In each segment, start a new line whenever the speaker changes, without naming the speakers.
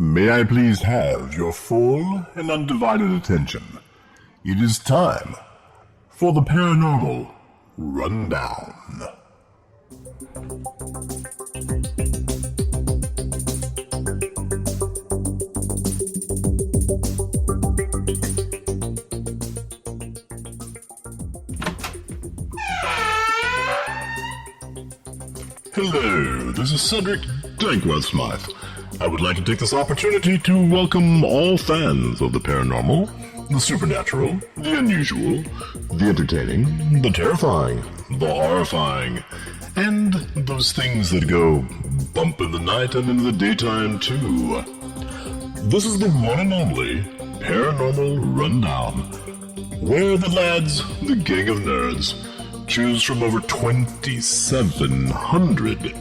May I please have your full and undivided attention? It is time for the Paranormal Rundown. Hello, this is Cedric Dankworth Smythe. I would like to take this opportunity to welcome all fans of the paranormal, the supernatural, the unusual, the entertaining, the terrifying, the horrifying, and those things that go bump in the night and in the daytime too. This is the one and only Paranormal Rundown, where the lads, the gang of nerds, choose from over 2,700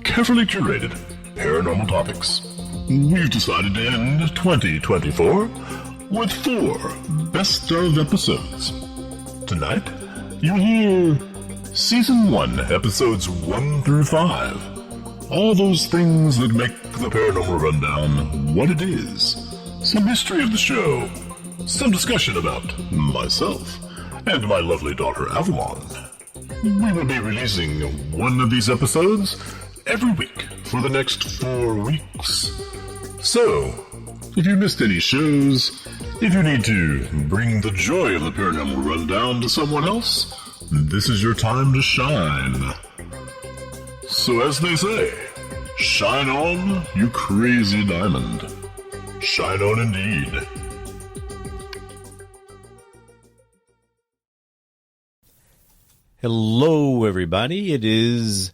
carefully curated paranormal topics. We've decided to end 2024 with 4 best of episodes. Tonight, you'll hear Season 1, Episodes 1 through 5. All those things that make the Paranormal Rundown what it is. Some history of the show. Some discussion about myself and my lovely daughter Avalon. We will be releasing one of these episodes every week for the next 4 weeks. So, if you missed any shows, if you need to bring the joy of the Paranormal Rundown to someone else, this is your time to shine. So as they say, shine on, you crazy diamond. Shine on indeed.
Hello, everybody. It is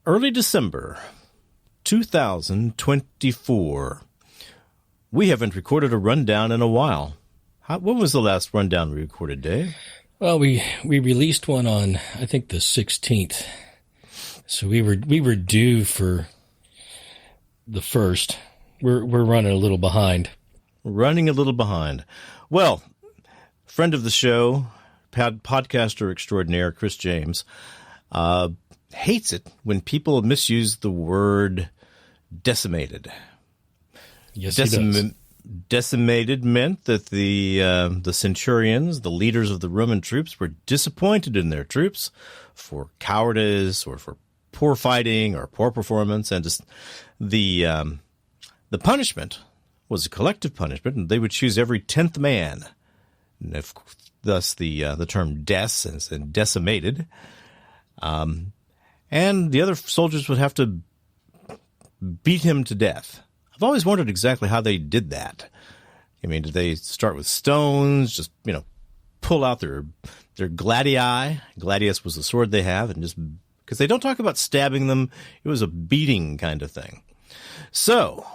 early December 2024. We haven't recorded a rundown in a while. When was the last rundown we recorded, Dave?
Well, we released one on, I think, the 16th. So we were due for the first. We're running a little behind. Well, friend of the show, podcaster extraordinaire Chris James, hates it when people misuse the word decimated. Yes, he does.
Decimated meant that the centurions, the leaders of the Roman troops, were disappointed in their troops for cowardice or for poor fighting or poor performance, and just the punishment was a collective punishment, and they would choose every 10th man. And if thus the term des and decimated. And the other soldiers would have to beat him to death. I've always wondered exactly how they did that. I mean, did they start with stones, just, pull out their gladii? Gladius was the sword they have, and just, because they don't talk about stabbing them, it was a beating kind of thing. So,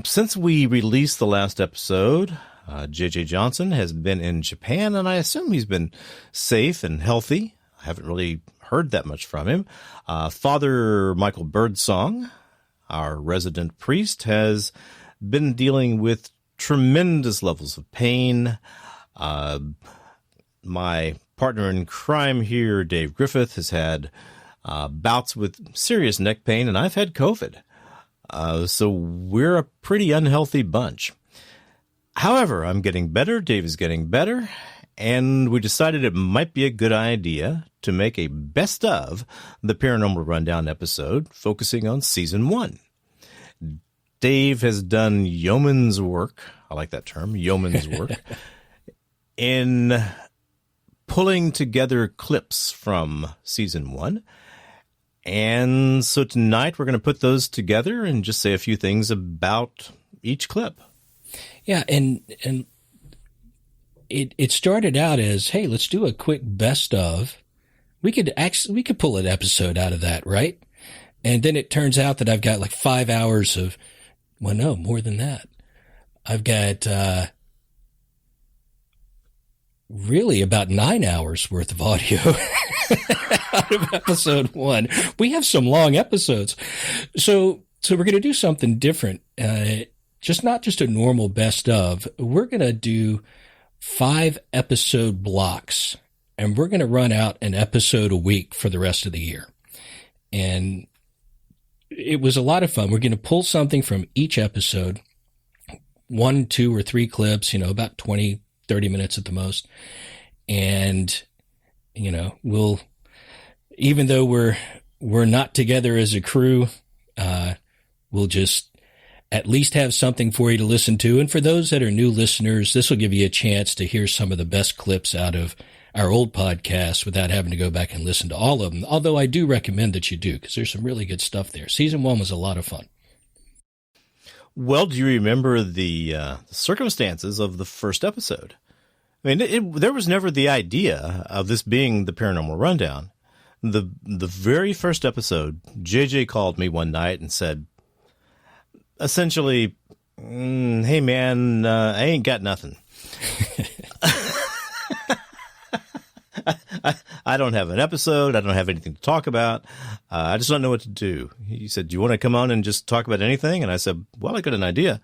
since we released the last episode, J.J. Johnson has been in Japan, and I assume he's been safe and healthy. I haven't really heard that much from him. Father Michael Birdsong, our resident priest, has been dealing with tremendous levels of pain. My partner in crime here, Dave Griffith, has had bouts with serious neck pain, and I've had COVID. So we're a pretty unhealthy bunch. However, I'm getting better, Dave is getting better, and we decided it might be a good idea to make a best of the Paranormal Rundown episode focusing on Season 1. Dave has done yeoman's work, I like that term, yeoman's work, in pulling together clips from Season 1. And so tonight we're going to put those together and just say a few things about each clip.
Yeah, and it started out as, hey, let's do a quick best of. We could pull an episode out of that, right? And then it turns out that I've got like 5 hours of, well, no, more than that. I've got really about 9 hours worth of audio out of episode 1. We have some long episodes, so we're going to do something different. Not just a normal best of. We're going to do 5 episode blocks, and we're going to run out an episode a week for the rest of the year. And it was a lot of fun. We're going to pull something from each episode, 1, 2, or 3 clips, about 20, 30 minutes at the most. And, we'll, even though we're not together as a crew, we'll just at least have something for you to listen to. And for those that are new listeners, this will give you a chance to hear some of the best clips out of our old podcast without having to go back and listen to all of them. Although I do recommend that you do, because there's some really good stuff there. Season 1 was a lot of fun.
Well, do you remember the circumstances of the first episode? I mean, there was never the idea of this being the Paranormal Rundown. The very first episode, JJ called me one night and said, essentially, hey man, I ain't got nothing. I don't have an episode. I don't have anything to talk about. I just don't know what to do. He said, do you want to come on and just talk about anything? And I said, well, I got an idea.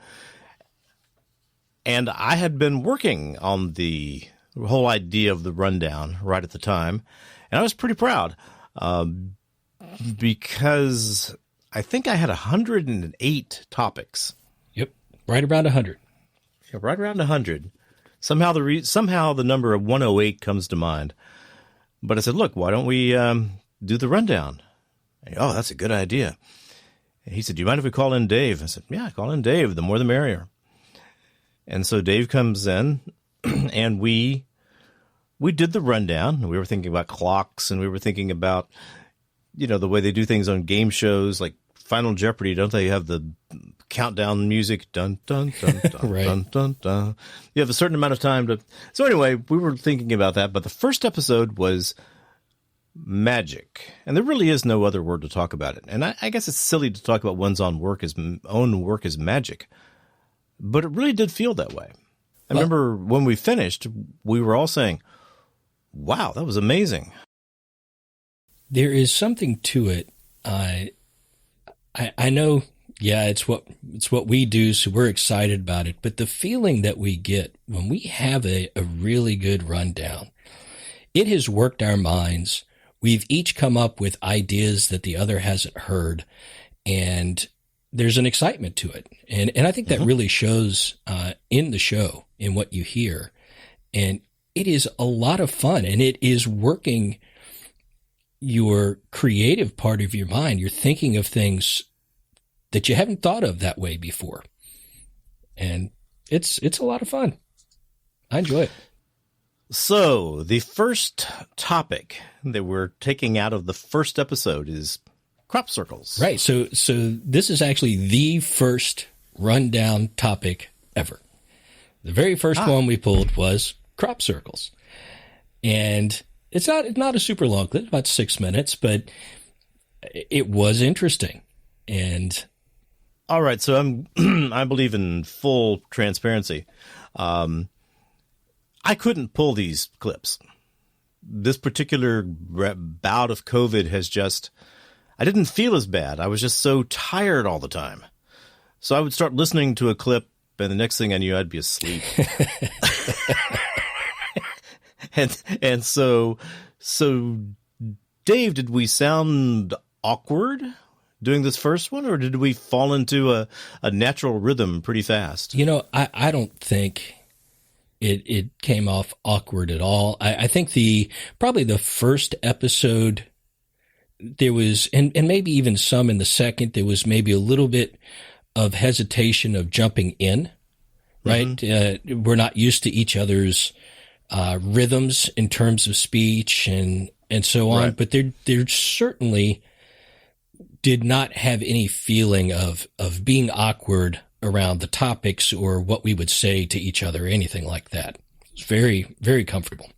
And I had been working on the whole idea of the rundown right at the time. And I was pretty proud because I think I had 108 topics.
Yep, right around 100.
Yeah, right around 100. Somehow the number of 108 comes to mind. But I said, look, why don't we do the rundown? And, oh, that's a good idea. And he said, do you mind if we call in Dave? I said, yeah, call in Dave. The more the merrier. And so Dave comes in, and we did the rundown. We were thinking about clocks, and we were thinking about, the way they do things on game shows like Final Jeopardy. Don't they have the countdown music? Dun, dun, dun, dun,
right.
Dun, dun, dun. You have a certain amount of time to. So anyway, we were thinking about that. But the first episode was magic, and there really is no other word to talk about it. And I guess it's silly to talk about one's own work as magic, but it really did feel that way. I remember when we finished, we were all saying, "Wow, that was amazing."
There is something to it. I know, yeah, it's what we do, so we're excited about it. But the feeling that we get when we have a really good rundown, it has worked our minds. We've each come up with ideas that the other hasn't heard, and there's an excitement to it. And I think that really shows in the show, in what you hear. And it is a lot of fun, and it is working your creative part of your mind. You're thinking of things that you haven't thought of that way before. And it's a lot of fun. I enjoy it.
So the first topic that we're taking out of the first episode is crop circles.
Right. So this is actually the first rundown topic ever. The very first one we pulled was crop circles. And it's not a super long clip, about 6 minutes, but it was interesting. And
all right, so I believe in full transparency. I couldn't pull these clips. This particular bout of COVID I didn't feel as bad. I was just so tired all the time. So I would start listening to a clip, and the next thing I knew, I'd be asleep. And so Dave, did we sound awkward doing this first one, or did we fall into a natural rhythm pretty fast?
I don't think it came off awkward at all. I think probably the first episode there was, and maybe even some in the second, there was maybe a little bit of hesitation of jumping in, right? Mm-hmm. We're not used to each other's rhythms in terms of speech and so on, right. But there certainly did not have any feeling of being awkward around the topics or what we would say to each other or anything like that. It was very, very comfortable.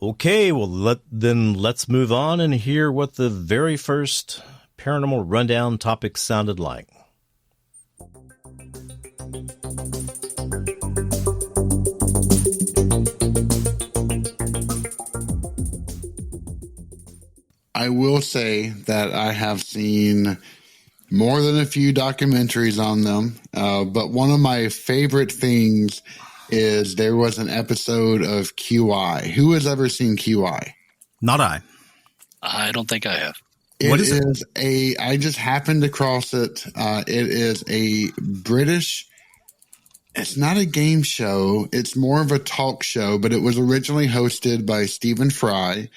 Okay, well, let's move on and hear what the very first Paranormal Rundown topic sounded like.
I will say that I have seen more than a few documentaries on them, but one of my favorite things is there was an episode of QI. Who has ever seen QI?
Not I.
I don't think I have.
It is I just happened across it. It is a British, it's not a game show. It's more of a talk show, but it was originally hosted by Stephen Fry.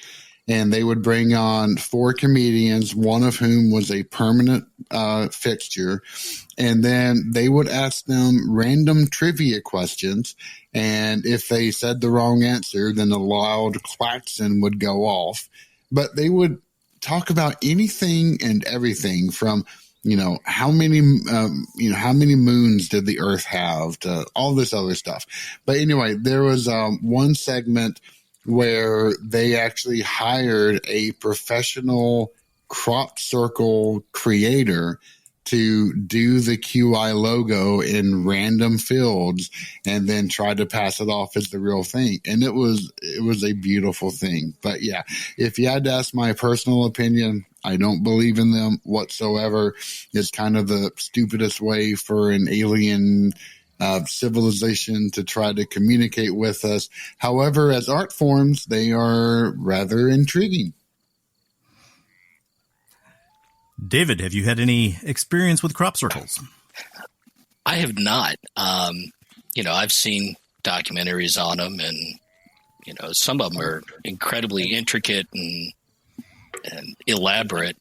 And they would bring on 4 comedians, one of whom was a permanent fixture. And then they would ask them random trivia questions. And if they said the wrong answer, then a loud klaxon would go off. But they would talk about anything and everything from, how many moons did the Earth have, to all this other stuff. But anyway, there was one segment where they actually hired a professional crop circle creator to do the QI logo in random fields and then try to pass it off as the real thing. And it was a beautiful thing. But yeah, if you had to ask my personal opinion, I don't believe in them whatsoever. It's kind of the stupidest way for an alien civilization to try to communicate with us. However, as art forms, they are rather intriguing.
David, have you had any experience with crop circles?
I have not. I've seen documentaries on them, and some of them are incredibly intricate and elaborate.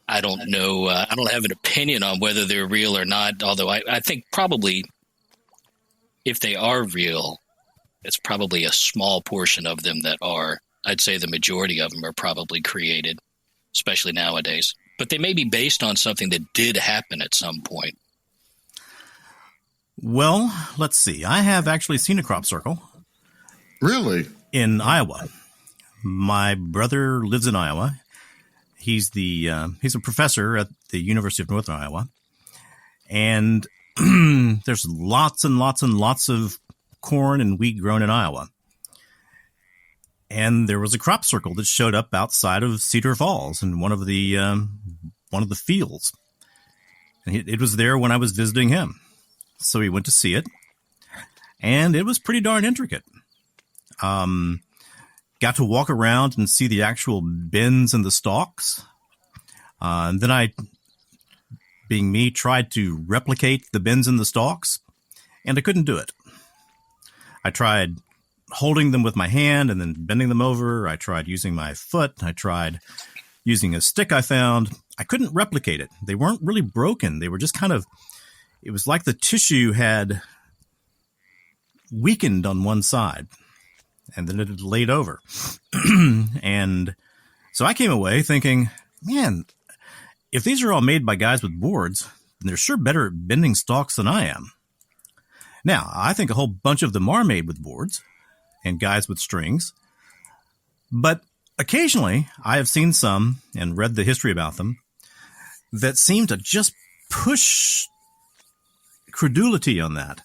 I don't know. I don't have an opinion on whether they're real or not, although I think probably if they are real, it's probably a small portion of them that are. I'd say the majority of them are probably created, especially nowadays. But they may be based on something that did happen at some point.
Well, let's see. I have actually seen a crop circle.
Really?
In Iowa. My brother lives in Iowa. He's a professor at the University of Northern Iowa, and there's lots and lots and lots of corn and wheat grown in Iowa. And there was a crop circle that showed up outside of Cedar Falls in one of the fields, and it was there when I was visiting him. So we went to see it, and it was pretty darn intricate. Got to walk around and see the actual bends in the stalks. And then I, being me, tried to replicate the bends in the stalks, and I couldn't do it. I tried holding them with my hand and then bending them over. I tried using my foot. I tried using a stick I found. I couldn't replicate it. They weren't really broken. They were just it was like the tissue had weakened on one side, and then it had laid over. And so I came away thinking, man, if these are all made by guys with boards, then they're sure better at bending stalks than I am. Now, I think a whole bunch of them are made with boards and guys with strings. But occasionally, I have seen some and read the history about them that seem to just push credulity on that.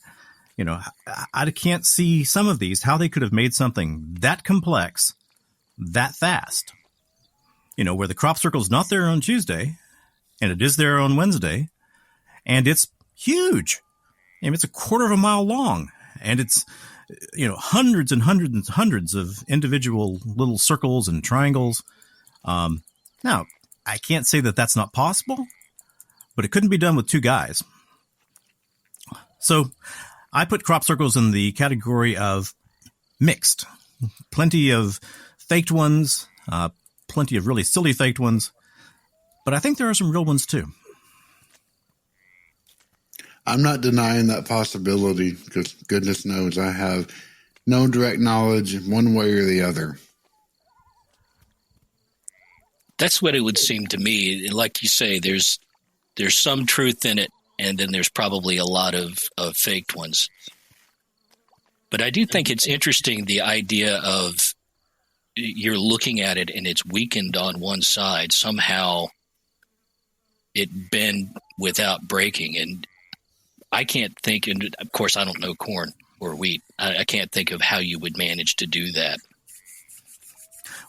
I can't see some of these, how they could have made something that complex that fast. Where the crop circle's not there on Tuesday, and it is there on Wednesday, and it's huge. It's a quarter of a mile long, and it's, hundreds and hundreds and hundreds of individual little circles and triangles. Now, I can't say that that's not possible, but it couldn't be done with 2 guys. So I put crop circles in the category of mixed. Plenty of faked ones, plenty of really silly faked ones, but I think there are some real ones too.
I'm not denying that possibility because goodness knows I have no direct knowledge one way or the other.
That's what it would seem to me. Like you say, there's some truth in it, and then there's probably a lot of faked ones. But I do think it's interesting, the idea of you're looking at it and it's weakened on one side. Somehow it bend without breaking. And I can't think, and of course I don't know corn or wheat. I can't think of how you would manage to do that.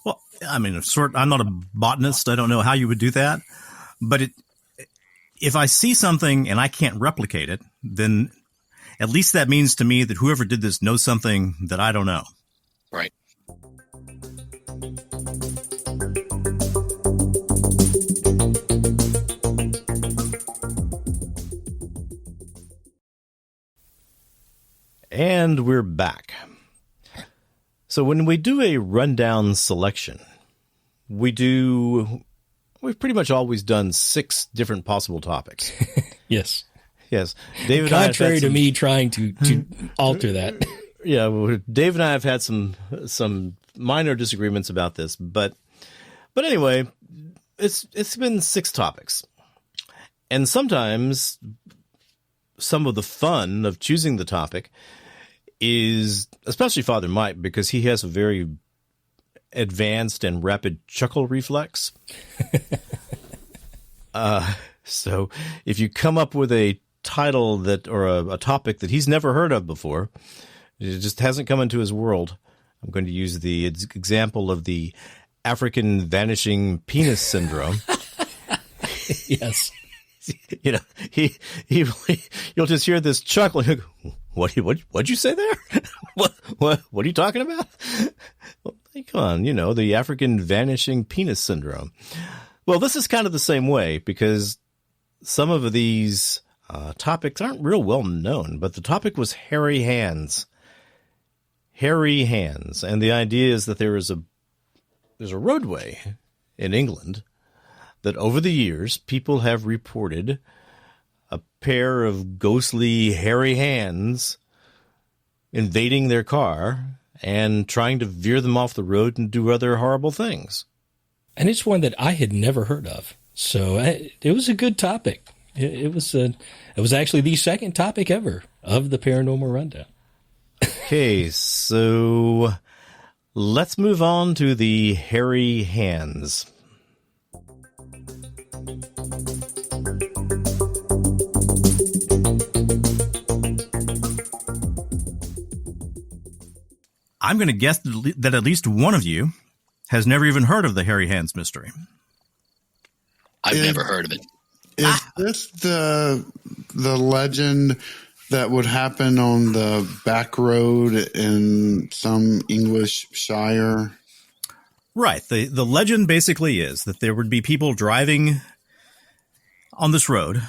Well, I'm not a botanist. I don't know how you would do that. But if I see something and I can't replicate it, then at least that means to me that whoever did this knows something that I don't know.
Right.
And we're back. So when we do a rundown selection, we've pretty much always done 6 different possible topics.
Yes.
Yes. David
Contrary to me trying to alter that.
Yeah, well, Dave and I have had some minor disagreements about this, but anyway, it's been 6 topics. And sometimes some of the fun of choosing the topic is, especially Father Mike, because he has a very advanced and rapid chuckle reflex. So if you come up with a title or a topic that he's never heard of before, it just hasn't come into his world, I'm going to use the example of the African vanishing penis syndrome.
Yes.
You know, you'll just hear this chuckle. What'd you say there? What are you talking about? Well, come on, the African vanishing penis syndrome. Well, this is kind of the same way, because some of these topics aren't real well known, but the topic was hairy hands. Hairy hands. And the idea is that there's a roadway in England that over the years people have reported a pair of ghostly hairy hands invading their car and trying to veer them off the road and do other horrible things.
And it's one that I had never heard of. So it was a good topic. It was actually the second topic ever of the Paranormal Rundown.
Okay, so let's move on to the hairy hands.
I'm going to guess that at least one of you has never even heard of the hairy hands mystery.
I've never heard of it.
Is this the legend that would happen on the back road in some English shire?
Right. The legend basically is that there would be people driving on this road,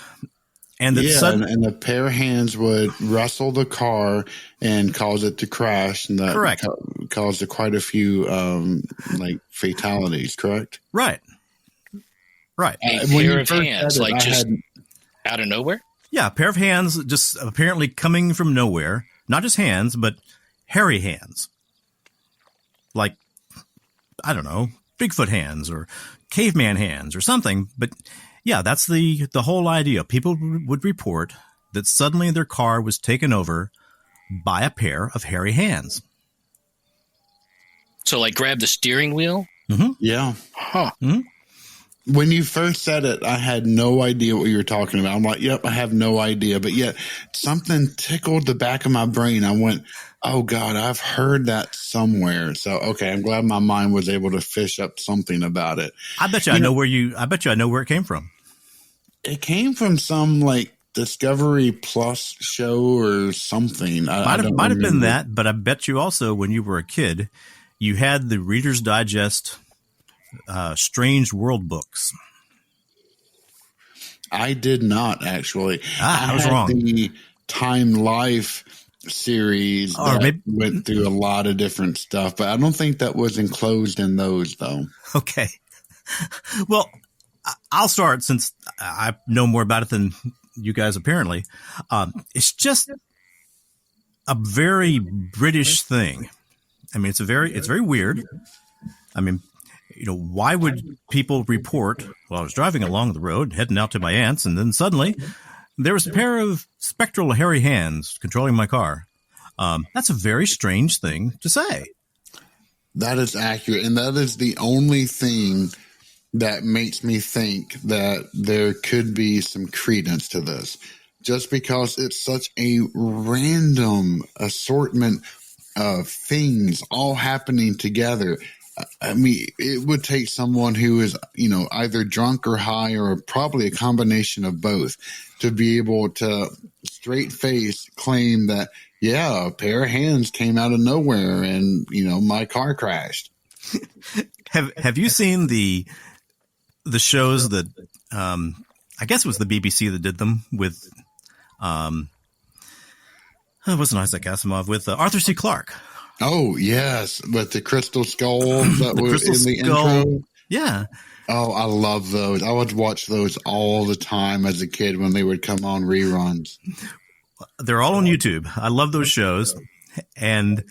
and that
and a pair of hands would wrestle the car and cause it to crash, and that
correct.
Caused quite a few fatalities. Correct.
Right. Right.
A pair of hands, out of nowhere?
Yeah, a pair of hands just apparently coming from nowhere. Not just hands, but hairy hands. Like, I don't know, Bigfoot hands or caveman hands or something. But yeah, that's the whole idea. People would report that suddenly their car was taken over by a pair of hairy hands.
So, like, grab the steering wheel?
Mm-hmm.
Yeah.
Huh.
Mm-hmm.
When you first said it, I had no idea what you were talking about. I'm like, yep, I have no idea. But yet something tickled the back of my brain. I went, oh, God, I've heard that somewhere. So, okay, I'm glad my mind was able to fish up something about it.
I bet you I know where it came from.
It came from some Discovery Plus show or something.
Might have been that, but I bet you also when you were a kid, you had the Reader's Digest Strange World books.
I did not, actually.
I was wrong.
The Time Life series went through a lot of different stuff, but I don't think that was enclosed in those, though.
Okay. Well, I'll start since I know more about it than you guys apparently. It's just a very British thing. I mean, it's very weird. I mean, why would people report, well, I was driving along the road, heading out to my aunt's, and then suddenly there was a pair of spectral hairy hands controlling my car. That's a very strange thing to say.
That is accurate. And that is the only thing that makes me think that there could be some credence to this. Just because it's such a random assortment of things all happening together. I mean, it would take someone who is, either drunk or high or probably a combination of both to be able to straight face claim that, yeah, a pair of hands came out of nowhere and, my car crashed.
Have you seen the shows that, I guess it was the BBC that did them with, it wasn't Isaac Asimov, with Arthur C. Clarke.
Oh, yes, with the crystal skull that was in the intro.
Yeah.
Oh, I love those. I would watch those all the time as a kid when they would come on reruns.
They're all on YouTube. I love those shows. And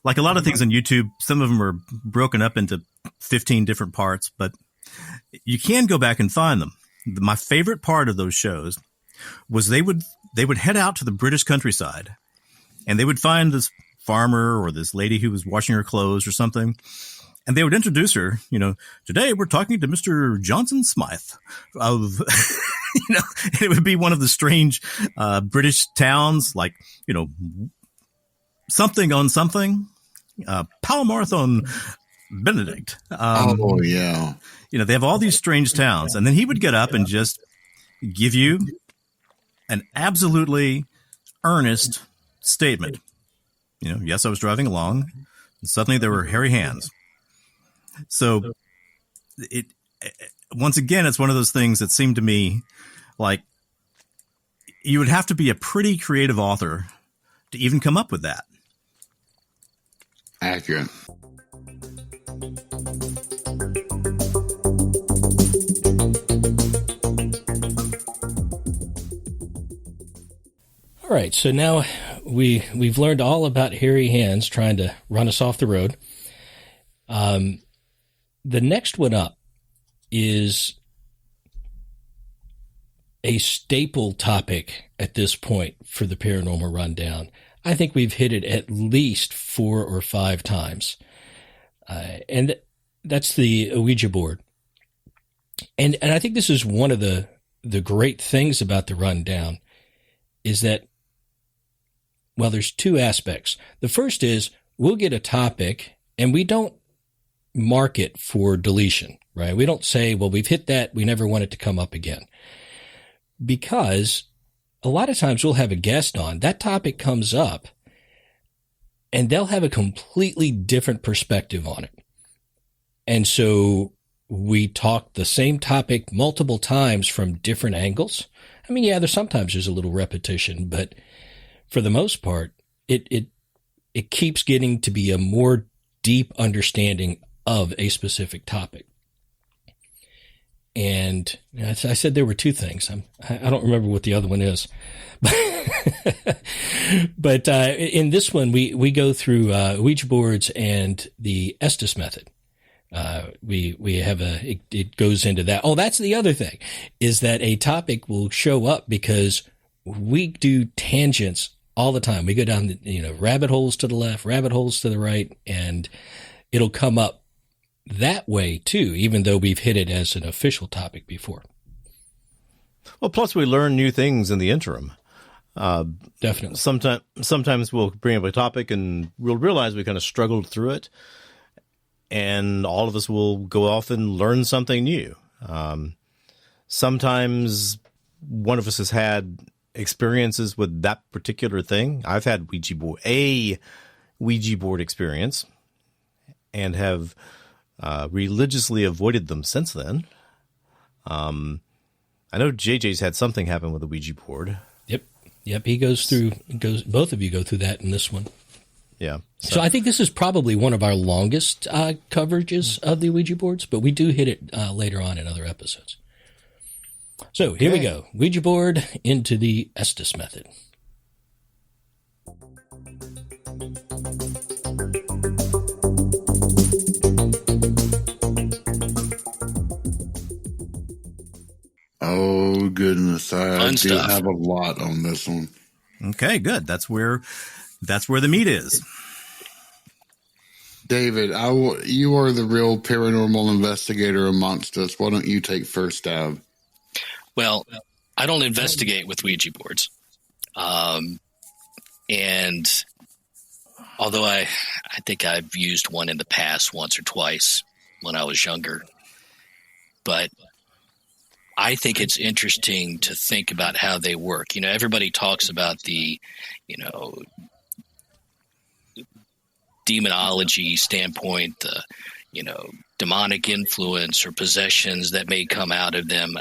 like a lot of things on YouTube, some of them are broken up into 15 different parts, but you can go back and find them. My favorite part of those shows was they would head out to the British countryside, and they would find this farmer or this lady who was washing her clothes or something. And they would introduce her, today we're talking to Mr. Johnson Smythe of, it would be one of the strange British towns, like, something on something, Palmarth on Benedict.
Oh, yeah.
They have all these strange towns. And then he would get up and just give you an absolutely earnest statement. Yes, I was driving along, and suddenly there were hairy hands. So once again, it's one of those things that seemed to me like you would have to be a pretty creative author to even come up with that.
Accurate.
All right, so now we've learned all about hairy hands trying to run us off the road. The next one up is a staple topic at this point for the Paranormal Rundown. I think we've hit it at least 4 or 5 times. And that's the Ouija board. And I think this is one of the great things about the Rundown is that, well, there's 2 aspects. The first is we'll get a topic and we don't mark it for deletion, right? We don't say, well, we've hit that. We never want it to come up again. Because a lot of times we'll have a guest on, that topic comes up and they'll have a completely different perspective on it. And so we talk the same topic multiple times from different angles. I mean, yeah, sometimes there's a little repetition, but for the most part, it keeps getting to be a more deep understanding of a specific topic. And I said there were 2 things. I don't remember what the other one is. But in this one, we go through Ouija boards and the Estes method. We have it goes into that. Oh, that's the other thing, is that a topic will show up because we do tangents all the time. We go down rabbit holes to the left, rabbit holes to the right, and it'll come up that way too, even though we've hit it as an official topic before.
Well, plus we learn new things in the interim.
Definitely.
Sometimes we'll bring up a topic and we'll realize we kind of struggled through it, and all of us will go off and learn something new. Sometimes one of us has had experiences with that particular thing. I've had a Ouija board experience and have religiously avoided them since then. I know JJ's had something happen with a Ouija board.
Yep. He both of you go through that in this one.
Yeah.
So I think this is probably one of our longest coverages of the Ouija boards, but we do hit it later on in other episodes. So here we go. Ouija board into the Estes method.
Oh, goodness. I do have a lot on this one.
Okay, good. That's where the meat is.
David, you are the real paranormal investigator amongst us. Why don't you take first stab?
Well, I don't investigate with Ouija boards. And although I think I've used one in the past once or twice when I was younger, but I think it's interesting to think about how they work. Everybody talks about the, demonology standpoint, the, demonic influence or possessions that may come out of them.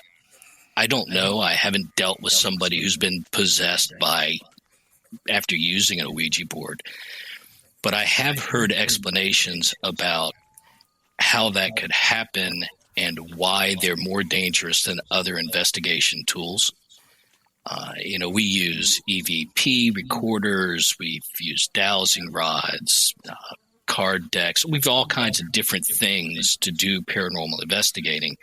I don't know. I haven't dealt with somebody who's been possessed by after using a Ouija board, but I have heard explanations about how that could happen and why they're more dangerous than other investigation tools. We use EVP recorders, we've used dowsing rods, card decks. We've all kinds of different things to do paranormal investigating.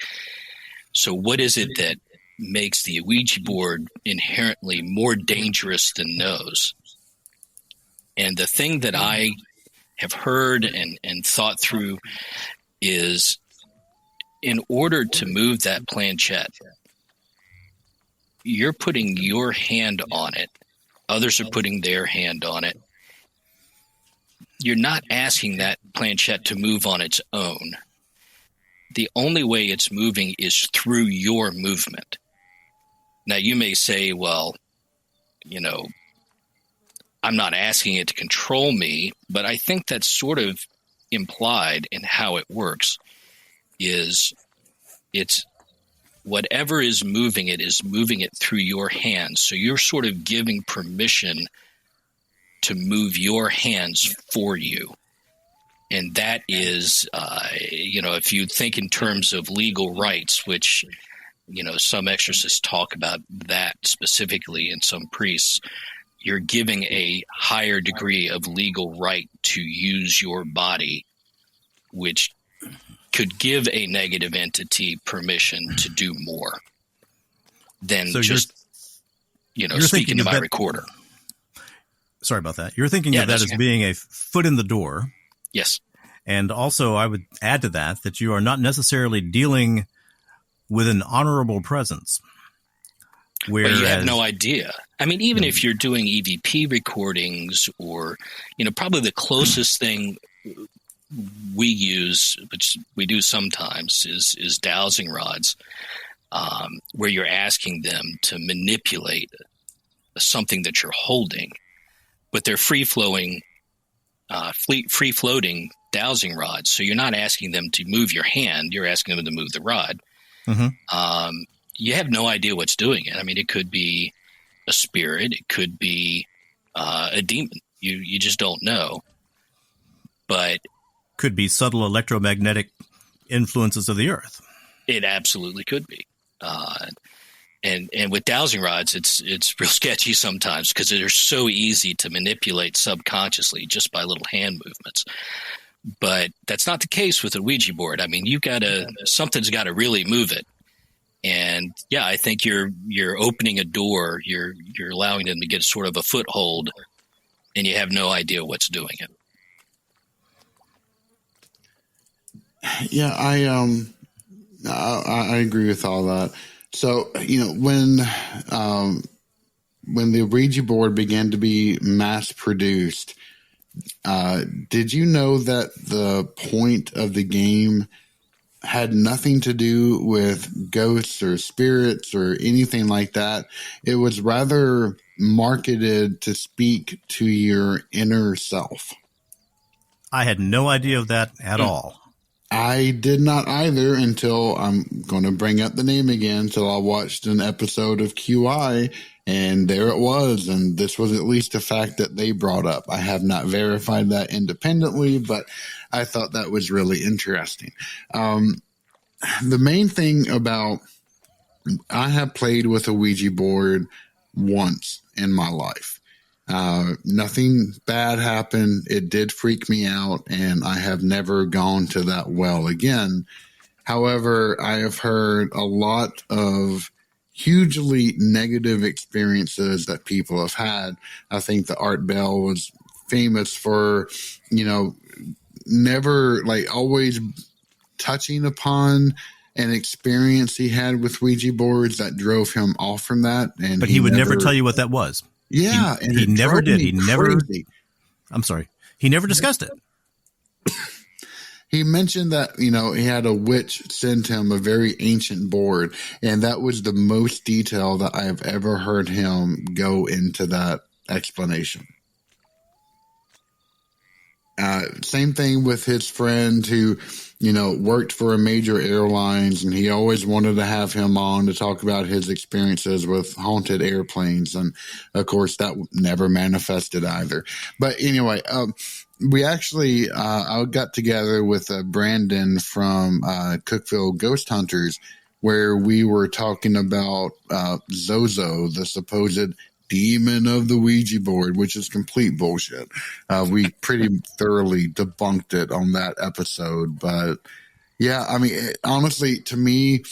So what is it that makes the Ouija board inherently more dangerous than those? And the thing that I have heard and thought through is, in order to move that planchette, you're putting your hand on it. Others are putting their hand on it. You're not asking that planchette to move on its own. The only way it's moving is through your movement. Now, you may say, well, I'm not asking it to control me, but I think that's sort of implied in how it works. Is it's whatever is moving it through your hands. So you're sort of giving permission to move your hands for you. And that is, if you think in terms of legal rights, which, some exorcists talk about that specifically, and some priests, you're giving a higher degree of legal right to use your body, which could give a negative entity permission to do more than speaking to my recorder.
Sorry about that. You're thinking of that as being a foot in the door.
Yes.
And also I would add to that you are not necessarily dealing with an honorable presence.
But you have no idea. I mean, even if you're doing EVP recordings or, probably the closest thing we use, which we do sometimes, is dowsing rods, where you're asking them to manipulate something that you're holding, but they're free-floating dowsing rods. So you're not asking them to move your hand; you're asking them to move the rod. Mm-hmm. You have no idea what's doing it. I mean, it could be a spirit, it could be a demon. You just don't know. But
could be subtle electromagnetic influences of the earth.
It absolutely could be. And with dowsing rods, it's real sketchy sometimes because they're so easy to manipulate subconsciously just by little hand movements. But that's not the case with a Ouija board. I mean, something's got to really move it. And yeah, I think you're opening a door. You're allowing them to get sort of a foothold, and you have no idea what's doing it.
Yeah, I agree with all that. So, when the Ouija board began to be mass produced, did you know that the point of the game had nothing to do with ghosts or spirits or anything like that? It was rather marketed to speak to your inner self.
I had no idea of that at all.
I did not either until I'm going to bring up the name again. Until I watched an episode of QI, and there it was. And this was at least a fact that they brought up. I have not verified that independently, but I thought that was really interesting. The main thing about, I have played with a Ouija board once in my life. Nothing bad happened. It did freak me out, and I have never gone to that well again. However, I have heard a lot of hugely negative experiences that people have had. I think the Art Bell was famous for, never, always touching upon an experience he had with Ouija boards that drove him off from that.
But he would never tell you what that was.
Yeah,
he never did. He never. I'm sorry. He never discussed it.
He mentioned that, he had a witch send him a very ancient board, and that was the most detail that I have ever heard him go into that explanation. Same thing with his friend who, worked for a major airlines, and he always wanted to have him on to talk about his experiences with haunted airplanes. And of course, that never manifested either. But anyway, we actually, I got together with Brandon from Cookville Ghost Hunters, where we were talking about Zozo, the supposed demon of the Ouija board, which is complete bullshit. We pretty thoroughly debunked it on that episode. But yeah, I mean, honestly, to me,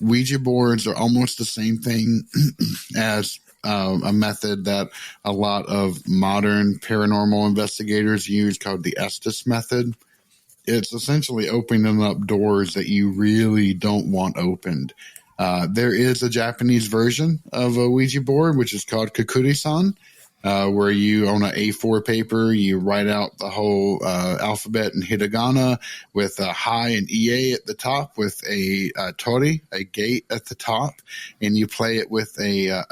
Ouija boards are almost the same thing as a method that a lot of modern paranormal investigators use called the Estes method. It's essentially opening up doors that you really don't want opened. There is a Japanese version of a Ouija board, which is called Kakuri-san, where you, on an A4 paper, you write out the whole alphabet in hiragana with a hi and ie at the top, with a tori, a gate at the top, and you play it with a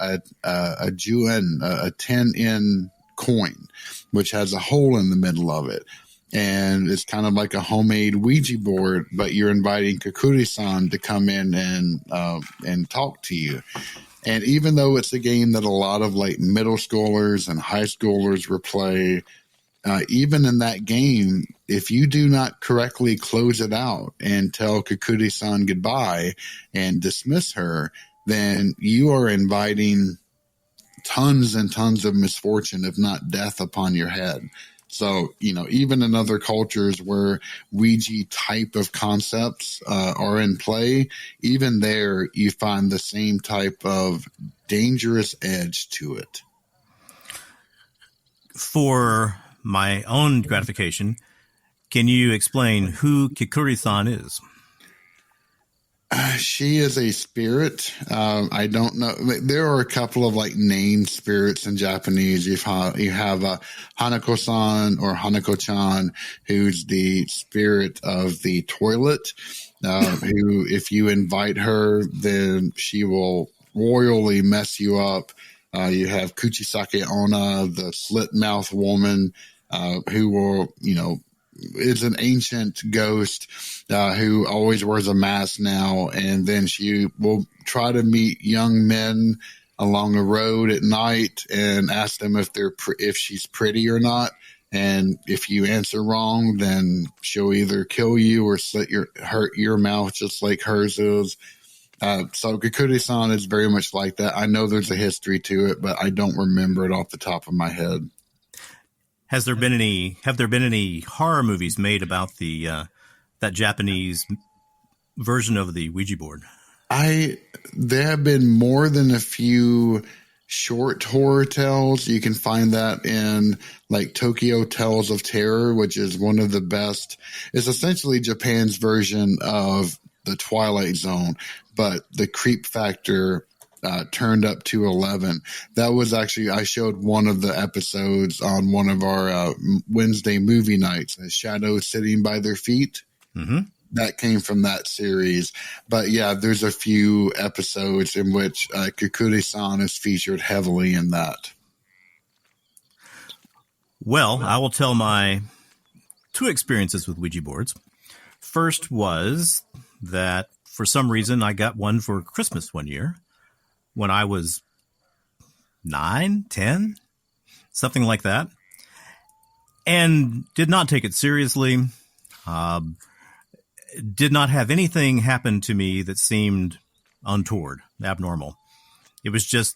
juen, a 10-yen coin, which has a hole in the middle of it. And it's kind of like a homemade Ouija board, but you're inviting Kakuri-san to come in and talk to you. And even though it's a game that a lot of like middle schoolers and high schoolers will play, even in that game, if you do not correctly close it out and tell Kakuri-san goodbye and dismiss her, then you are inviting tons and tons of misfortune, if not death, upon your head. So, even in other cultures where Ouija type of concepts are in play, even there you find the same type of dangerous edge to it.
For my own gratification, can you explain who Kikuri-san is?
She is a spirit. I don't know. There are a couple of like named spirits in Japanese. You have Hanako-san or Hanako-chan, who's the spirit of the toilet. Who, if you invite her, then she will royally mess you up. You have Kuchisake Onna, the slit mouth woman, who will, is an ancient ghost who always wears a mask now, and then she will try to meet young men along the road at night and ask them if she's pretty or not. And if you answer wrong, then she'll either kill you or hurt your mouth just like hers is. So Kakuri-san is very much like that. I know there's a history to it, but I don't remember it off the top of my head.
Have there been any horror movies made about that Japanese version of the Ouija board?
There have been more than a few short horror tales. You can find that in like Tokyo Tales of Terror, which is one of the best. It's essentially Japan's version of the Twilight Zone, but the creep factor turned up to 11. That was actually, I showed one of the episodes on one of our Wednesday movie nights, the Shadows Sitting by Their Feet.
Mm-hmm.
That came from that series. But yeah, there's a few episodes in which Kakuri-san is featured heavily in that.
Well, I will tell my two experiences with Ouija boards. First was that for some reason I got one for Christmas one year when I was 9, 10, something like that, and did not take it seriously. Did not have anything happen to me that seemed untoward, abnormal. It was just,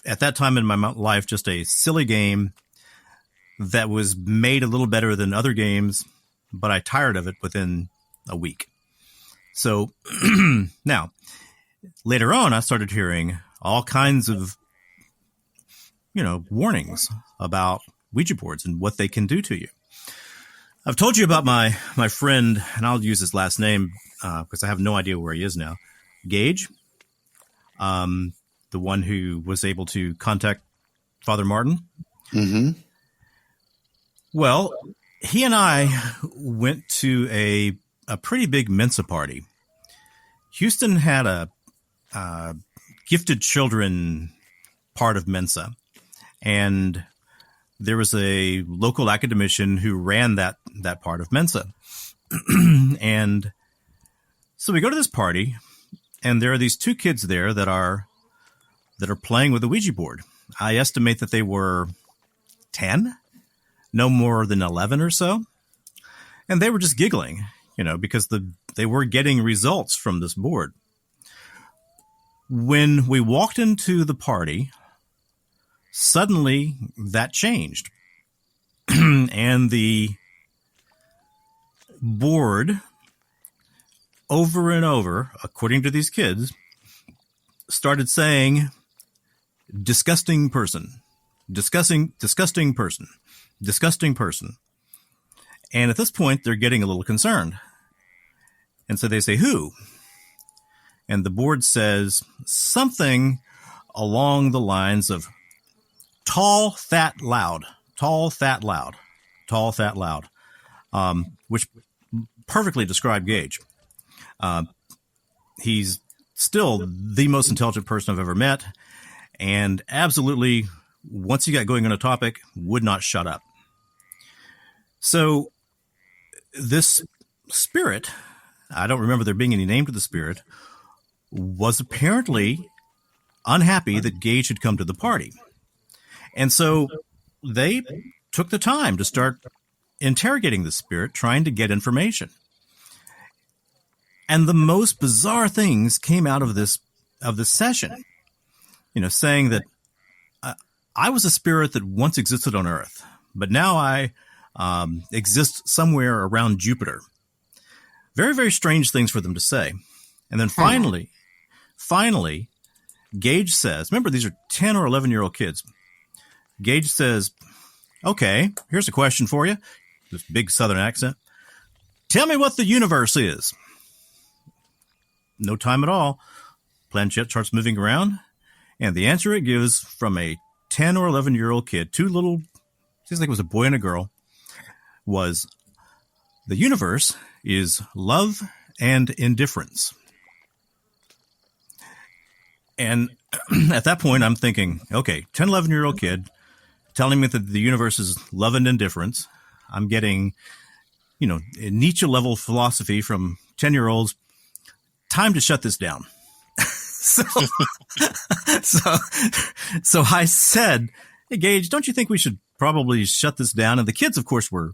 at that time in my life, just a silly game that was made a little better than other games, but I tired of it within a week. So now, later on, I started hearing all kinds of, warnings about Ouija boards and what they can do to you. I've told you about my friend, and I'll use his last name because I have no idea where he is now, Gage, the one who was able to contact Father Martin.
Mm-hmm.
Well, he and I went to a pretty big Mensa party. Houston had a gifted children part of Mensa, and there was a local academician who ran that that part of Mensa. And so we go to this party, and there are these two kids there that are playing with the Ouija board. I estimate that they were 10, no more than 11 or so. And they were just giggling, because they were getting results from this board. When we walked into the party, suddenly that changed. And the board, over and over, according to these kids, started saying, disgusting person, disgusting person, disgusting person. And at this point, they're getting a little concerned. And so they say, who? And the board says something along the lines of tall, fat, loud, tall, fat, loud, tall, fat, loud, which perfectly described Gage. He's still the most intelligent person I've ever met, and absolutely, once he got going on a topic, would not shut up. So this spirit, I don't remember there being any name to the spirit, was apparently unhappy that Gage had come to the party. And so they took the time to start interrogating the spirit, trying to get information. And the most bizarre things came out of this session, saying that I was a spirit that once existed on Earth, but now I exist somewhere around Jupiter. Very, very strange things for them to say. And then finally, Gage says, remember, these are 10 or 11-year-old kids. Gage says, okay, here's a question for you. This big Southern accent. Tell me what the universe is. No time at all. Planchette starts moving around, and the answer it gives from a 10 or 11-year-old kid, two little, seems like it was a boy and a girl, was the universe is love and indifference. And at that point, I'm thinking, okay, 10, 11-year-old kid telling me that the universe is love and indifference. I'm getting, Nietzsche-level philosophy from 10-year-olds. Time to shut this down. So I said, hey, Gage, don't you think we should probably shut this down? And the kids, of course, were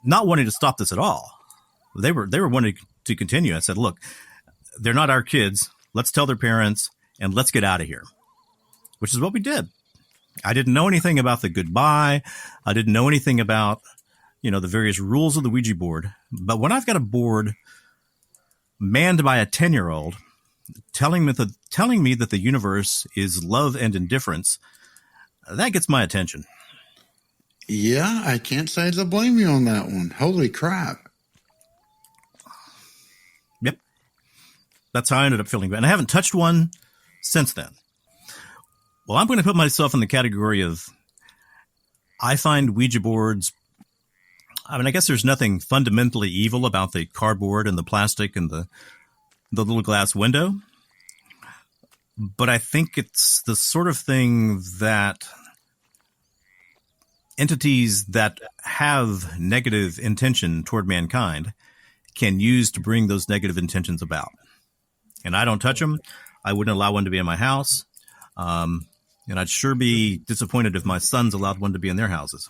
not wanting to stop this at all. They were wanting to continue. I said, look, they're not our kids. Let's tell their parents and let's get out of here, which is what we did. I didn't know anything about the goodbye. I didn't know anything about, the various rules of the Ouija board. But when I've got a board manned by a 10-year-old telling me that the universe is love and indifference, that gets my attention.
Yeah, I can't say to blame you on that one. Holy crap.
Yep. That's how I ended up feeling. And I haven't touched one since then. Well, I'm going to put myself in the category of, I find Ouija boards, I guess there's nothing fundamentally evil about the cardboard and the plastic and the little glass window. But I think it's the sort of thing that entities that have negative intention toward mankind can use to bring those negative intentions about. And I don't touch them. I wouldn't allow one to be in my house. And I'd sure be disappointed if my sons allowed one to be in their houses.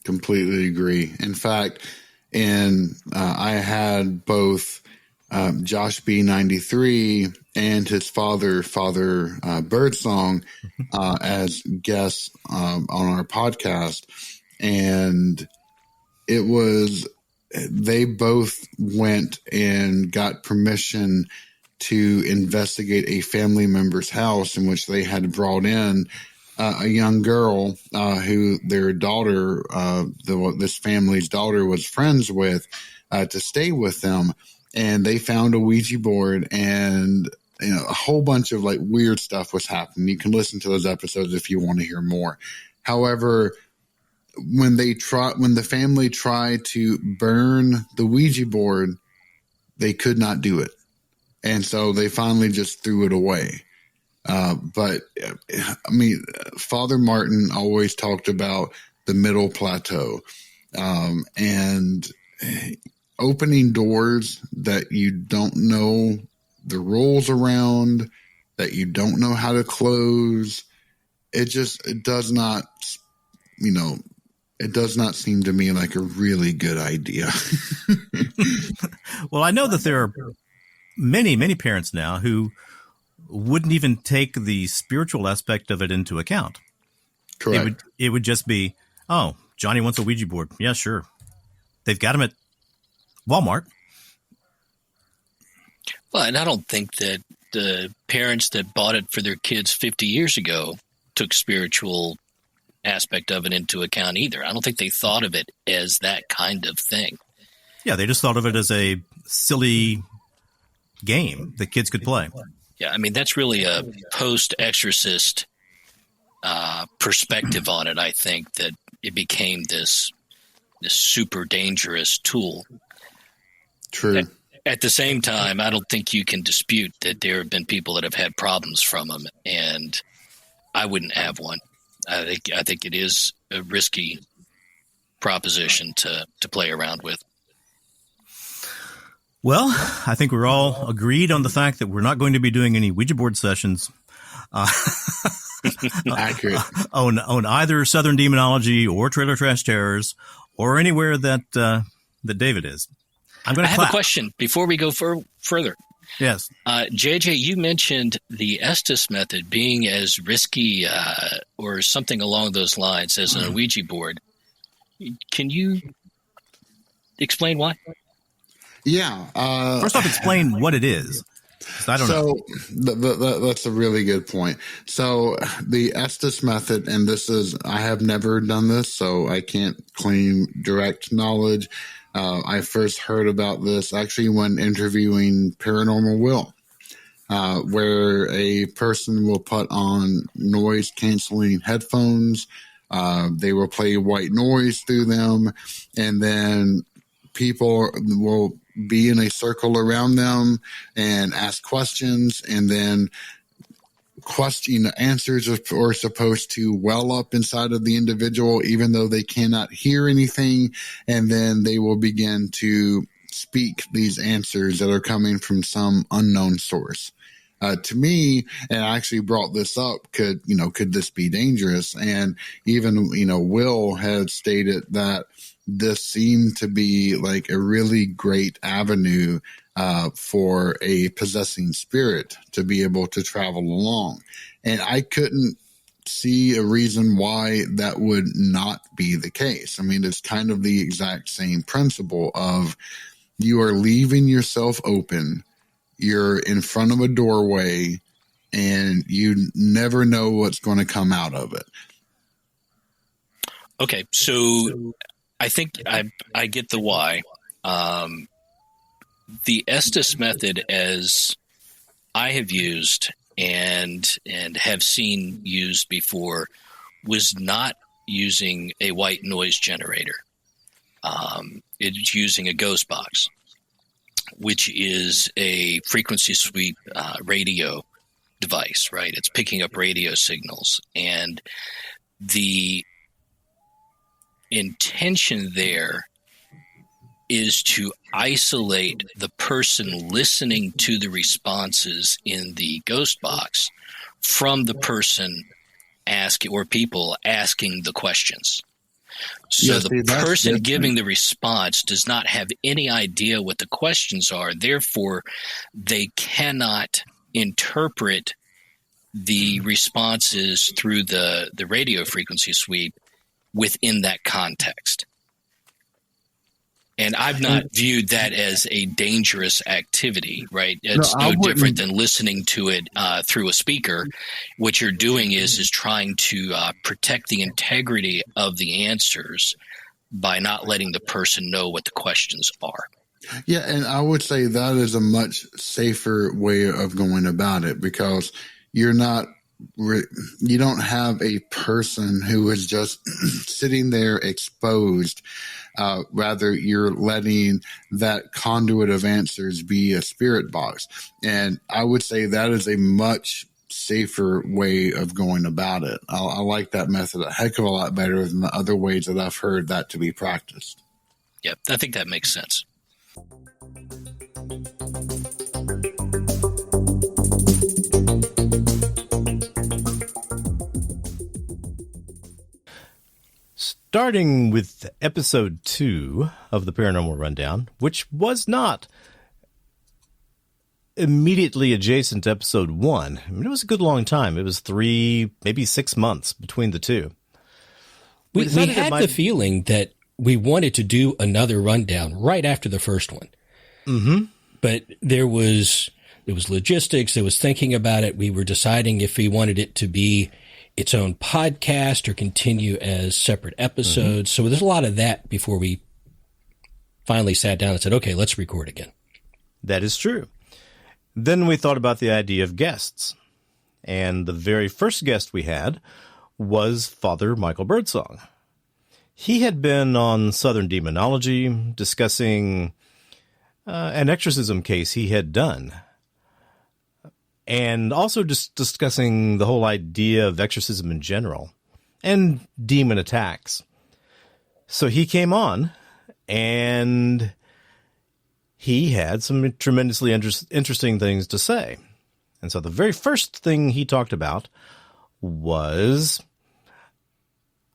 Completely agree. In fact, I had both Josh B93 and his father Birdsong as guests on our podcast, and they both went and got permission to investigate a family member's house in which they had brought in a young girl who their daughter, this family's daughter, was friends with, to stay with them. And they found a Ouija board, and a whole bunch of weird stuff was happening. You can listen to those episodes if you want to hear more. However, when the family tried to burn the Ouija board, they could not do it. And so they finally just threw it away. But Father Martin always talked about the middle plateau. and opening doors that you don't know the rules around, that you don't know how to close. It does not, it does not seem to me like a really good idea.
Well, I know that there are many, many parents now who wouldn't even take the spiritual aspect of it into account.
Correct.
It would just be, oh, Johnny wants a Ouija board. Yeah, sure. They've got them at Walmart.
Well, and I don't think that the parents that bought it for their kids 50 years ago took spiritual aspect of it into account either. I don't think they thought of it as that kind of thing.
Yeah, they just thought of it as a silly game that kids could play.
Yeah, I mean, that's really a post-exorcist perspective on it, I think, that it became this super dangerous tool.
True.
At the same time, I don't think you can dispute that there have been people that have had problems from them, and I wouldn't have one. I think it is a risky proposition to play around with.
Well, I think we're all agreed on the fact that we're not going to be doing any Ouija board sessions
Accurate.
on either Southern Demonology or Trailer Trash Terrors or anywhere that David is. I'm going to
have a question before we go further.
Yes.
JJ, you mentioned the Estes method being as risky or something along those lines as an Ouija board. Can you explain why?
Yeah.
First off, explain what it is. I don't know.
That's a really good point. So the Estes method, and I have never done this, so I can't claim direct knowledge. I first heard about this actually when interviewing Paranormal Will, where a person will put on noise canceling headphones. They will play white noise through them, and then people will be in a circle around them and ask questions, and then answers are supposed to well up inside of the individual, even though they cannot hear anything. And then they will begin to speak these answers that are coming from some unknown source. To me, and I actually brought this up, could this be dangerous? And even, Will had stated that this seemed to be like a really great avenue for a possessing spirit to be able to travel along. And I couldn't see a reason why that would not be the case. I mean, it's kind of the exact same principle of you are leaving yourself open. You're in front of a doorway and you never know what's going to come out of it.
Okay. So I think I get the why. The Estes method, as I have used and have seen used before, was not using a white noise generator. It's using a ghost box, which is a frequency sweep radio device, right? It's picking up radio signals. And the intention there is to isolate the person listening to the responses in the ghost box from the person asking or people asking the questions. So the person giving the response does not have any idea what the questions are. Therefore, they cannot interpret the responses through the radio frequency sweep within that context. And I've not viewed that as a dangerous activity, right? It's no different than listening to it through a speaker. What you're doing is trying to protect the integrity of the answers by not letting the person know what the questions are.
Yeah, and I would say that is a much safer way of going about it, because you don't have a person who is just sitting there exposed. Rather, you're letting that conduit of answers be a spirit box. And I would say that is a much safer way of going about it. I like that method a heck of a lot better than the other ways that I've heard that to be practiced.
Yep, I think that makes sense.
Starting with episode 2 of the Paranormal Rundown, which was not immediately adjacent to episode 1. I mean, it was a good long time. It was 3, maybe 6 months between the two.
We had the feeling that we wanted to do another rundown right after the first one.
Mm-hmm.
But there was logistics. There was thinking about it. We were deciding if we wanted it to be its own podcast or continue as separate episodes. Mm-hmm. So there's a lot of that before we finally sat down and said, okay, let's record again.
That is true. Then we thought about the idea of guests. And the very first guest we had was Father Michael Birdsong. He had been on Southern Demonology discussing an exorcism case he had done. And also just discussing the whole idea of exorcism in general and demon attacks. So he came on and he had some tremendously interesting things to say. And so the very first thing he talked about was,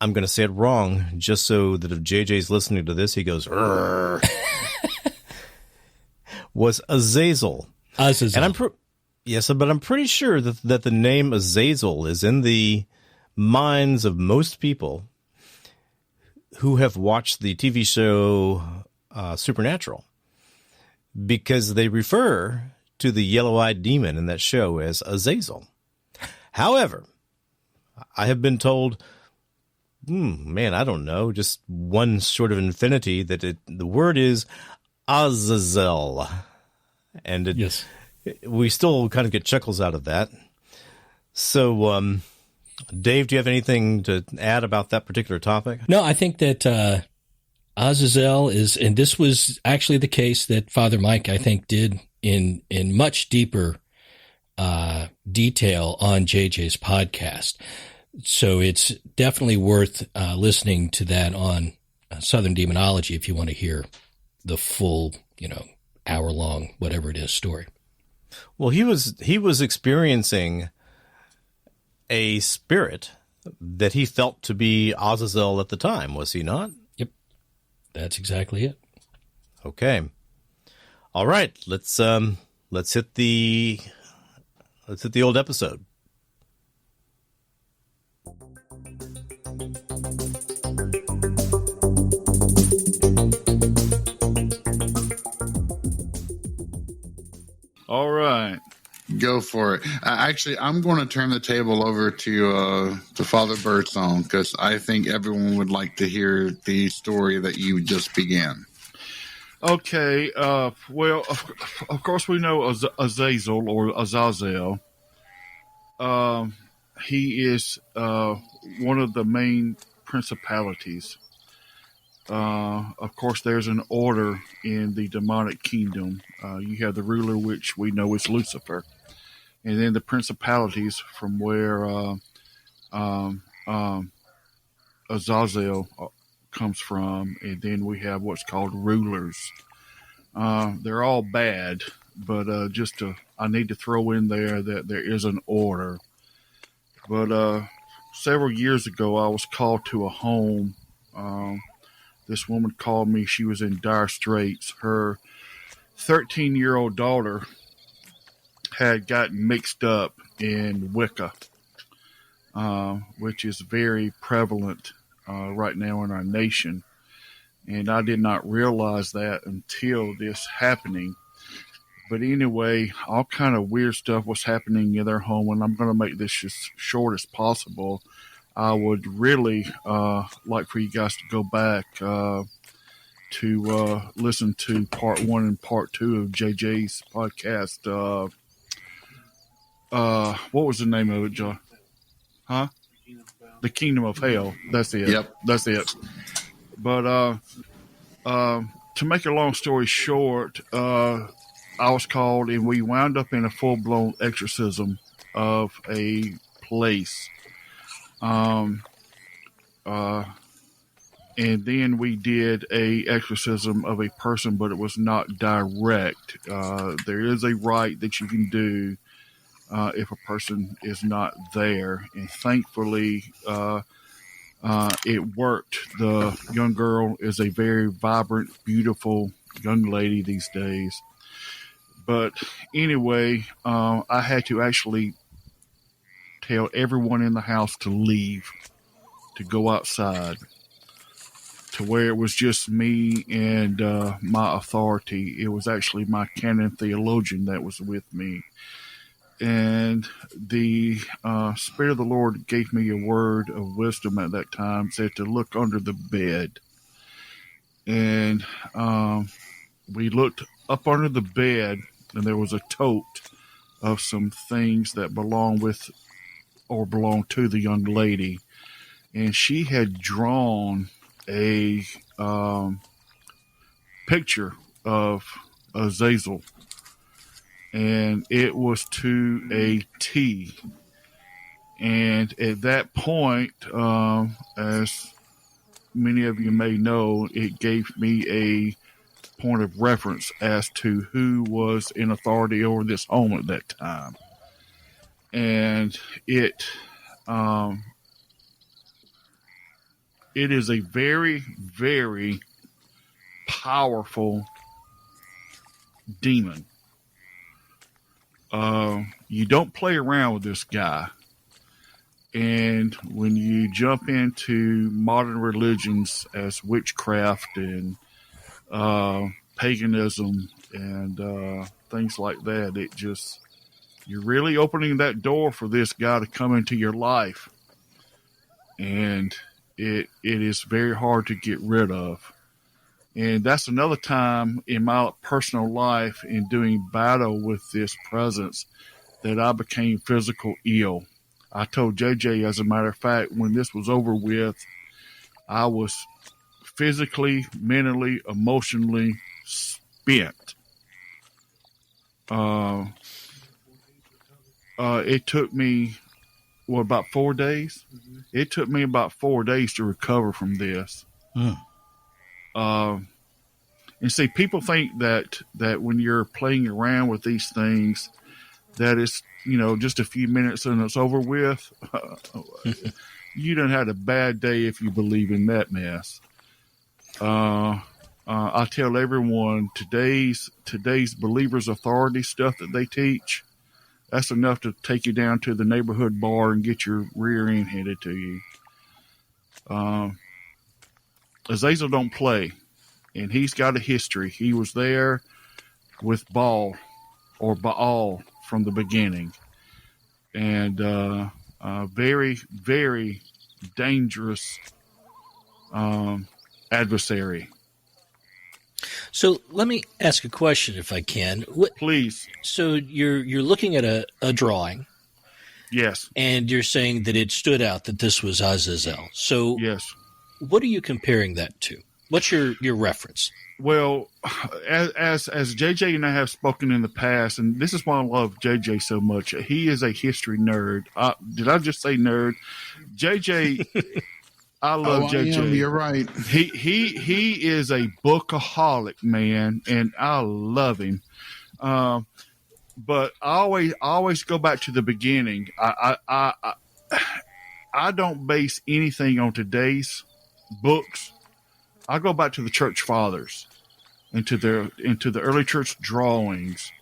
I'm going to say it wrong just so that if JJ's listening to this, he goes, was Azazel.
Azazel.
And yes, but I'm pretty sure that the name Azazel is in the minds of most people who have watched the TV show Supernatural, because they refer to the yellow-eyed demon in that show as Azazel. However, I have been told, I don't know, just one sort of infinity, that the word is Azazel. And
yes,
we still kind of get chuckles out of that. So, Dave, do you have anything to add about that particular topic?
No, I think that Azazel is, and this was actually the case that Father Mike, I think, did in much deeper detail on JJ's podcast. So it's definitely worth listening to that on Southern Demonology if you want to hear the full, hour-long, whatever it is, story.
Well, he was experiencing a spirit that he felt to be Azazel at the time, was he not?
Yep, that's exactly it.
Okay, all right. Let's hit the old episode.
All right.
Go for it. Actually, I'm going to turn the table over to Father Birdsong, because I think everyone would like to hear the story that you just began.
Okay. Well, of course, we know Azazel or Azazel. He is one of the main principalities. Of course, there's an order in the demonic kingdom. You have the ruler, which we know is Lucifer, and then the principalities from where Azazel comes from, and then we have what's called rulers. They're all bad, but I need to throw in there that there is an order. But several years ago, I was called to a home. This woman called me. She was in dire straits. Her 13-year-old daughter had gotten mixed up in Wicca, which is very prevalent right now in our nation. And I did not realize that until this happening. But anyway, all kind of weird stuff was happening in their home, and I'm going to make this as short as possible. I would really like for you guys to go back to listen to part 1 and part 2 of JJ's podcast. What was the name of it, John? Huh? The Kingdom of Hell. That's it.
Yep.
That's it. But to make a long story short, I was called, and we wound up in a full-blown exorcism of a place. And then we did a exorcism of a person, but it was not direct. There is a rite that you can do if a person is not there, and thankfully it worked. The young girl is a very vibrant, beautiful young lady these days. But anyway, I had to actually tell everyone in the house to leave, to go outside, to where it was just me and my authority. It was actually my canon theologian that was with me. And the Spirit of the Lord gave me a word of wisdom at that time, said to look under the bed. And we looked up under the bed, and there was a tote of some things that belong to the young lady. And she had drawn a picture of Azazel, and it was to a T. And at that point, as many of you may know, it gave me a point of reference as to who was in authority over this home at that time. And it is a very, very powerful demon. You don't play around with this guy. And when you jump into modern religions as witchcraft and paganism and things like that, you're really opening that door for this guy to come into your life. And it is very hard to get rid of. And that's another time in my personal life in doing battle with this presence that I became physical ill. I told JJ, as a matter of fact, when this was over with, I was physically, mentally, emotionally spent. It took me, about 4 days? It took me about 4 days to recover from this. And see, people think that when you're playing around with these things, that it's, just a few minutes and it's over with. You done had a bad day if you believe in that mess. I tell everyone today's believers' authority stuff that they teach, that's enough to take you down to the neighborhood bar and get your rear end handed to you. Azazel don't play, and he's got a history. He was there with Baal from the beginning, and very, very dangerous adversary.
So let me ask a question, if I can.
Please.
So you're looking at a drawing.
Yes.
And you're saying that it stood out that this was Azazel. So
yes.
What are you comparing that to? What's your reference?
Well, as JJ and I have spoken in the past, and this is why I love JJ so much. He is a history nerd. Did I just say nerd? JJ, I love JJ.
You're right.
He is a bookaholic, man, and I love him. But I always go back to the beginning. I don't base anything on today's books. I go back to the church fathers, into the early church drawings,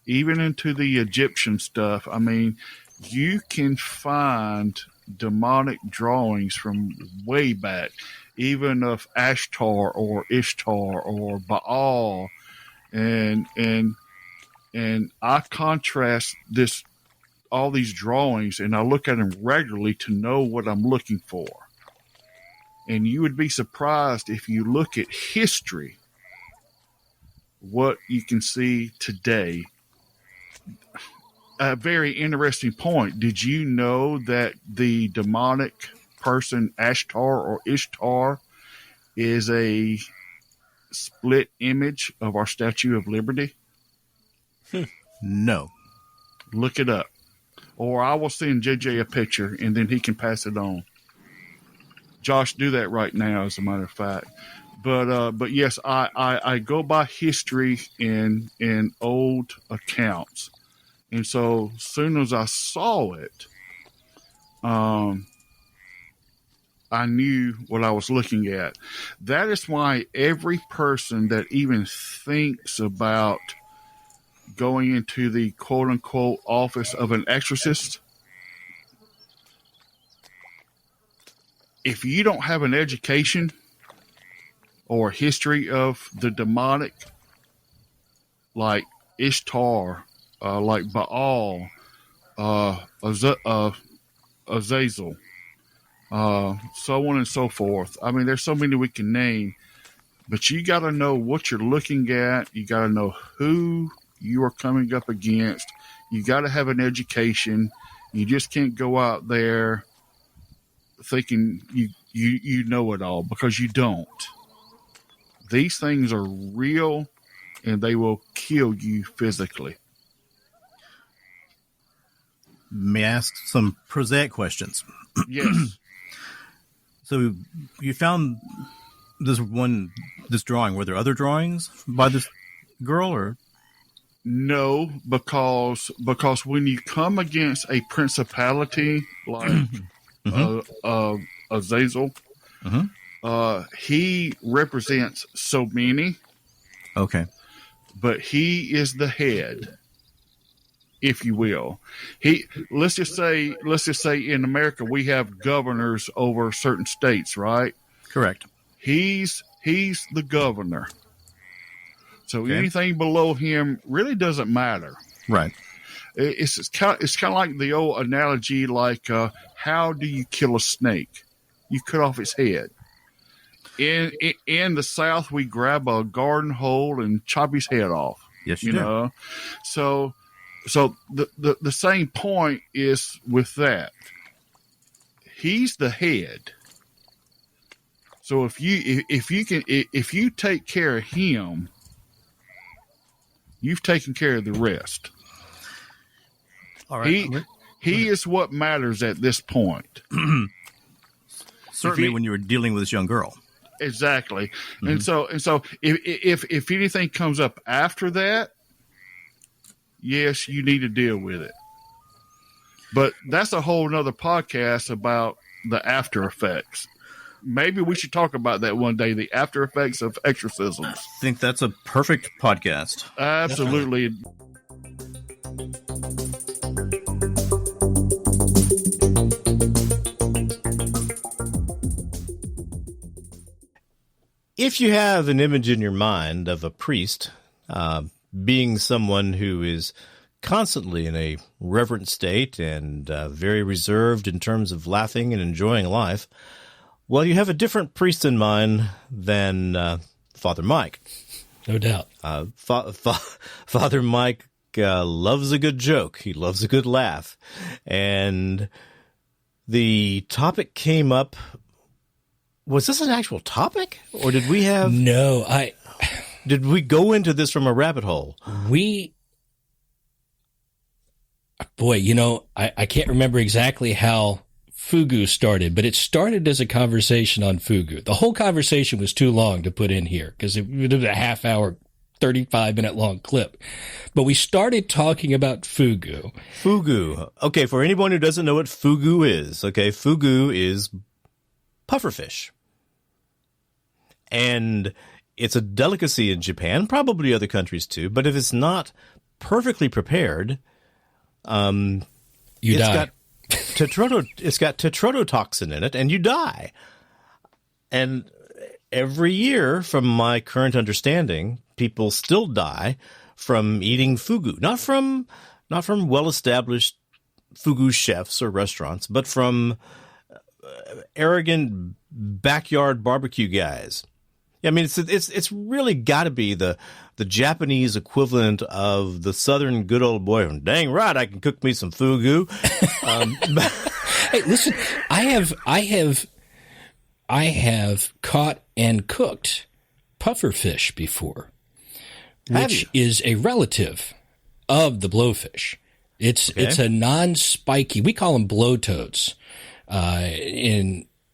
even into the Egyptian stuff. I mean, you can find demonic drawings from way back, even of Ashtar or Ishtar or Baal, and I contrast all these drawings, and I look at them regularly to know what I'm looking for. And you would be surprised if you look at history, what you can see today. A very interesting point. Did you know that the demonic person Ashtar or Ishtar is a split image of our Statue of Liberty?
No.
Look it up. or I will send JJ a picture and then he can pass it on. Josh, do that right now, as a matter of fact. But yes, I go by history in old accounts, and so as soon as I saw it, I knew what I was looking at. That is why every person that even thinks about going into the quote unquote office of an exorcist, if you don't have an education or history of the demonic, like Ishtar, like Baal, Azazel, so on and so forth. I mean, there's so many we can name, but you got to know what you're looking at. You got to know who you are coming up against. You got to have an education. You just can't go out there thinking you know it all, because you don't. These things are real, and they will kill you physically.
May I ask some prosaic questions?
Yes.
So you found this drawing. Were there other drawings by this girl, or?
No, because when you come against a principality like Azazel, he represents so many.
Okay.
But he is the head, if you will. Let's just say in America we have governors over certain states, right?
Correct.
He's the governor. So
okay.
Anything below him really doesn't matter.
Right.
It's kind of like the old analogy, like how do you kill a snake? You cut off its head. In the South, we grab a garden hole and chop his head off.
Yes, you do.
Know? So the same point is with that. He's the head. So if you take care of him, you've taken care of the rest.
All right.
He is what matters at this point.
Certainly when you were dealing with this young girl.
Exactly. Mm-hmm. And so if anything comes up after that, yes, you need to deal with it. But that's a whole nother podcast about the after effects. Maybe we should talk about that one day, the after effects of exorcisms.
I think that's a perfect podcast.
Absolutely.
If you have an image in your mind of a priest being someone who is constantly in a reverent state and very reserved in terms of laughing and enjoying life, well, you have a different priest in mind than Father Mike.
No doubt.
Father Mike loves a good joke. He loves a good laugh. And the topic came up. Was this an actual topic? Or did we have...
No,
Did we go into this from a rabbit hole?
Boy, I can't remember exactly how Fugu started, but it started as a conversation on Fugu. The whole conversation was too long to put in here because it was a half-hour, 35-minute long clip. But we started talking about Fugu.
Fugu. Okay, for anyone who doesn't know what Fugu is, Fugu is pufferfish. And it's a delicacy in Japan, probably other countries too, but if it's not perfectly prepared,
you die.
It's got tetrodotoxin in it, and you die. And every year, from my current understanding, people still die from eating fugu. Not from well-established fugu chefs or restaurants, but from arrogant backyard barbecue guys. I mean, it's really got to be the Japanese equivalent of the Southern good old boy. Dang right, I can cook me some fugu.
Hey, listen, I have caught and cooked pufferfish before, which is a relative of the blowfish. It's a non-spiky. We call them blowtoads.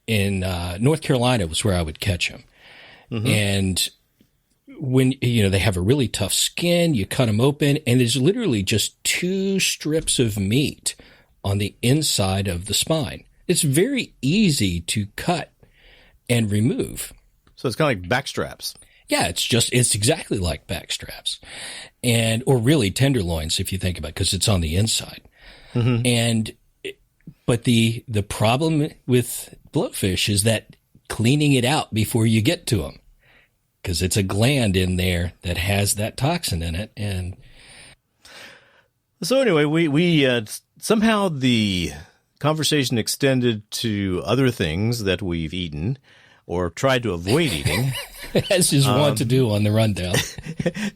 In North Carolina was where I would catch them. Mm-hmm. And when, they have a really tough skin, you cut them open, and there's literally just 2 strips of meat on the inside of the spine. It's very easy to cut and remove.
So it's kind of like back straps.
Yeah, it's exactly like back straps, or really tenderloins if you think about it, because it's on the inside. Mm-hmm. But the problem with blowfish is that cleaning it out before you get to them, because it's a gland in there that has that toxin in it. And
so anyway, we somehow the conversation extended to other things that we've eaten or tried to avoid eating.
As is wont to do on the rundown.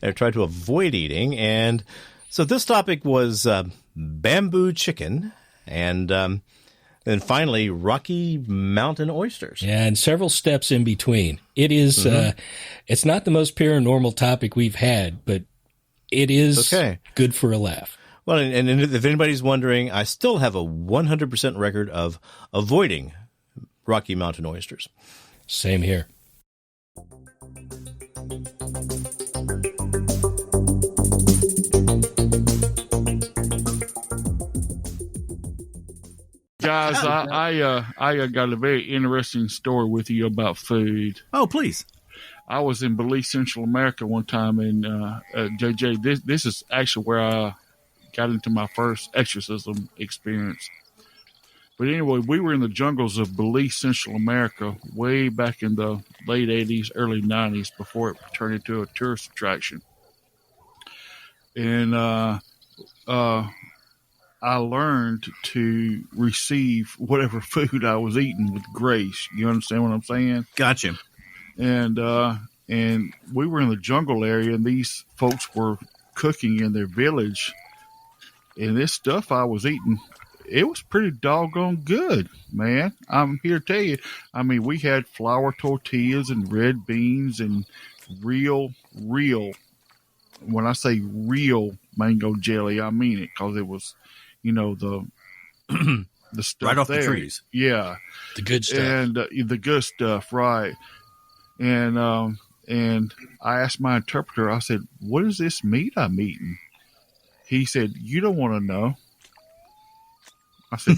I tried to avoid eating. And so this topic was bamboo chicken and then finally Rocky Mountain oysters.
Yeah, and several steps in between. It is, it's not the most paranormal topic we've had, but it is good for a laugh.
Well, and if anybody's wondering, I still have a 100% record of avoiding Rocky Mountain oysters.
Same here.
Guys, I got a very interesting story with you about food.
Oh, please.
I was in Belize, Central America one time, and JJ, this is actually where I got into my first exorcism experience. But anyway, we were in the jungles of Belize, Central America, way back in the late 80s, early 90s, before it turned into a tourist attraction. And I learned to receive whatever food I was eating with grace. You understand what I'm saying?
Gotcha.
And we were in the jungle area, and these folks were cooking in their village. And this stuff I was eating, it was pretty doggone good, man. I'm here to tell you. I mean, we had flour tortillas and red beans and real, when I say real mango jelly, I mean it, because it was, the stuff
right off
there.
the trees.
Yeah.
The good stuff.
And the good stuff, right. And I asked my interpreter, I said, what is this meat I'm eating? He said, you don't want to know. I said,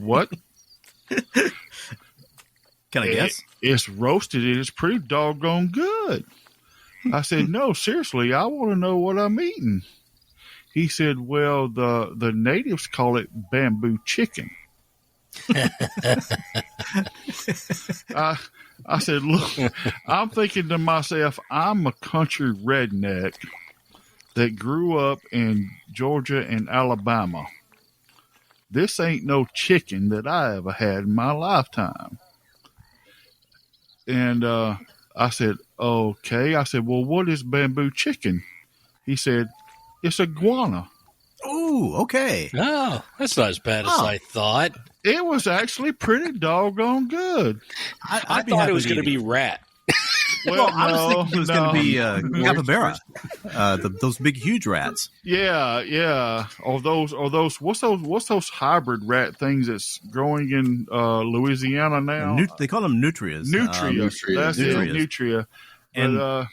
what?
Can I guess?
It's roasted and it's pretty doggone good. I said, no, seriously, I want to know what I'm eating. He said, well, the natives call it bamboo chicken. I said, look, I'm thinking to myself, I'm a country redneck that grew up in Georgia and Alabama. This ain't no chicken that I ever had in my lifetime. And I said, okay. I said, well, what is bamboo chicken? He said, it's iguana.
Oh, okay.
Oh, that's not as bad as I thought.
It was actually pretty doggone good.
I thought it was going to be rat.
Well, I was thinking it was going to be capybara, those big, huge rats.
Yeah. Or those. What's those hybrid rat things that's growing in Louisiana now?
They call them nutrias.
Nutria. That's it, nutria. But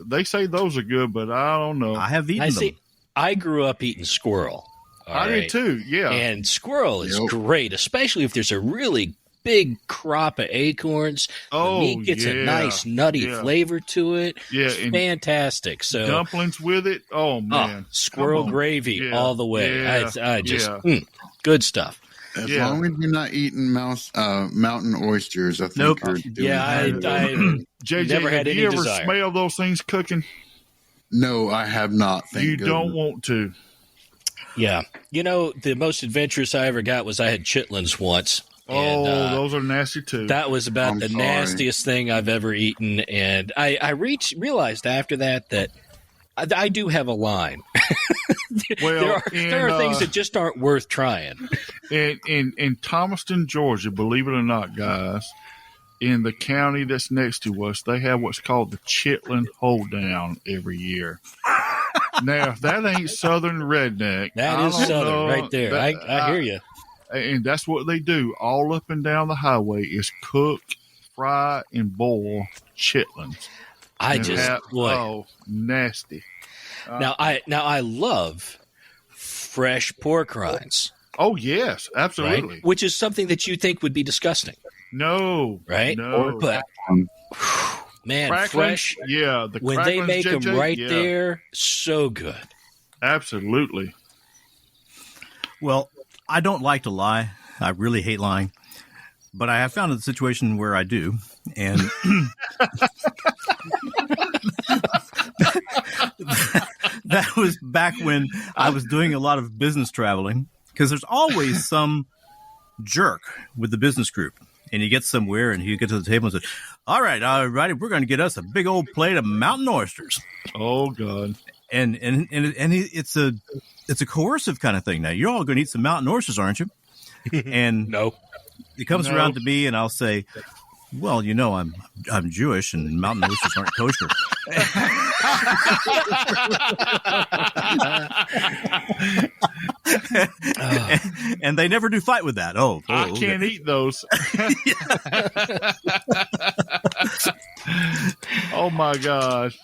they say those are good, but I don't know.
I have eaten them.
I grew up eating squirrel.
I did too. Yeah,
and squirrel is great, especially if there's a really big crop of acorns. The meat gets a nice nutty flavor to it. Yeah, it's fantastic. So
dumplings with it. Oh man,
squirrel gravy all the way. Yeah. Good stuff.
As long as you're not eating mountain oysters, I think you're doing
I
JJ,
never had
have
any
you ever
desire.
smelled those things cooking?
No, I have not.
You don't want to.
Yeah. The most adventurous I ever got was I had chitlins once.
And, those are nasty too.
That was about the nastiest thing I've ever eaten. And I realized after that I do have a line.
Well,
there are things that just aren't worth trying.
In Thomaston, Georgia, believe it or not, guys, in the county that's next to us, they have what's called the Chitlin Hold Down every year. Now, if that ain't Southern redneck.
That
I
is
don't
Southern
know.
right there. I hear you.
And that's what they do all up and down the highway is cook, fry, and boil chitlins. Oh, nasty.
Now I love fresh pork rinds.
Oh, yes, absolutely.
Right? Which is something that you think would be disgusting.
No.
Right?
No.
But, man,
Cracklins,
fresh.
Yeah.
When they make them right there, so good.
Absolutely.
Well, I don't like to lie. I really hate lying. But I have found a situation where I do. And that was back when I was doing a lot of business traveling. Because there's always some jerk with the business group. And you get somewhere and you get to the table and say, all right, we're going to get us a big old plate of mountain oysters.
Oh, God.
And it's a coercive kind of thing. Now, you're all going to eat some mountain oysters, aren't you? And
no.
It comes around to me and I'll say, well, I'm Jewish and mountain oysters aren't kosher. And they never do fight with that.
I can't eat those. Oh my gosh.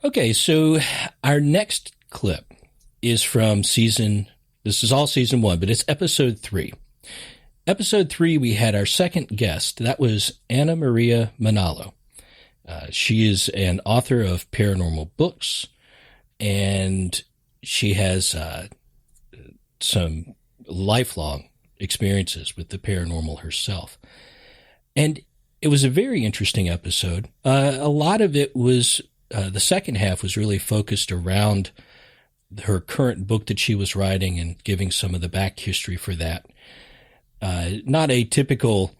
Okay, so our next clip is from this is all season 1, but it's episode 3. Episode 3, we had our second guest. That was Anna Maria Manalo. She is an author of paranormal books, and she has some lifelong experiences with the paranormal herself. And it was a very interesting episode. A lot of it was, the second half was really focused around her current book that she was writing and giving some of the back history for that. Not a typical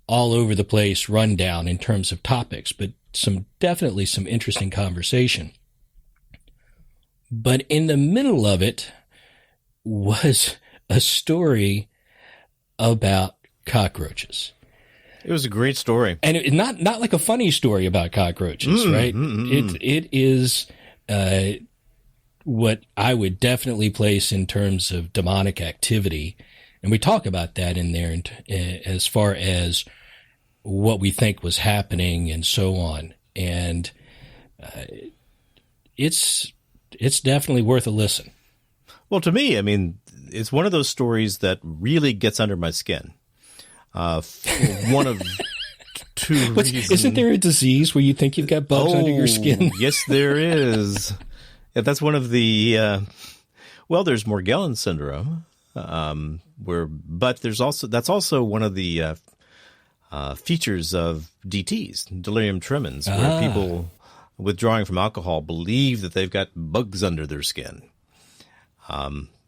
all over the place rundown in terms of topics, but definitely some interesting conversation. But in the middle of it was a story about cockroaches.
It was a great story.
And not like a funny story about cockroaches, right? It is what I would definitely place in terms of demonic activity. And we talk about that in there as far as what we think was happening and so on. And it's definitely worth a listen.
Well, to me, I mean, it's one of those stories that really gets under my skin. One of two reasons.
Isn't there a disease where you think you've got bugs under your skin?
Yes, there is. Yeah, that's one of the, there's Morgellons syndrome, but that's also one of the features of DTs, delirium tremens, where people withdrawing from alcohol believe that they've got bugs under their skin.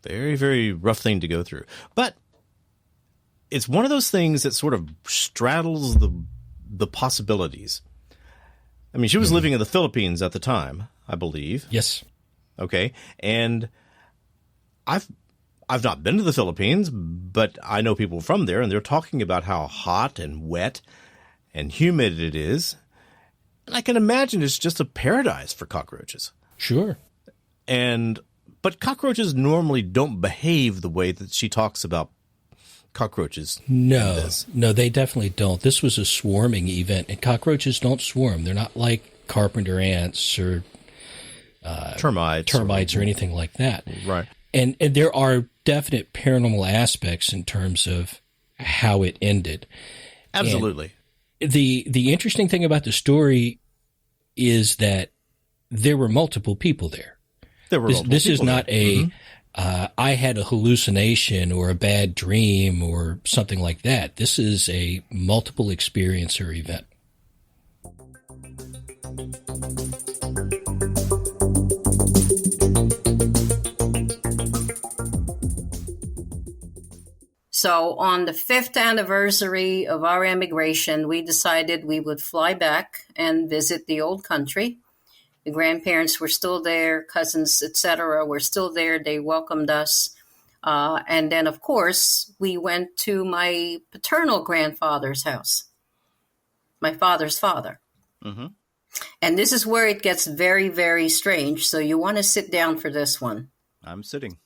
Very, very rough thing to go through. But it's one of those things that sort of straddles the possibilities. I mean, she was living in the Philippines at the time, I believe.
Yes.
Okay. And I've not been to the Philippines, but I know people from there, and they're talking about how hot and wet and humid it is. And I can imagine it's just a paradise for cockroaches.
Sure.
But cockroaches normally don't behave the way that she talks about cockroaches.
No, they definitely don't. This was a swarming event, and cockroaches don't swarm. They're not like carpenter ants or termites or anything like that.
Right.
And there are definite paranormal aspects in terms of how it ended.
Absolutely.
And the interesting thing about the story is that there were multiple people there. This is not a I had a hallucination or a bad dream or something like that. This is a multiple experiencer event.
So on the 5th anniversary of our emigration, we decided we would fly back and visit the old country. The grandparents were still there, cousins, etc., were still there. They welcomed us. And then, of course, we went to my paternal grandfather's house, my father's father.
Mm-hmm.
And this is where it gets very, very strange. So you want to sit down for this one.
I'm sitting.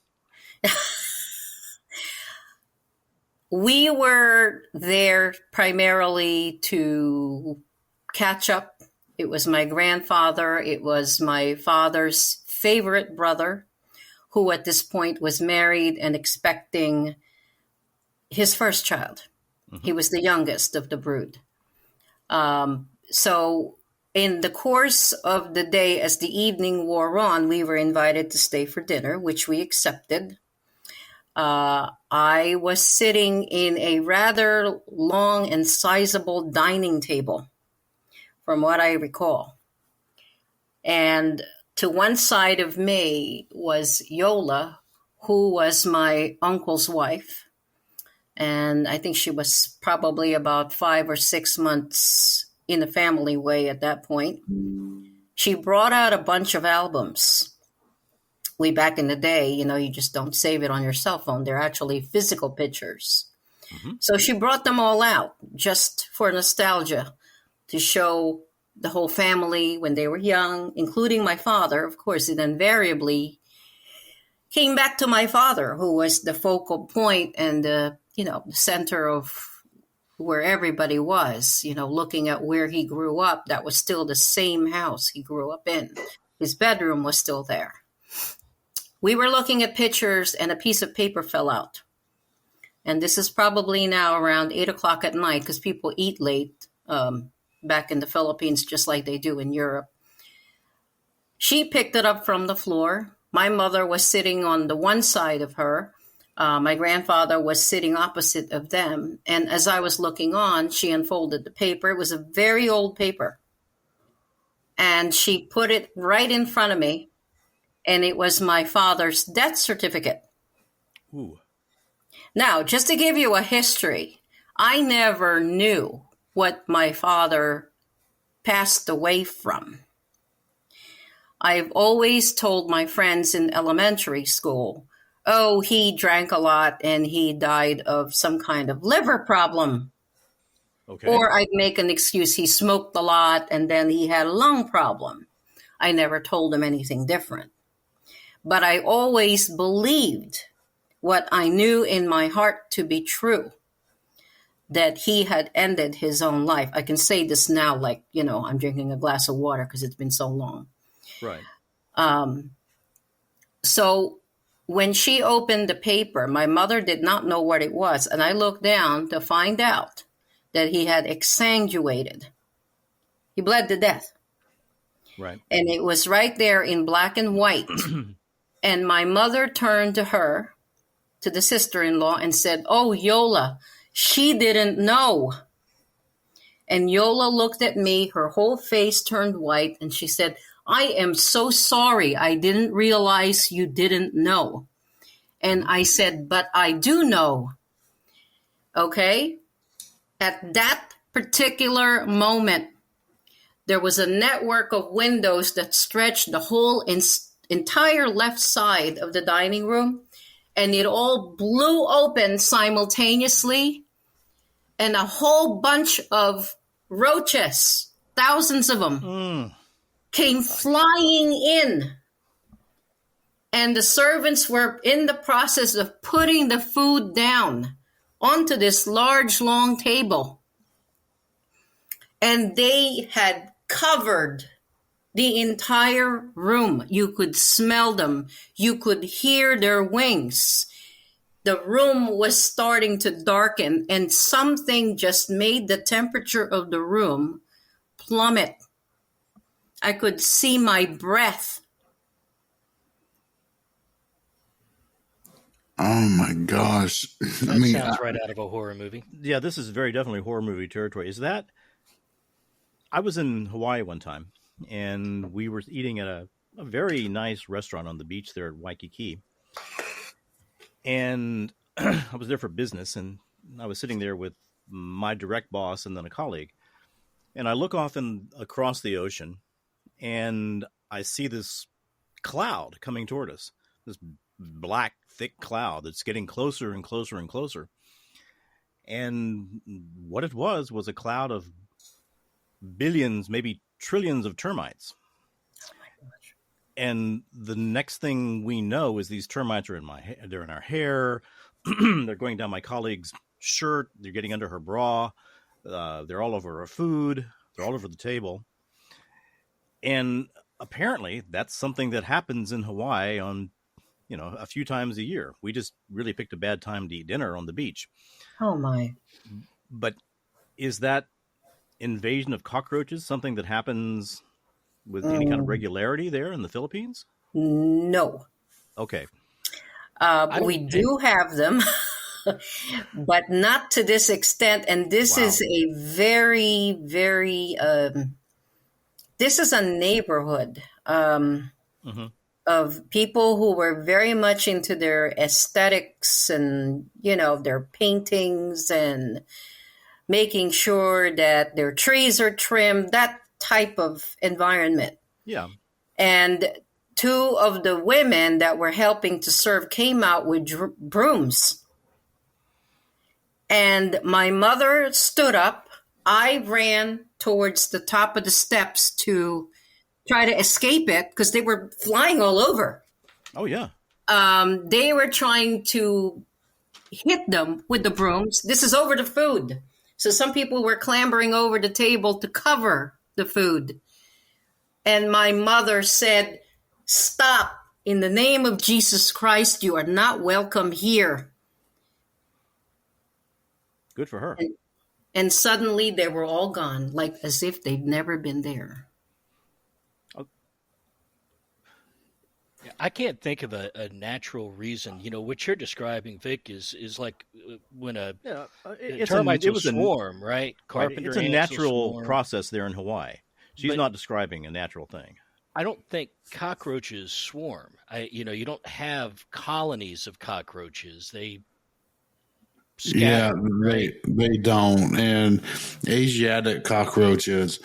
We were there primarily to catch up. It was my grandfather. It was my father's favorite brother, who at this point was married and expecting his first child. Mm-hmm. He was the youngest of the brood. So in the course of the day, as the evening wore on, we were invited to stay for dinner, which we accepted. I was sitting in a rather long and sizable dining table, from what I recall. And to one side of me was Yola, who was my uncle's wife. And I think she was probably about 5 or 6 months in the family way at that point. She brought out a bunch of albums. Way back in the day, you just don't save it on your cell phone. They're actually physical pictures. Mm-hmm. So she brought them all out just for nostalgia, to show the whole family when they were young, including my father. Of course, it invariably came back to my father, who was the focal point and the center of where everybody was, looking at where he grew up. That was still the same house he grew up in. His bedroom was still there. We were looking at pictures and a piece of paper fell out. And this is probably now around 8 o'clock at night, because people eat late back in the Philippines, just like they do in Europe. She picked it up from the floor. My mother was sitting on the one side of her. My grandfather was sitting opposite of them. And as I was looking on, she unfolded the paper. It was a very old paper. And she put it right in front of me. And it was my father's death certificate.
Ooh.
Now, just to give you a history, I never knew what my father passed away from. I've always told my friends in elementary school, oh, he drank a lot and he died of some kind of liver problem.
Okay.
Or I'd make an excuse, he smoked a lot and then he had a lung problem. I never told him anything different. But I always believed what I knew in my heart to be true, that he had ended his own life. I can say this now like, I'm drinking a glass of water because it's been so long.
Right.
So when she opened the paper, my mother did not know what it was. And I looked down to find out that he had exsanguinated. He bled to death.
Right.
And it was right there in black and white. And my mother turned to her, to the sister-in-law, and said, oh, Yola, she didn't know. And Yola looked at me, her whole face turned white, and she said, I am so sorry. I didn't realize you didn't know. And I said, but I do know. Okay? At that particular moment, there was a network of windows that stretched the whole entire left side of the dining room, and it all blew open simultaneously, and a whole bunch of roaches, thousands of them, came flying in. And the servants were in the process of putting the food down onto this large, long table. And they had covered the entire room. You could smell them. You could hear their wings. The room was starting to darken, and something just made the temperature of the room plummet. I could see my breath.
Oh my gosh.
That sounds right out of a horror movie.
Yeah, this is very definitely horror movie territory. I was in Hawaii one time, and we were eating at a very nice restaurant on the beach there at Waikiki. And I was there for business, and I was sitting there with my direct boss and then a colleague. And I look off across the ocean, and I see this cloud coming toward us, this
black, thick cloud that's getting closer and closer and closer. And what it was a cloud of billions, maybe trillions of termites. And the next thing we know is these termites are they're in our hair. They're going down my colleague's shirt. They're getting under her bra. They're all over her food. They're all over the table. And apparently that's something that happens in Hawaii on, a few times a year. We just really picked a bad time to eat dinner on the beach.
Oh my.
But is that invasion of cockroaches something that happens with any kind of regularity there in the Philippines?
No.
Okay.
We do have them, but not to this extent. And this is a very, very, this is a neighborhood of people who were very much into their aesthetics and, their paintings and making sure that their trees are trimmed, that type of environment.
Yeah.
And two of the women that were helping to serve came out with brooms. And my mother stood up. I ran towards the top of the steps to try to escape it because they were flying all over.
Oh, yeah.
They were trying to hit them with the brooms. This is over the food. So some people were clambering over the table to cover the food. And my mother said, "Stop. In the name of Jesus Christ, you are not welcome here."
Good for her.
And suddenly they were all gone, like as if they'd never been there.
I can't think of a natural reason. What you're describing, Vic, is like when termites will swarm, right? Carpenter
it's a natural process there in Hawaii. She's not describing a natural thing.
I don't think cockroaches swarm. You don't have colonies of cockroaches. They scatter,
they don't. And Asiatic cockroaches,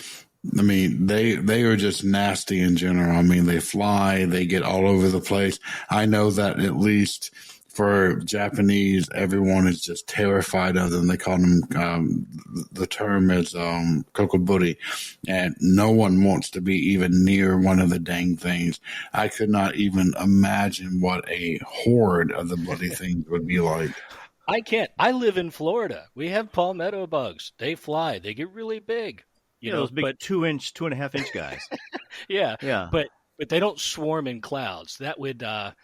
I mean, they are just nasty in general. I mean, they fly, they get all over the place. I know that at least for Japanese, everyone is just terrified of them. They call them, the term is kokoburi, and no one wants to be even near one of the dang things. I could not even imagine what a horde of the bloody things would be like.
I can't. I live in Florida. We have palmetto bugs. They fly. They get really big.
Those big 2.5 inch guys.
Yeah. But they don't swarm in clouds. That would, I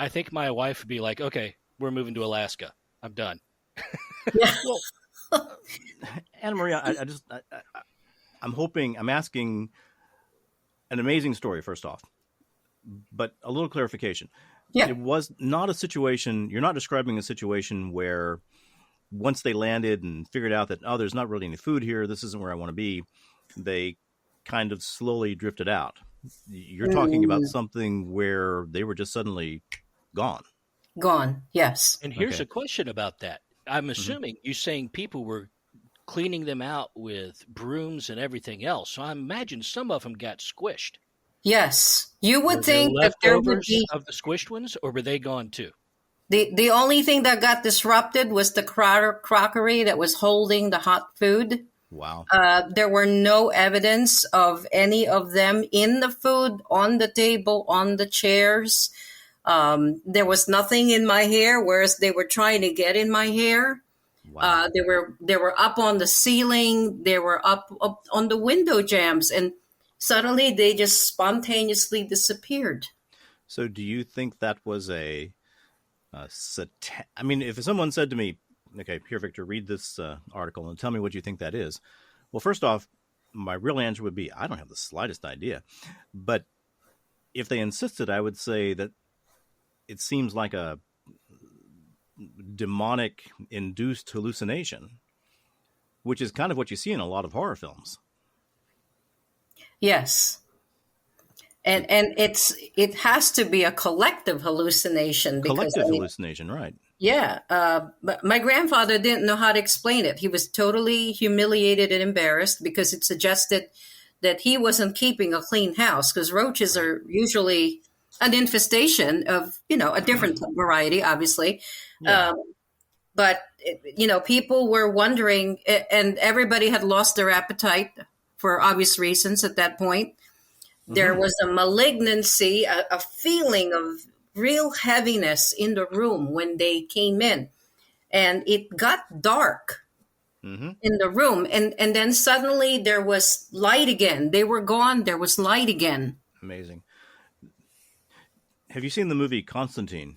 think my wife would be like, "Okay, we're moving to Alaska. I'm done."
Well, Anna Maria, I'm asking an amazing story first off, but a little clarification.
Yeah.
It was not a situation, you're not describing a situation where once they landed and figured out that, there's not really any food here, this isn't where I want to be, they kind of slowly drifted out. You're talking about something where they were just suddenly gone.
Gone, yes.
And here's a question about that. I'm assuming you're saying people were cleaning them out with brooms and everything else. So I imagine some of them got squished.
Yes. You would
Were
think
there
that there would
leftovers
be
of the squished ones, or were they gone too?
the only thing that got disrupted was the crockery that was holding the hot food.
Wow.
There were no evidence of any of them in the food, on the table, on the chairs. There was nothing in my hair, whereas they were trying to get in my hair.
Wow.
They were up on the ceiling. They were up on the window jambs, and suddenly they just spontaneously disappeared.
So do you think that was I mean, if someone said to me, "Okay, here, Victor, read this article and tell me what you think that is." Well, first off, my real answer would be, I don't have the slightest idea. But if they insisted, I would say that it seems like a demonic induced hallucination, which is kind of what you see in a lot of horror films.
Yes. And it has to be a collective hallucination.
Hallucination, right.
Yeah. But my grandfather didn't know how to explain it. He was totally humiliated and embarrassed because it suggested that he wasn't keeping a clean house, because roaches are usually an infestation of, a different variety, obviously.
Yeah.
But, people were wondering, and everybody had lost their appetite for obvious reasons at that point. There was a malignancy, a feeling of real heaviness in the room when they came in. And it got dark in the room. And then suddenly there was light again. They were gone. There was light again.
Amazing. Have you seen the movie Constantine?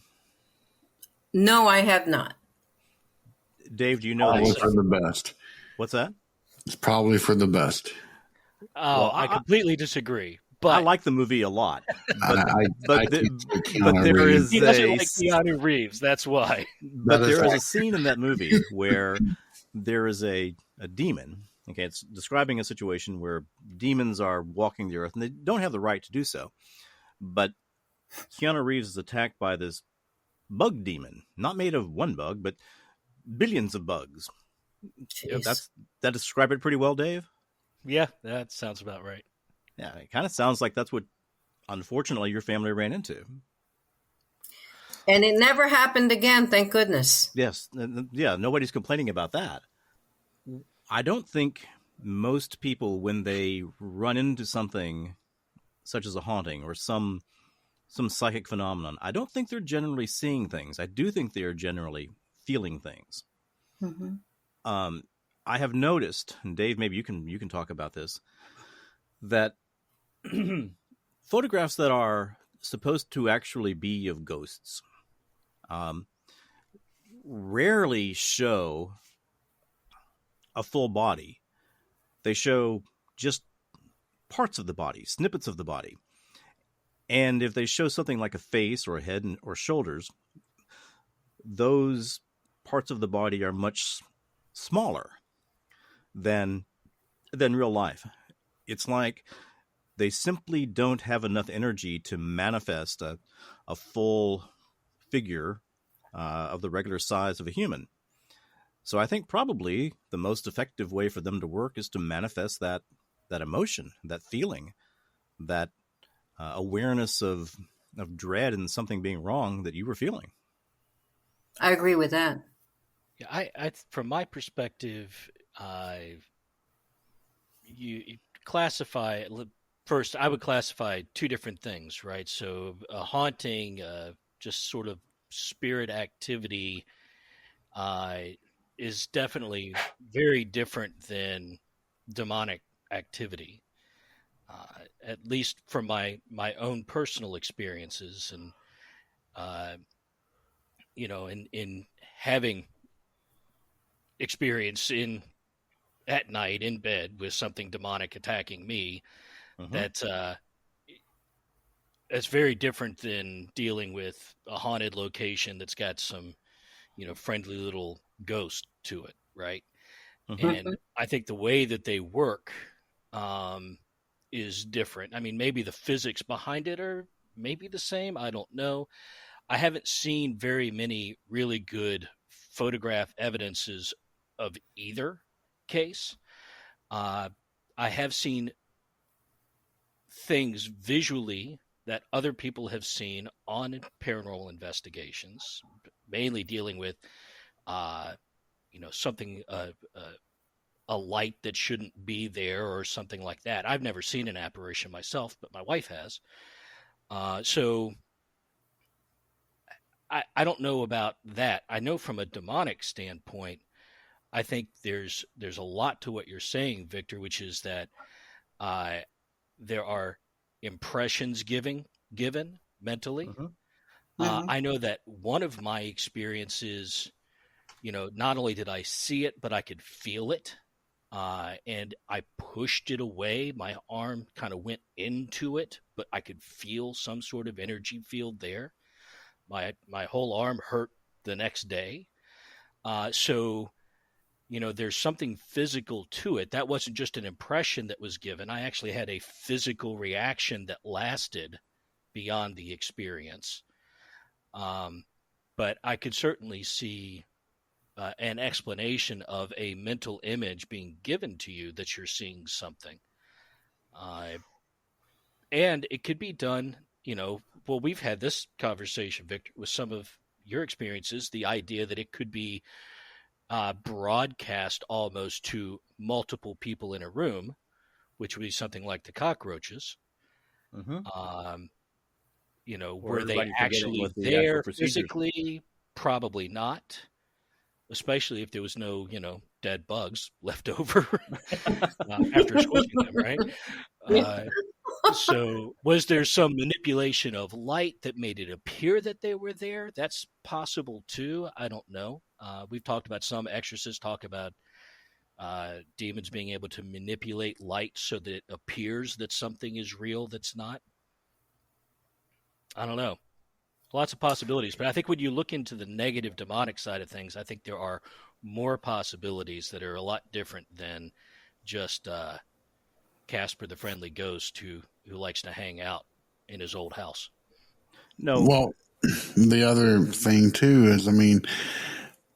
No, I have not.
Dave, do you know
Probably
this?
for the best.
What's that?
It's probably for the best.
Oh,
Well,
I completely disagree. But
I like the movie a lot.
But
there is
he doesn't like Keanu Reeves. That's why.
But there is a scene in that movie where there is a demon. Okay, it's describing a situation where demons are walking the earth and they don't have the right to do so. But Keanu Reeves is attacked by this bug demon, not made of one bug, but billions of bugs. That describe it pretty well, Dave?
Yeah, that sounds about right.
Yeah, it kind of sounds like that's what, unfortunately, your family ran into.
And it never happened again, thank goodness.
Yes. Yeah, nobody's complaining about that. I don't think most people, when they run into something such as a haunting or some psychic phenomenon, I don't think they're generally seeing things. I do think they are generally feeling things. I have noticed, and Dave, maybe you can talk about this, that photographs that are supposed to actually be of ghosts rarely show a full body. They show just parts of the body, snippets of the body. And if they show something like a face or a head or shoulders, those parts of the body are much smaller than real life. It's like they simply don't have enough energy to manifest a full figure of the regular size of a human. So I think probably the most effective way for them to work is to manifest that emotion, that feeling, that awareness of dread and something being wrong that you were feeling.
I agree with that.
Yeah, I from my perspective, you classify first. I would classify two different things, right? So a haunting, just sort of spirit activity, is definitely very different than demonic activity. At least from my own personal experiences, and in having experience at night in bed with something demonic attacking me, that's very different than dealing with a haunted location that's got some, friendly little ghost to it, right? And I think the way that they work is different. I mean, maybe the physics behind it are maybe the same. I don't know. I haven't seen very many really good photograph evidences of either case. I have seen things visually that other people have seen on paranormal investigations, mainly dealing with, something, a light that shouldn't be there or something like that. I've never seen an apparition myself, but my wife has. So I don't know about that. I know from a demonic standpoint, I think there's a lot to what you're saying, Victor, which is that there are impressions given mentally. I know that one of my experiences, not only did I see it, but I could feel it. And I pushed it away. My arm kind of went into it, but I could feel some sort of energy field there. My whole arm hurt the next day. So there's something physical to it. That wasn't just an impression that was given. I actually had a physical reaction that lasted beyond the experience. But I could certainly see an explanation of a mental image being given to you that you're seeing something. And it could be done, well, we've had this conversation, Victor, with some of your experiences, the idea that it could be broadcast almost to multiple people in a room, which would be something like the cockroaches. You know,
Or
were they
everybody forgetting
actually
what the
there
actual procedures
physically? Probably not, especially if there was no, dead bugs left over after squishing them, right? So was there some manipulation of light that made it appear that they were there? That's possible too. I don't know. We've talked about some exorcists talk about demons being able to manipulate light so that it appears that something is real that's not. I don't know. Lots of possibilities. But I think when you look into the negative demonic side of things, I think there are more possibilities that are a lot different than just Casper the Friendly Ghost who likes to hang out in his old house.
No.
Well, the other thing too is, I mean,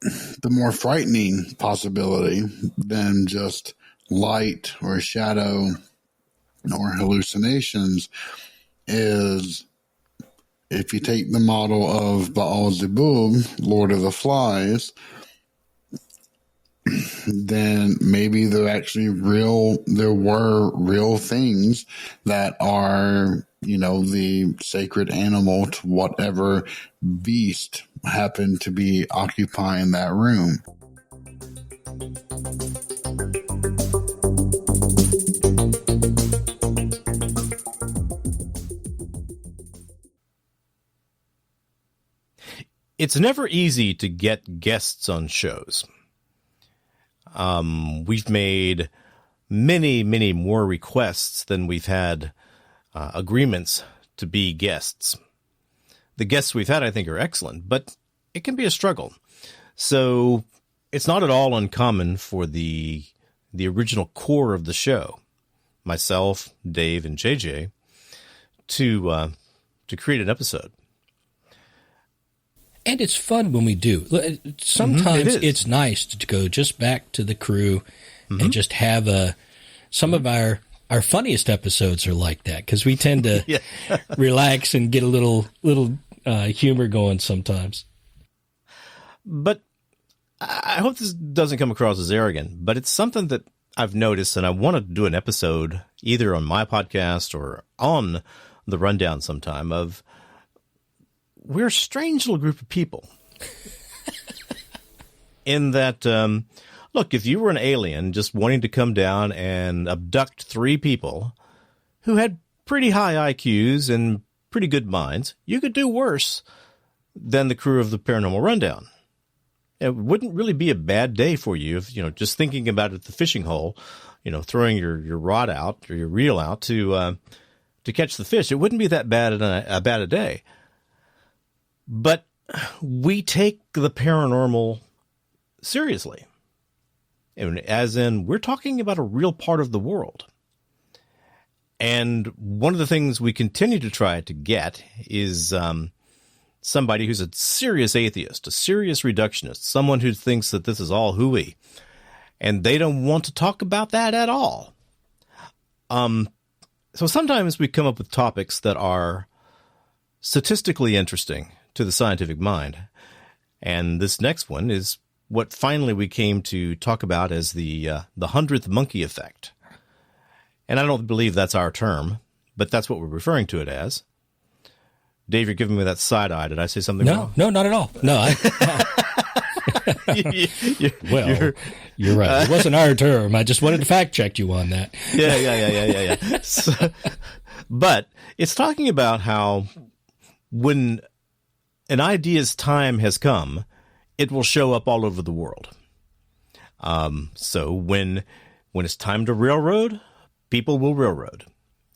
the more frightening possibility than just light or shadow or hallucinations is if you take the model of Baal-Zebub, Lord of the Flies, then maybe there were real things that are, the sacred animal to whatever beast happened to be occupying that room.
It's never easy to get guests on shows. We've made many, many more requests than we've had agreements to be guests. The guests we've had, I think, are excellent, but it can be a struggle. So it's not at all uncommon for the original core of the show, myself, Dave, and JJ, to create an episode.
And it's fun when we do. Sometimes it's nice to go just back to the crew and just have some of our funniest episodes are like that because we tend to relax and get a little humor going sometimes.
But I hope this doesn't come across as arrogant, but it's something that I've noticed, and I want to do an episode either on my podcast or on the Rundown sometime of we're a strange little group of people. In that, look, if you were an alien just wanting to come down and abduct 3 people who had pretty high IQs and pretty good minds, you could do worse than the crew of the Paranormal Rundown. It wouldn't really be a bad day for you if, just thinking about it at the fishing hole, throwing your rod out or your reel out to catch the fish. It wouldn't be that bad a day. But we take the paranormal seriously. And as in, we're talking about a real part of the world. And one of the things we continue to try to get is somebody who's a serious atheist, a serious reductionist, someone who thinks that this is all hooey. And they don't want to talk about that at all. So sometimes we come up with topics that are statistically interesting to the scientific mind. And this next one is what finally we came to talk about as the 100th monkey effect. And I don't believe that's our term, but that's what we're referring to it as. Dave, you're giving me that side eye. Did I say something wrong?
No, not at all. No, you're right. It wasn't our term. I just wanted to fact check you on that.
Yeah. But it's talking about how when an idea's time has come, it will show up all over the world. So when it's time to railroad, people will railroad.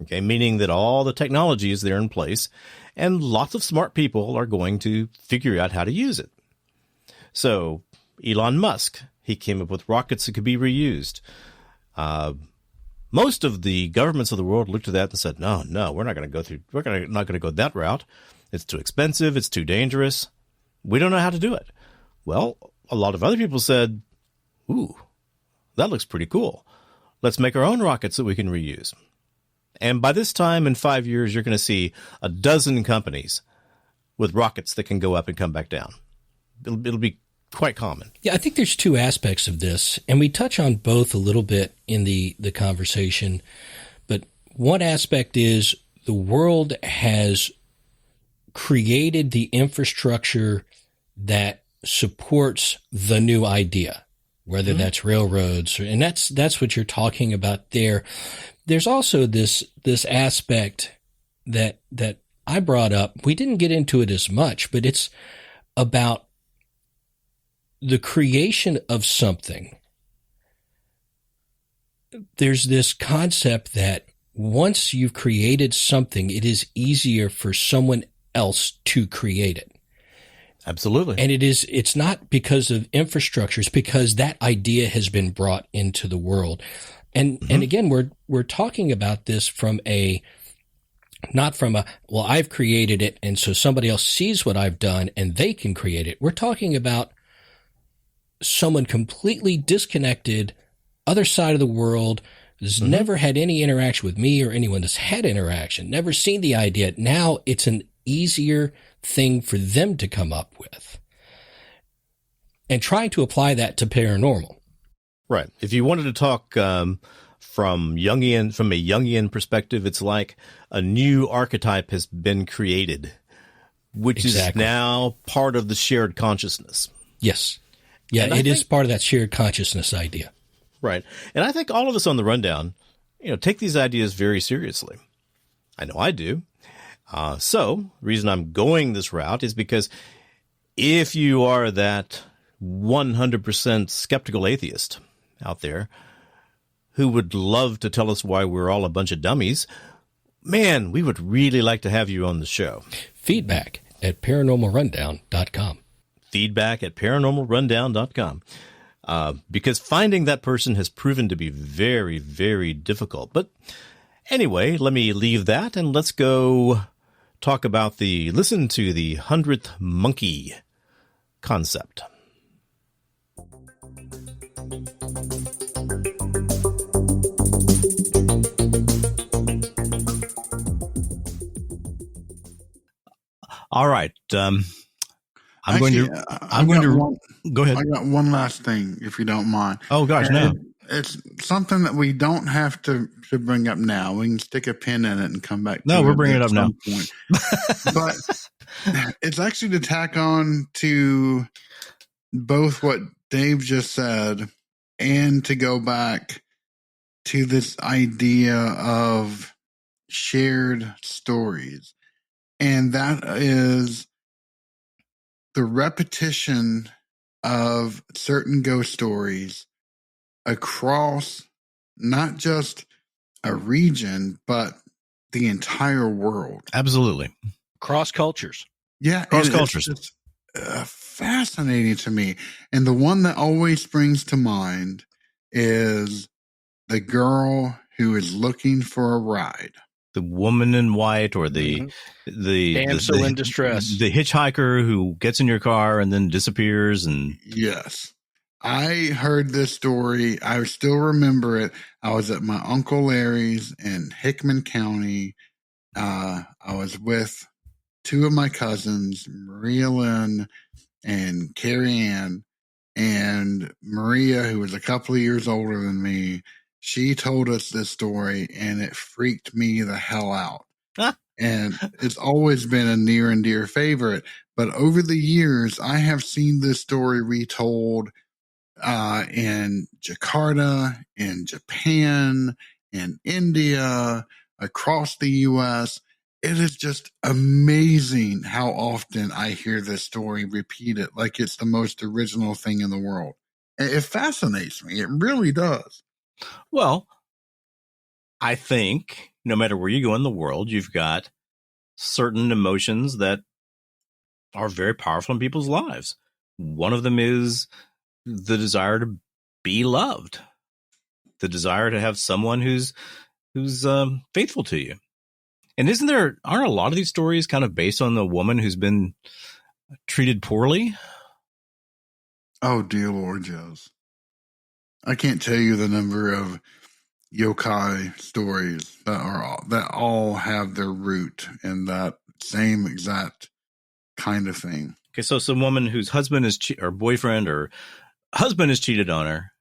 Okay, meaning that all the technology is there in place, and lots of smart people are going to figure out how to use it. So Elon Musk, he came up with rockets that could be reused. Most of the governments of the world looked at that and said, no, we're not going to go that route. It's too expensive. It's too dangerous. We don't know how to do it. Well, a lot of other people said, ooh, that looks pretty cool. Let's make our own rockets that we can reuse. And by this time in 5 years, you're going to see a dozen companies with rockets that can go up and come back down. It'll be quite common.
Yeah, I think there's two aspects of this, and we touch on both a little bit in the conversation. But one aspect is the world has created the infrastructure that supports the new idea, whether that's railroads, and that's what you're talking about there. There's also this aspect that I brought up. We didn't get into it as much, but it's about the creation of something. There's this concept that once you've created something, it is easier for someone else to create it.
Absolutely.
And it's not because of infrastructure, it's because that idea has been brought into the world. And again, we're talking about this from not from well, I've created it, and so somebody else sees what I've done and they can create it. We're talking about someone completely disconnected, other side of the world, has never had any interaction with me or anyone that's had interaction, never seen the idea. Now it's an easier thing for them to come up with. And trying to apply that to paranormal.
Right. If you wanted to talk from a Jungian perspective, it's like a new archetype has been created, which is now part of the shared consciousness.
Yes. Yeah, it is part of that shared consciousness idea.
Right. And I think all of us on the Rundown, take these ideas very seriously. I know I do. So the reason I'm going this route is because if you are that 100% skeptical atheist out there who would love to tell us why we're all a bunch of dummies, man, we would really like to have you on the show.
Feedback at paranormalrundown.com.
Feedback at paranormalrundown.com. Because finding that person has proven to be very, very difficult. But anyway, let me leave that and let's go talk about listen to the 100th monkey concept.
All right. Go ahead.
I got one last thing, if you don't mind.
Oh gosh, no.
It's something that we don't have to bring up now. We can stick a pin in it and come back.
No, we're bringing it up now.
Point. But it's actually to tack on to both what Dave just said and to go back to this idea of shared stories. And that is the repetition of certain ghost stories across not just a region, but the entire world.
Absolutely.
Cross cultures.
Yeah.
Cross cultures.
It's fascinating to me. And the one that always springs to mind is the girl who is looking for a ride.
The woman in white, or the
damsel in distress,
the hitchhiker who gets in your car and then disappears. And
yes, I heard this story. I still remember it. I was at my Uncle Larry's in Hickman County. I was with two of my cousins, Maria Lynn and Carrie Ann. And Maria, who was a couple of years older than me, she told us this story, and it freaked me the hell out. And it's always been a near and dear favorite. But over the years, I have seen this story retold in Jakarta, in Japan, in India, across the U.S. It is just amazing how often I hear this story repeated like it's the most original thing in the world. It fascinates me. It really does.
Well, I think no matter where you go in the world, you've got certain emotions that are very powerful in people's lives. One of them is the desire to be loved, the desire to have someone who's faithful to you. And aren't a lot of these stories kind of based on the woman who's been treated poorly?
Oh, dear Lord, Joes. I can't tell you the number of yokai stories that all have their root in that same exact kind of thing.
Okay, so some woman whose husband is or boyfriend or husband has cheated on her,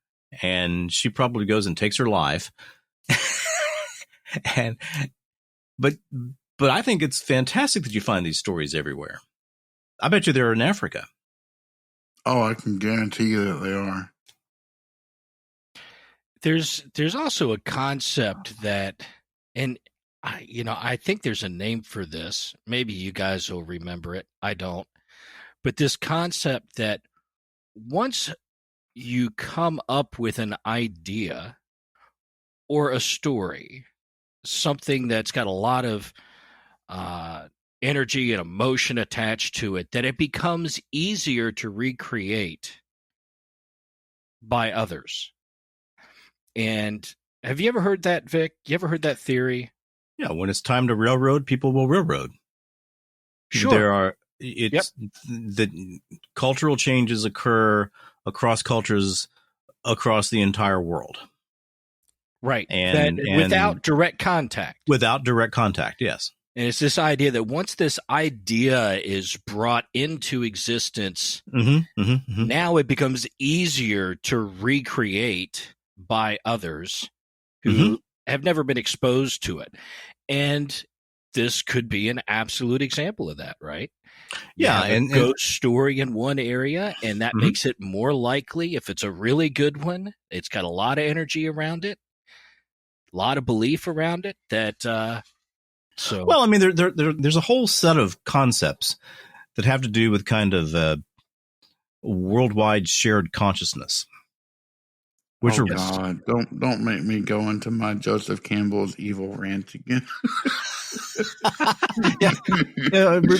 and she probably goes and takes her life. But I think it's fantastic that you find these stories everywhere. I bet you they're in Africa.
Oh, I can guarantee you that they are.
There's also a concept that, and I think there's a name for this. Maybe you guys will remember it. I don't. But this concept that once you come up with an idea or a story, something that's got a lot of energy and emotion attached to it, that it becomes easier to recreate by others. And have you ever heard that, Vic? You ever heard that theory?
Yeah, when it's time to railroad, people will railroad.
Sure.
The cultural changes occur across cultures across the entire world.
Right.
And
without direct contact.
Without direct contact, yes.
And it's this idea that once this idea is brought into existence, now it becomes easier to recreate by others who have never been exposed to it. And this could be an absolute example of that, right?
Yeah.
And ghost story in one area, and that makes it more likely, if it's a really good one, it's got a lot of energy around it, a lot of belief around it, that well, I mean, there's a whole set of concepts that have to do with kind of worldwide shared consciousness. Which
God, don't make me go into my Joseph Campbell's evil rant again.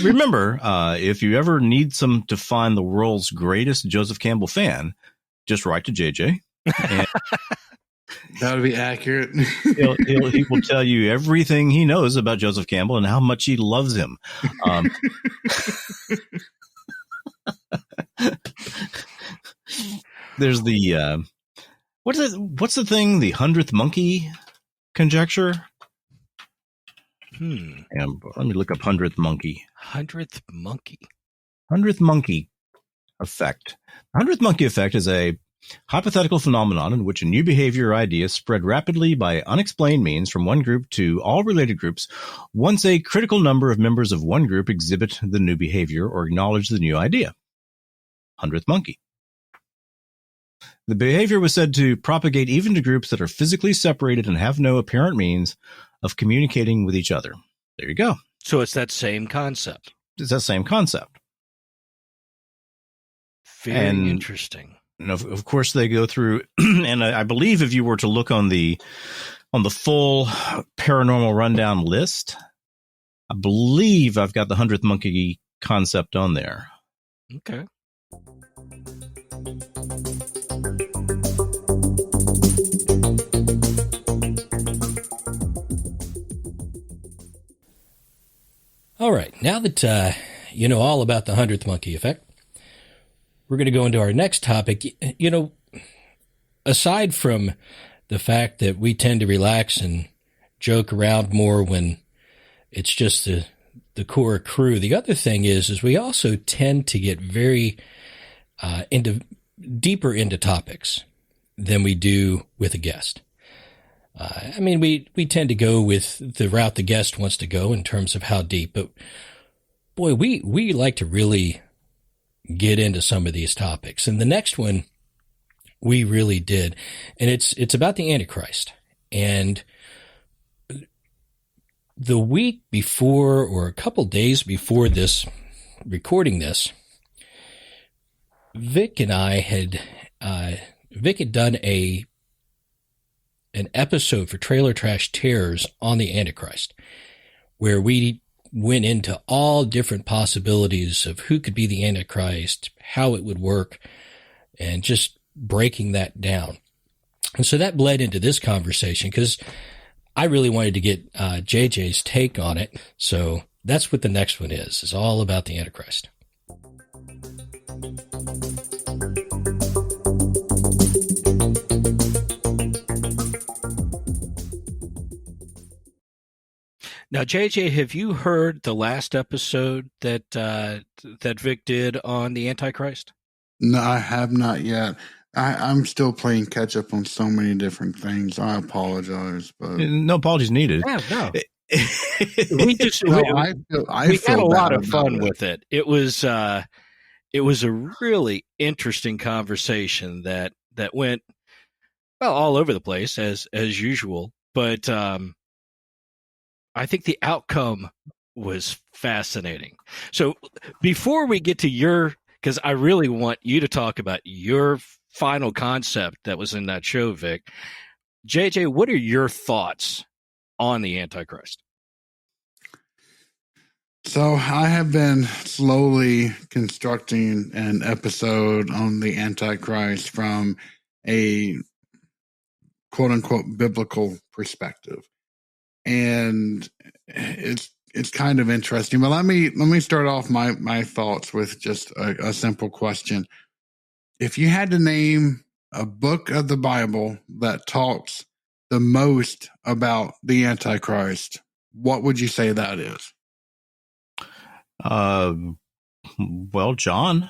Remember, if you ever need to find the world's greatest Joseph Campbell fan, just write to JJ. And
that would be accurate.
he will tell you everything he knows about Joseph Campbell and how much he loves him. There's the what's the thing? The 100th monkey conjecture. And let me look up 100th monkey.
100th monkey.
100th monkey effect. 100th monkey effect is a hypothetical phenomenon in which a new behavior or idea spread rapidly by unexplained means from one group to all related groups once a critical number of members of one group exhibit the new behavior or acknowledge the new idea. 100th monkey. The behavior was said to propagate even to groups that are physically separated and have no apparent means of communicating with each other. There you go.
So it's that same concept.
It's that same concept.
Very interesting.
And of course, they go through, and I believe if you were to look on the full Paranormal Rundown list, I believe I've got the 100th monkey concept on there.
Okay.
All right, now that you know all about the 100th monkey effect, we're going to go into our next topic. You know, aside from the fact that we tend to relax and joke around more when it's just the core crew, the other thing is we also tend to get very deeper into topics than we do with a guest. I mean, we tend to go with the route the guest wants to go in terms of how deep, but boy, we like to really get into some of these topics. And the next one we really did, and it's about the Antichrist. And the week before, or a couple days before this, recording this, Vic and I had done an episode for Trailer Trash Terrors on the Antichrist, where we went into all different possibilities of who could be the Antichrist, how it would work, and just breaking that down. And so that bled into this conversation because I really wanted to get JJ's take on it. So that's what the next one is. It's all about the Antichrist.
Now, JJ, have you heard the last episode that that Vic did on the Antichrist?
No, I have not yet. I'm still playing catch up on so many different things. I apologize, but
No apologies needed.
Yeah, no. We just
no,
we
feel
had a lot
bad
of fun
about it.
with it. It was a really interesting conversation that went well all over the place as usual. But I think the outcome was fascinating. So before we get to because I really want you to talk about your final concept that was in that show, Vic. JJ, what are your thoughts on the Antichrist?
So I have been slowly constructing an episode on the Antichrist from a quote unquote biblical perspective. And it's kind of interesting. But let me start off my thoughts with just a simple question. If you had to name a book of the Bible that talks the most about the Antichrist, what would you say that is?
Well, John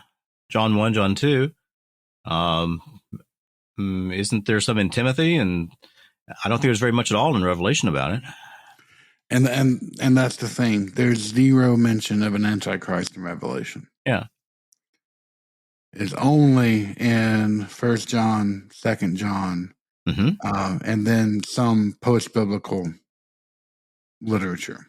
1, John 2. Isn't there some in Timothy? And I don't think there's very much at all in Revelation about it.
And that's the thing. There's zero mention of an Antichrist in Revelation.
Yeah.
It's only in 1 John, 2 John, and then some post-biblical literature.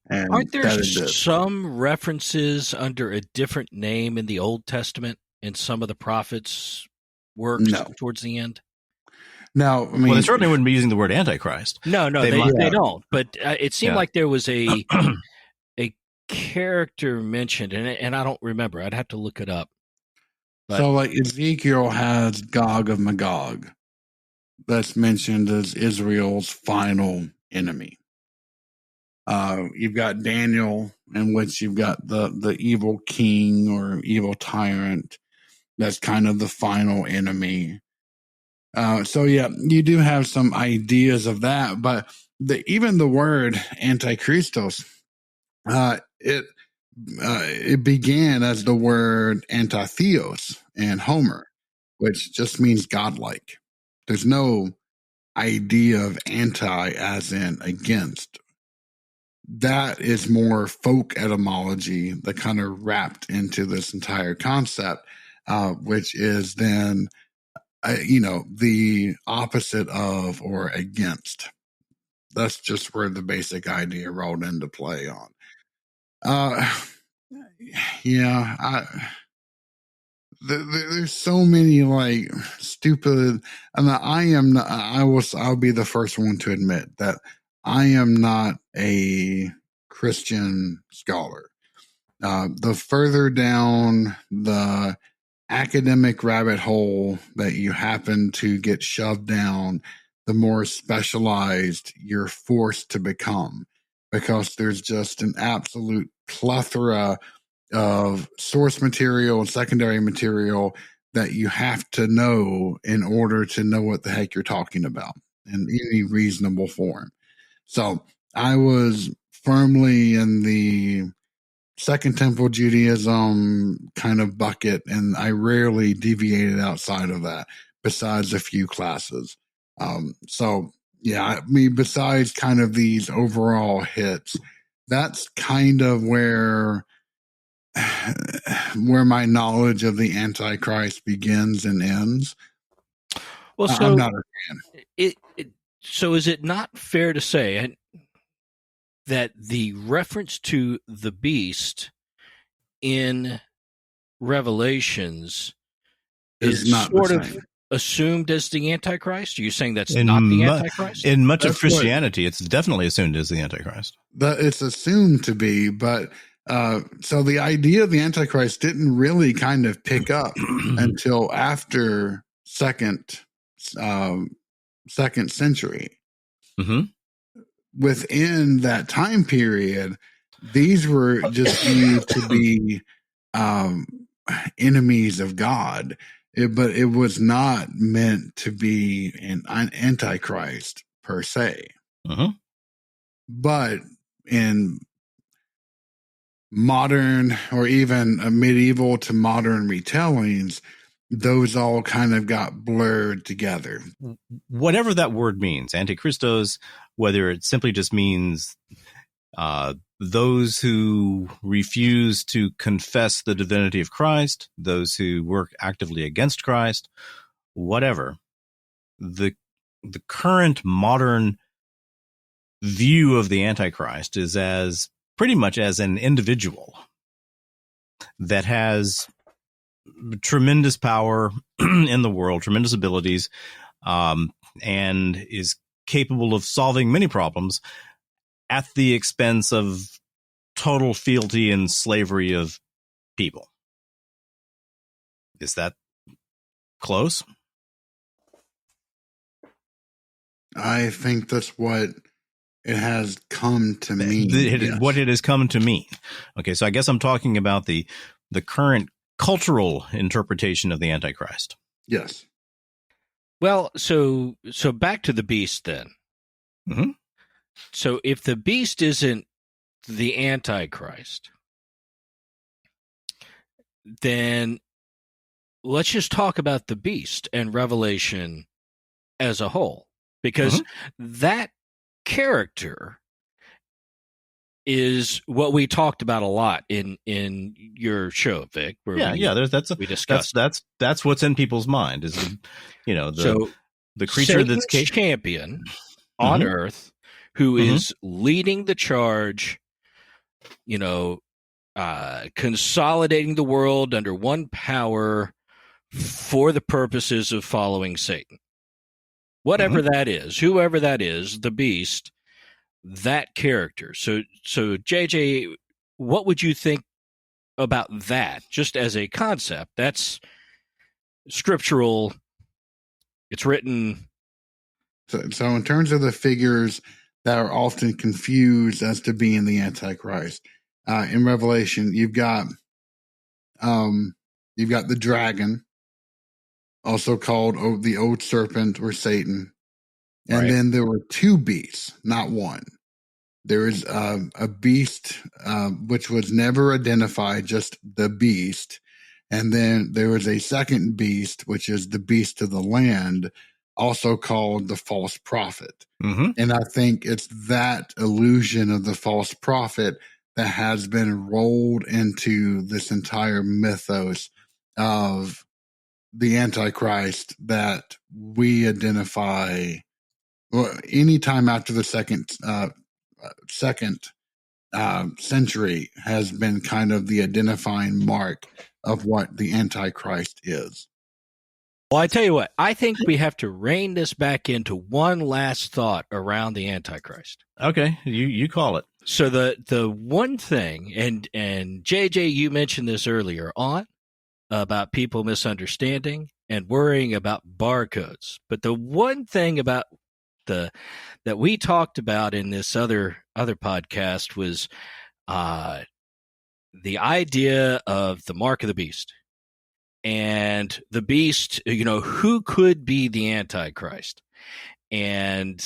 And
aren't there some references under a different name in the Old Testament in some of the prophets' works towards the end?
No, I mean,
well, they certainly wouldn't be using the word Antichrist.
No, they don't. But it seemed like there was a character mentioned, and I don't remember. I'd have to look it up. But,
so, like Ezekiel has Gog of Magog, that's mentioned as Israel's final enemy. You've got Daniel, in which you've got the evil king or evil tyrant. That's kind of the final enemy. So yeah, you do have some ideas of that, but even the word antichristos, it began as the word antitheos in Homer, which just means godlike. There's no idea of anti as in against. That is more folk etymology that kind of wrapped into this entire concept, which is then the opposite of or against. That's just where the basic idea rolled into play on. There's so many like stupid, and I'll be the first one to admit that I am not a Christian scholar. The further down the academic rabbit hole that you happen to get shoved down, the more specialized you're forced to become, because there's just an absolute plethora of source material and secondary material that you have to know in order to know what the heck you're talking about in any reasonable form. So I was firmly in the Second Temple Judaism kind of bucket, and I rarely deviated outside of that, besides a few classes. So yeah, I mean, besides kind of these overall hits, that's kind of where my knowledge of the Antichrist begins and ends.
Well, so
I'm not a fan.
So is it not fair to say that the reference to the beast in Revelations is
not
sort of assumed as the Antichrist? Are you saying that's not the Antichrist?
In much of Christianity, it's definitely assumed as the Antichrist.
It's assumed to be, but so the idea of the Antichrist didn't really kind of pick up until after second century.
Mm-hmm.
Within that time period, these were just viewed to be enemies of God, but it was not meant to be an antichrist per se.
Uh-huh.
But in modern or even a medieval to modern retellings, those all kind of got blurred together.
Whatever that word means, Antichristos, whether it simply just means those who refuse to confess the divinity of Christ, those who work actively against Christ, whatever. The current modern view of the Antichrist is as pretty much as an individual that has tremendous power in the world, tremendous abilities, and is capable of solving many problems at the expense of total fealty and slavery of people. Is that close?
I think that's what it has come to mean.
Yes. What it has come to mean. Okay, so I guess I'm talking about the current cultural interpretation of the Antichrist.
Yes.
Well, so back to the beast then.
Mm-hmm.
So if the beast isn't the Antichrist, then let's just talk about the beast and Revelation as a whole, because that character is what we talked about a lot in your show, Vic. Where we discussed
that's what's in people's mind is the creature
Satan's
that's
champion on Earth who is leading the charge, consolidating the world under one power for the purposes of following Satan. Whatever that is, whoever that is, the beast, that character. So JJ, what would you think about that just as a concept? That's scriptural. It's written.
So in terms of the figures that are often confused as to being the Antichrist, in Revelation, you've got the dragon, also called the old serpent or Satan. And then there were two beasts, not one. There is a beast, which was never identified, just the beast. And then there was a second beast, which is the beast of the land, also called the false prophet. And I think it's that illusion of the false prophet that has been rolled into this entire mythos of the Antichrist that we identify. Well, anytime after the second century has been kind of the identifying mark of what the Antichrist is.
Well, I tell you what, I think we have to rein this back into one last thought around the Antichrist.
Okay, you call it.
So the one thing, and JJ, you mentioned this earlier on about people misunderstanding and worrying about barcodes. But the one thing about that we talked about in this other podcast was the idea of the mark of the beast. And the beast, who could be the Antichrist, and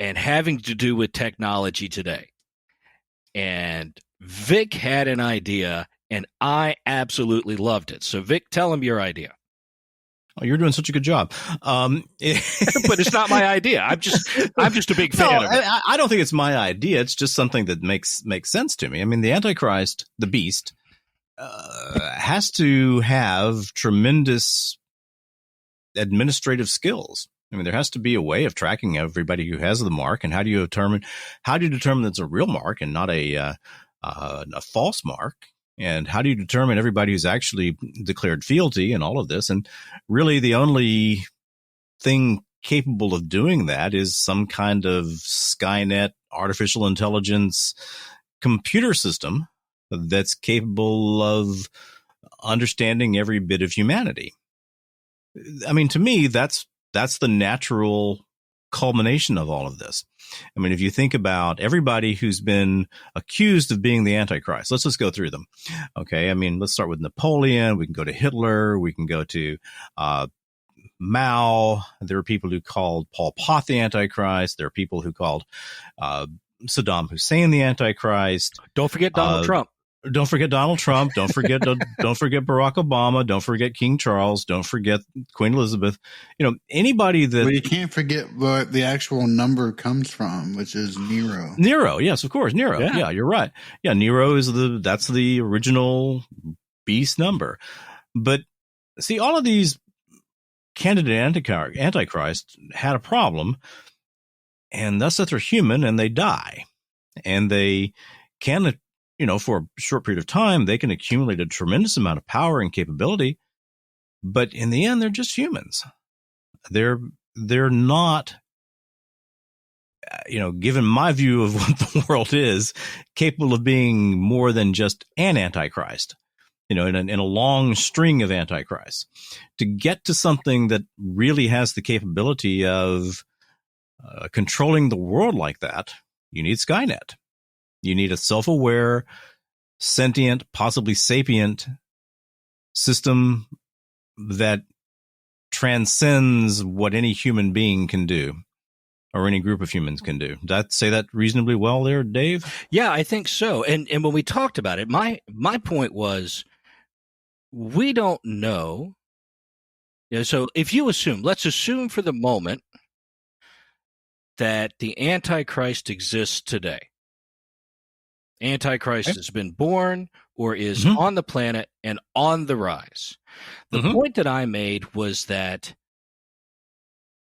having to do with technology today. And Vic had an idea, and I absolutely loved it. So, Vic, tell him your idea.
Oh, you're doing such a good job.
But it's not my idea. I'm just a big fan of it.
I don't think it's my idea. It's just something that makes sense to me. I mean, the Antichrist, the beast, has to have tremendous administrative skills. I mean, there has to be a way of tracking everybody who has the mark. And how do you determine that it's a real mark and not a false mark? And how do you determine everybody who's actually declared fealty and all of this? And really the only thing capable of doing that is some kind of Skynet, artificial intelligence computer system that's capable of understanding every bit of humanity. I mean, to me, that's the natural culmination of all of this. I mean, if you think about everybody who's been accused of being the Antichrist, let's just go through them. Okay. I mean, let's start with Napoleon. We can go to Hitler. We can go to Mao. There are people who called Pol Pot the Antichrist. There are people who called Saddam Hussein the Antichrist.
Don't forget Donald Trump.
Don't forget Donald Trump. Don't forget don't forget Barack Obama. Don't forget King Charles. Don't forget Queen Elizabeth. Anybody that
Well, you can't forget what the actual number comes from, which is Nero.
Nero, yes, of course, Nero.
Yeah.
Yeah, you're right. Yeah, Nero is that's the original beast number. But see, all of these candidate antichrist had a problem, and that's that they're human and they die, and they can, for a short period of time, they can accumulate a tremendous amount of power and capability, but in the end, they're just humans. They're not, given my view of what the world is, capable of being more than just an antichrist. In a long string of antichrists. To get to something that really has the capability of controlling the world like that, you need Skynet. You need a self-aware, sentient, possibly sapient system that transcends what any human being can do, or any group of humans can do. Did I say that reasonably well there, Dave?
Yeah, I think so. And when we talked about it, my point was, we don't know. So if you let's assume for the moment that the Antichrist exists today. Antichrist has been born or is on the planet and on the rise. The point that I made was that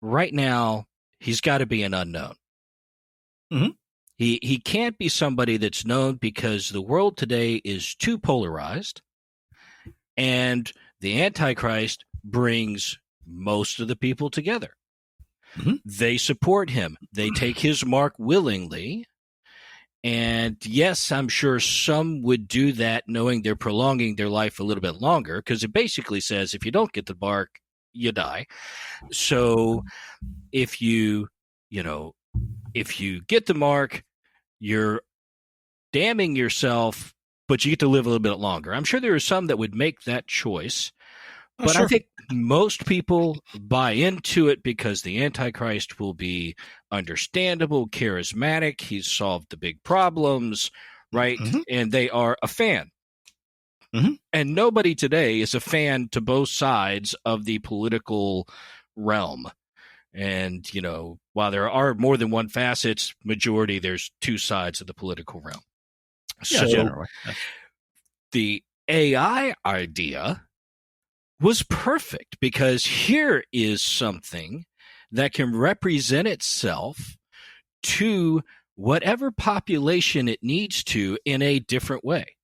right now he's got to be an unknown. He can't be somebody that's known, because the world today is too polarized. And the Antichrist brings most of the people together. They support him. They take his mark willingly. And yes, I'm sure some would do that knowing they're prolonging their life a little bit longer, because it basically says if you don't get the mark, you die. So if you get the mark, you're damning yourself, but you get to live a little bit longer. I'm sure there are some that would make that choice, but I think most people buy into it because the Antichrist will be understandable, charismatic. He's solved the big problems, right? And they are a fan. And nobody today is a fan to both sides of the political realm. And, while there are more than one facet, majority, there's two sides of the political realm.
Yeah, generally.
The AI idea was perfect, because here is something that can represent itself to whatever population it needs to in a different way.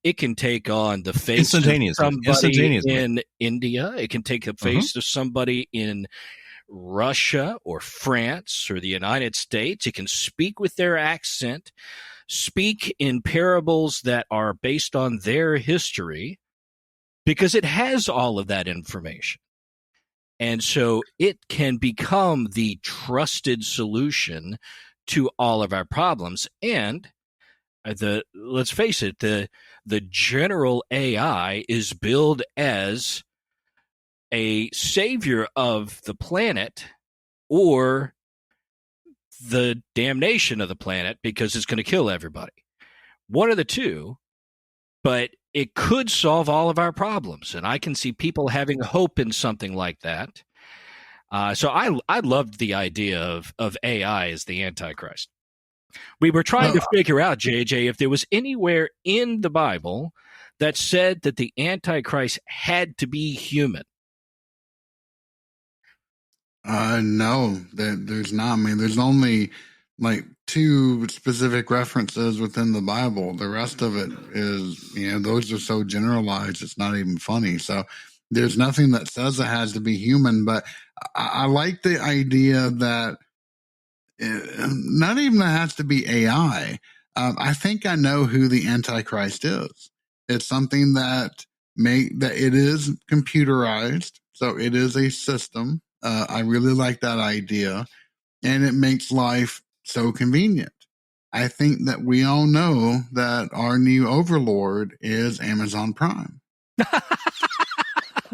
It can take on the face of somebody in India. It can take the face of somebody in Russia or France or the United States. It can speak with their accent, speak in parables that are based on their history, because it has all of that information. And so it can become the trusted solution to all of our problems. And let's face it, the general AI is billed as a savior of the planet or the damnation of the planet, because it's going to kill everybody. One of the two, but it could solve all of our problems. And I can see people having hope in something like that. So I loved the idea of AI as the Antichrist. We were trying to figure out, JJ, if there was anywhere in the Bible that said that the Antichrist had to be human.
No, there's not. I mean, there's only like two specific references within the Bible. The rest of it is, those are so generalized, it's not even funny. So there's nothing that says it has to be human. But I like the idea that not even that has to be AI. I think I know who the Antichrist is. It's something that it is computerized, so it is a system. I really like that idea, and it makes life so convenient. I think that we all know that our new overlord is Amazon Prime.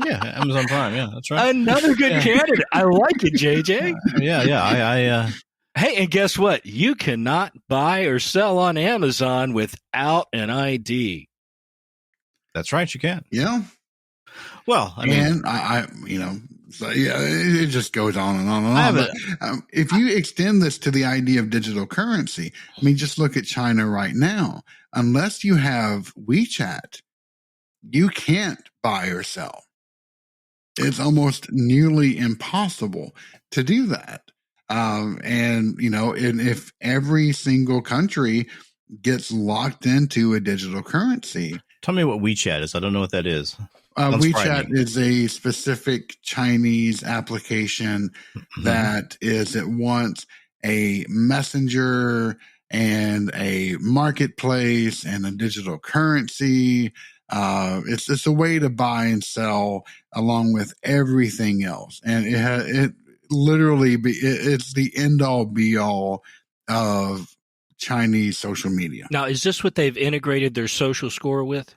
Yeah, Amazon Prime. Yeah, that's right.
Another good candidate. I like it, JJ.
Yeah.
Hey, and guess what? You cannot buy or sell on Amazon without an ID.
That's right. You can.
Yeah.
Well, I mean,
And so yeah, it just goes on and on and on. But if you extend this to the idea of digital currency, I mean, just look at China right now. Unless you have WeChat, you can't buy or sell. It's almost nearly impossible to do that. And if every single country gets locked into a digital currency.
Tell me what WeChat is. I don't know what that is.
WeChat is a specific Chinese application that is at once a messenger and a marketplace and a digital currency. It's a way to buy and sell along with everything else. And it's the end all be all of Chinese social media.
Now, is this what they've integrated their social score with?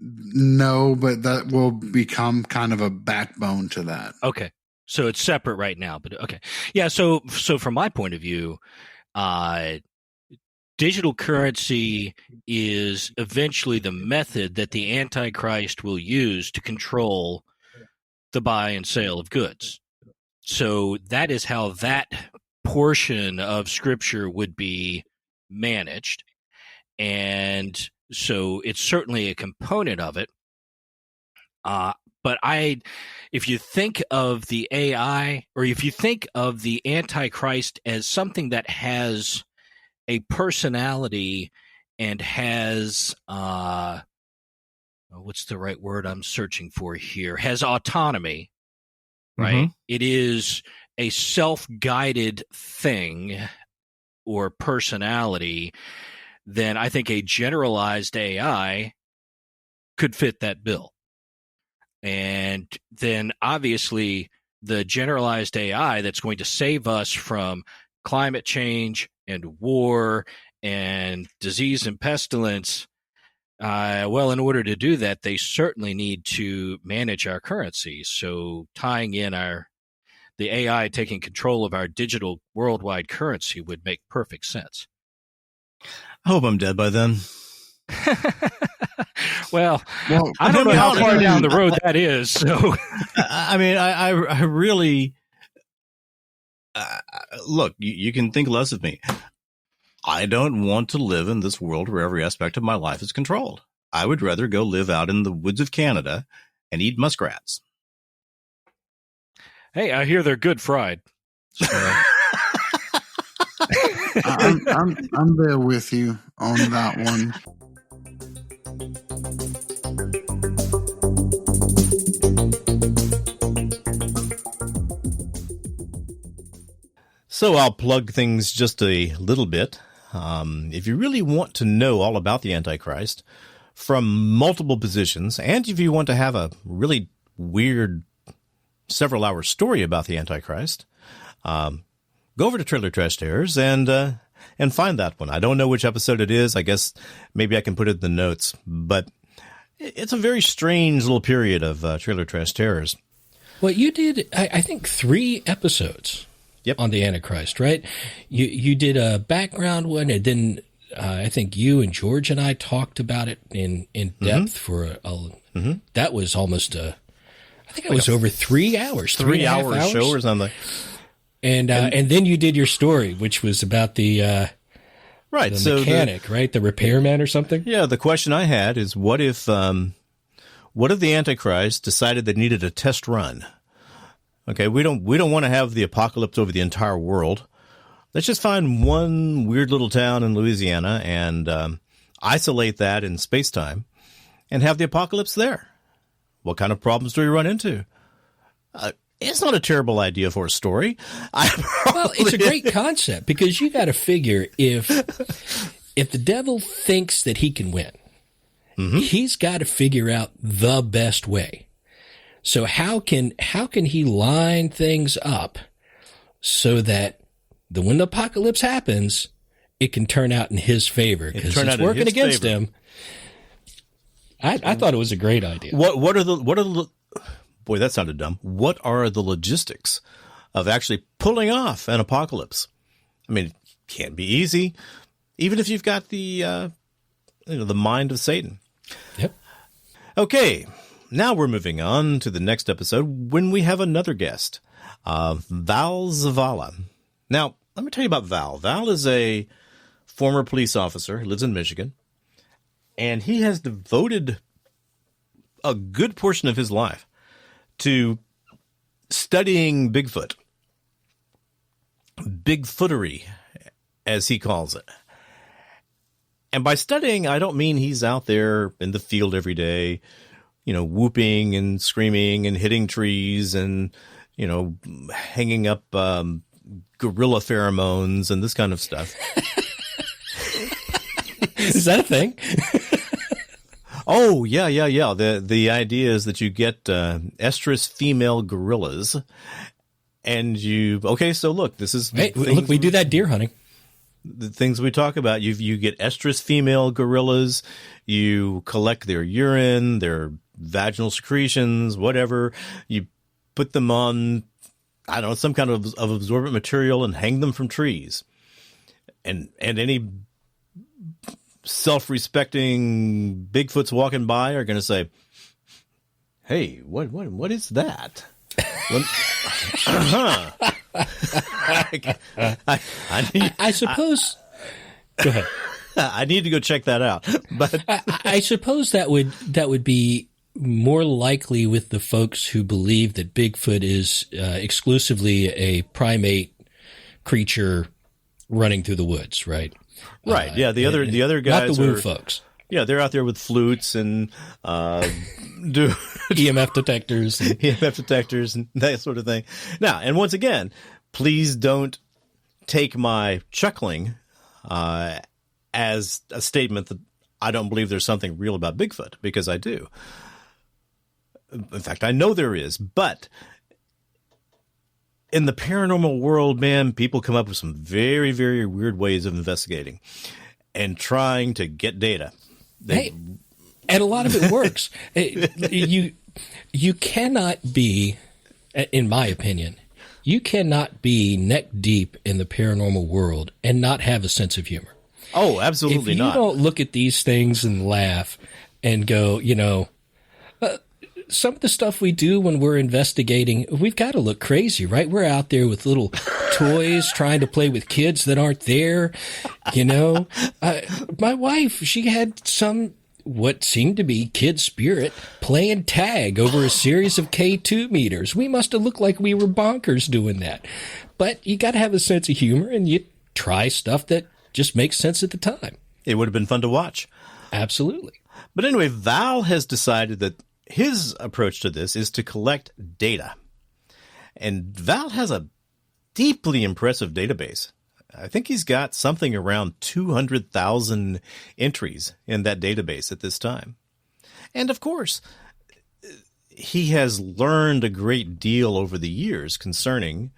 No, but that will become kind of a backbone to that.
Okay. So it's separate right now, but okay. Yeah. So from my point of view, digital currency is eventually the method that the Antichrist will use to control the buy and sale of goods. So that is how that portion of Scripture would be managed. And so it's certainly a component of it. But if you think of the AI, or if you think of the Antichrist as something that has a personality and has, what's the right word I'm searching for here? Has autonomy, right? Mm-hmm. It is a self-guided thing or personality. Then I think a generalized AI could fit that bill. And then obviously the generalized AI that's going to save us from climate change and war and disease and pestilence, in order to do that, they certainly need to manage our currency. So tying in the AI taking control of our digital worldwide currency would make perfect sense.
I hope I'm dead by then.
well, I don't know how far down the road that is. So,
I mean, I really look. You can think less of me. I don't want to live in this world where every aspect of my life is controlled. I would rather go live out in the woods of Canada and eat muskrats.
Hey, I hear they're good fried. So.
I'm there with you on that one.
So I'll plug things just a little bit. If you really want to know all about the Antichrist from multiple positions, and if you want to have a really weird several-hour story about the Antichrist, go over to Trailer Trash Terrors and find that one. I don't know which episode it is. I guess maybe I can put it in the notes. But it's a very strange little period of Trailer Trash Terrors.
Well, you did, I think, 3 episodes on the Antichrist, right? You did a background one, and then I think you and George and I talked about it in depth for that was almost I think it was over 3 hours.
3-hour show or something.
And then you did your story, which was about the mechanic, right? The repairman or something?
Yeah, the question I had is what if the Antichrist decided they needed a test run? Okay, we don't want to have the apocalypse over the entire world. Let's just find one weird little town in Louisiana and isolate that in space-time and have the apocalypse there. What kind of problems do we run into? It's not a terrible idea for a story.
Well, it's a great concept because you got to figure if the devil thinks that he can win, he's got to figure out the best way. So how can he line things up so that when the apocalypse happens, it can turn out in his favor because it's working against him. I thought it was a great idea.
What are the boy, that sounded dumb. What are the logistics of actually pulling off an apocalypse? I mean, it can't be easy, even if you've got the mind of Satan.
Yep.
Okay, now we're moving on to the next episode when we have another guest, Val Zavala. Now, let me tell you about Val. Val is a former police officer who lives in Michigan, and he has devoted a good portion of his life to studying Bigfoot. Bigfootery, as he calls it. And by studying, I don't mean he's out there in the field every day, whooping and screaming and hitting trees and, hanging up gorilla pheromones and this kind of stuff.
Is that a thing?
Oh, yeah. The idea is that you get estrus female gorillas, and so look, this is...
Hey, look, we do that deer hunting.
The things we talk about, you get estrus female gorillas, you collect their urine, their vaginal secretions, whatever, you put them on, I don't know, some kind of absorbent material and hang them from trees. And any self-respecting Bigfoots walking by are going to say, hey, what is that?
I suppose. Go ahead.
I need to go check that out. But
I suppose that would be more likely with the folks who believe that Bigfoot is exclusively a primate creature running through the woods, right?
Right. Yeah. The other guys,
not the woo folks.
Yeah, they're out there with flutes and do
EMF detectors,
and that sort of thing. Now, and once again, please don't take my chuckling as a statement that I don't believe there's something real about Bigfoot, because I do. In fact, I know there is, but in the paranormal world, man, people come up with some very, very weird ways of investigating and trying to get data.
And a lot of it works. You cannot be, in my opinion, you cannot be neck deep in the paranormal world and not have a sense of humor.
Oh, absolutely not.
If you don't look at these things and laugh and go, some of the stuff we do when we're investigating, we've got to look crazy, right? We're out there with little toys trying to play with kids that aren't there. My wife, she had what seemed to be kid spirit playing tag over a series of K2 meters. We must have looked like we were bonkers doing that. But you got to have a sense of humor, and you try stuff that just makes sense at the time.
It would have been fun to watch.
Absolutely.
But anyway, Val has decided that his approach to this is to collect data. And Val has a deeply impressive database. I think he's got something around 200,000 entries in that database at this time. And of course, he has learned a great deal over the years concerning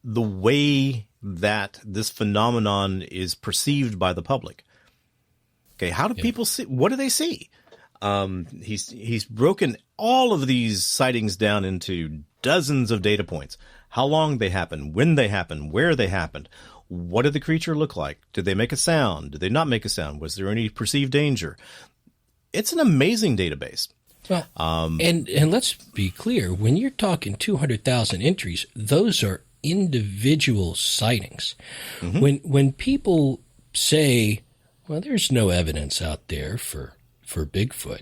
the way that this phenomenon is perceived by the public. Okay, how do people see? What do they see? He's broken all of these sightings down into dozens of data points. How long they happened, when they happened, where they happened, what did the creature look like? Did they make a sound? Did they not make a sound? Was there any perceived danger? It's an amazing database.
Well, and let's be clear, when you're talking 200,000 entries, those are individual sightings. Mm-hmm. When people say, well, there's no evidence out there for Bigfoot,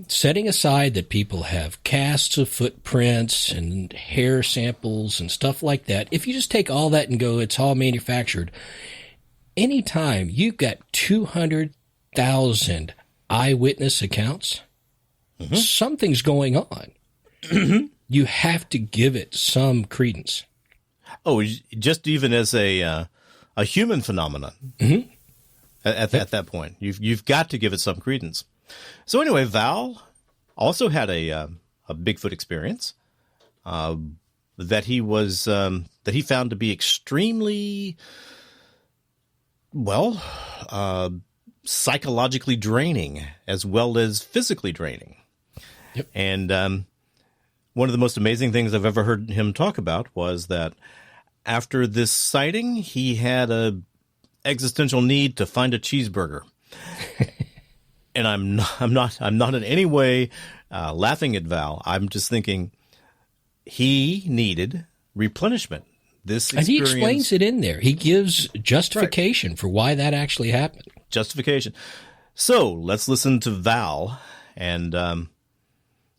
setting aside that people have casts of footprints and hair samples and stuff like that, if you just take all that and go, it's all manufactured, anytime you've got 200,000 eyewitness accounts, something's going on. You have to give it some credence.
Oh, just even as a human phenomenon. Mm-hmm. At that point, you've got to give it some credence. So anyway, Val also had a Bigfoot experience that he found to be extremely psychologically draining as well as physically draining.
Yep.
And one of the most amazing things I've ever heard him talk about was that after this sighting, he had a existential need to find a cheeseburger. And I'm not in any way laughing at Val. I'm just thinking he needed replenishment.
And he explains it in there. He gives justification for why that actually happened.
Justification. So let's listen to Val. And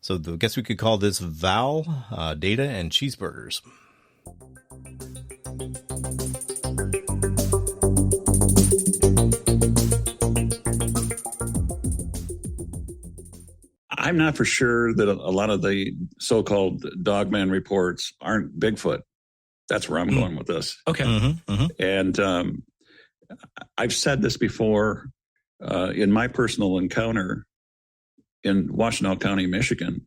so I guess we could call this Val, Data, and Cheeseburgers.
I'm not for sure that a lot of the so-called dogman reports aren't Bigfoot. That's where I'm going with this.
Okay.
And I've said this before in my personal encounter in Washtenaw County, Michigan.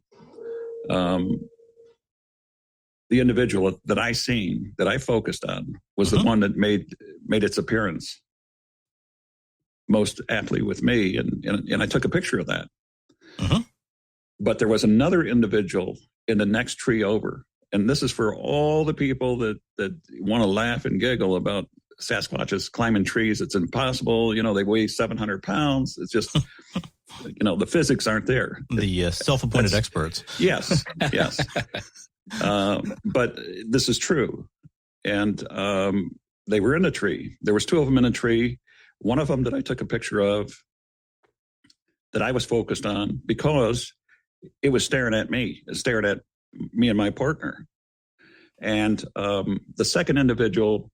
The individual that I seen, that I focused on, was the one that made its appearance most aptly with me, and I took a picture of that. But there was another individual in the next tree over. And this is for all the people that want to laugh and giggle about Sasquatches climbing trees. It's impossible. You know, they weigh 700 pounds. It's just, you know, the physics aren't there.
The self-appointed experts.
Yes, yes. But this is true. And they were in a tree. There was two of them in a tree. One of them that I took a picture of that I was focused on because it was staring at me. It stared at me and my partner. And the second individual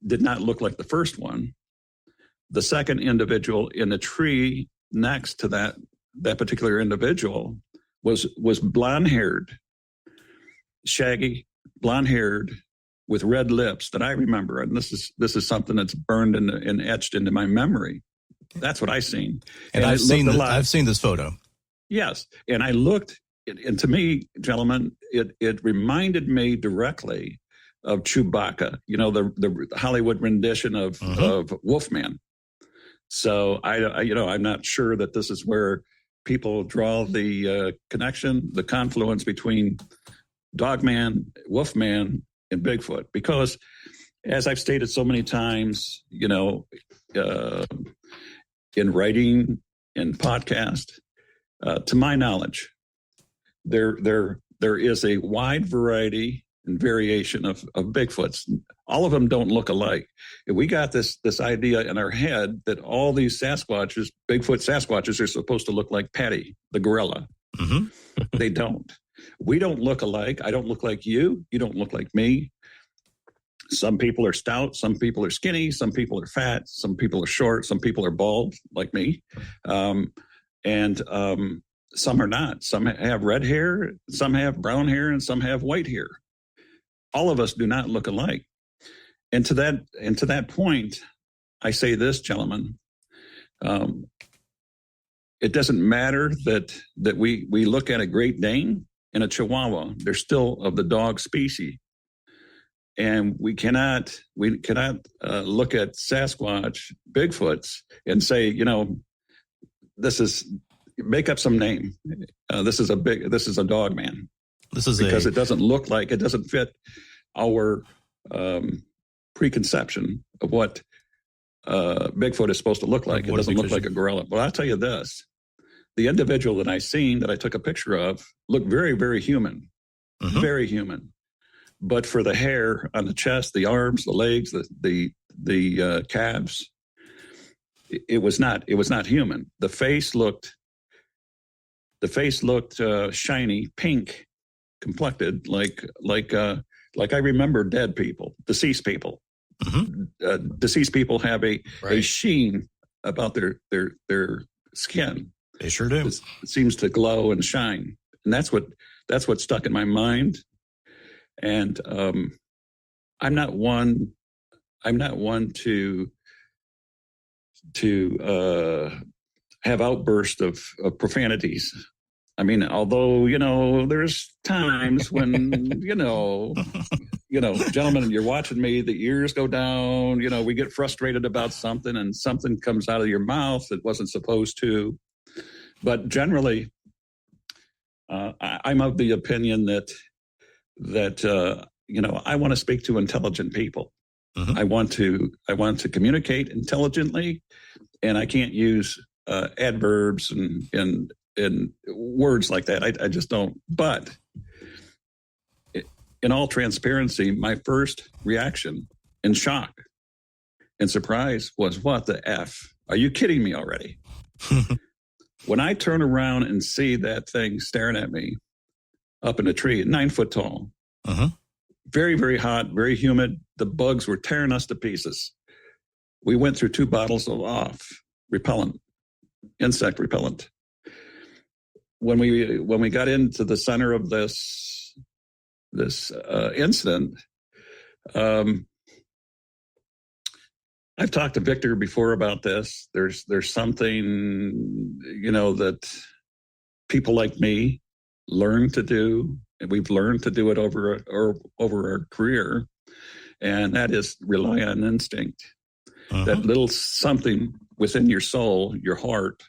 did not look like the first one. The second individual in the tree next to that particular individual was blonde-haired, shaggy, blonde-haired, with red lips that I remember. And this is something that's burned and etched into my memory. That's what I seen.
And I've seen this photo.
Yes. And I looked, and to me, gentlemen, it reminded me directly of Chewbacca, you know, the Hollywood rendition of Wolfman. So I'm not sure that this is where people draw the connection, the confluence between Dogman, Wolfman, and Bigfoot, because as I've stated so many times, you know, in writing, in podcast, to my knowledge, there is a wide variety and variation of Bigfoots. All of them don't look alike. And we got this idea in our head that all these Sasquatches, Bigfoot Sasquatches, are supposed to look like Patty, the gorilla. They don't. We don't look alike. I don't look like you. You don't look like me. Some people are stout. Some people are skinny. Some people are fat. Some people are short. Some people are bald, like me. And some are not. Some have red hair. Some have brown hair, and some have white hair. All of us do not look alike. And to that point, I say this, gentlemen. It doesn't matter that we look at a Great Dane and a Chihuahua. They're still of the dog species. And we cannot look at Sasquatch, Bigfoots, and say, you know, make up some name. This is a dog man. Because it doesn't look like, it doesn't fit our preconception of what Bigfoot is supposed to look like. It doesn't look like a gorilla. But I'll tell you this, the individual that I seen, that I took a picture of, looked very, very human, very human. But for the hair on the chest, the arms, the legs, the calves, it was not human. The face looked shiny, pink, complected, like I remember dead people, deceased people. Deceased people have a sheen about their skin.
They sure do.
It seems to glow and shine, and that's what stuck in my mind. And I'm not one to have outbursts of profanities. I mean, although, you know, there's times when, you know, gentlemen, you're watching me, the ears go down, you know, we get frustrated about something and something comes out of your mouth that wasn't supposed to. But generally, I'm of the opinion that I want to speak to intelligent people.
Mhm.
I want to communicate intelligently, and I can't use adverbs and words like that. I just don't. But in all transparency, my first reaction in shock and surprise was, "What the F? Are you kidding me already?" When I turn around and see that thing staring at me up in a tree, 9 foot tall, very, very hot, very humid. The bugs were tearing us to pieces. We went through 2 bottles of repellent, insect repellent. When we got into the center of this incident, I've talked to Victor before about this. There's something, that people like me learn to do, and we've learned to do it over our career, and that is rely on instinct. That little something within your soul, your heart,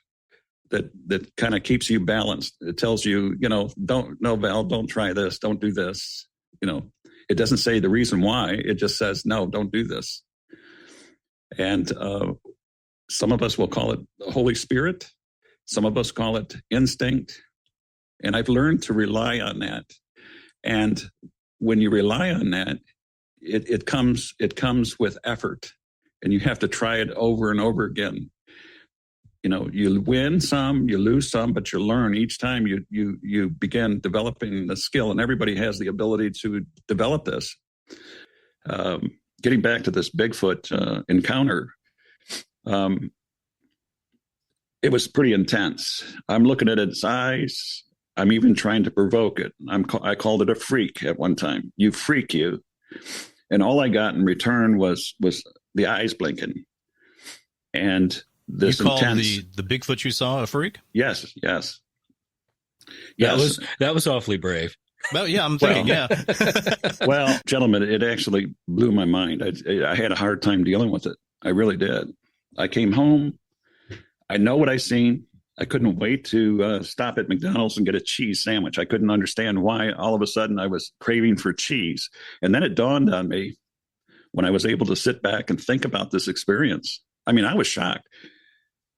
that kind of keeps you balanced. It tells you, Val, don't try this, don't do this. It doesn't say the reason why. It just says, no, don't do this. And some of us will call it the Holy Spirit. Some of us call it instinct. And I've learned to rely on that. And when you rely on that, it comes with effort, and you have to try it over and over again. You win some, you lose some, but you learn each time you begin developing the skill, and everybody has the ability to develop this. Getting back to this Bigfoot encounter, it was pretty intense. I'm looking at its eyes. I'm even trying to provoke it. I called it a freak at one time. You freak, you. And all I got in return was the eyes blinking. And this
you called
intense.
the Bigfoot you saw a freak?
Yes.
That was awfully brave.
Well, yeah, I'm thinking, yeah.
Well, gentlemen, it actually blew my mind. I had a hard time dealing with it. I really did. I came home. I know what I seen. I couldn't wait to stop at McDonald's and get a cheese sandwich. I couldn't understand why all of a sudden I was craving for cheese. And then it dawned on me when I was able to sit back and think about this experience. I mean, I was shocked.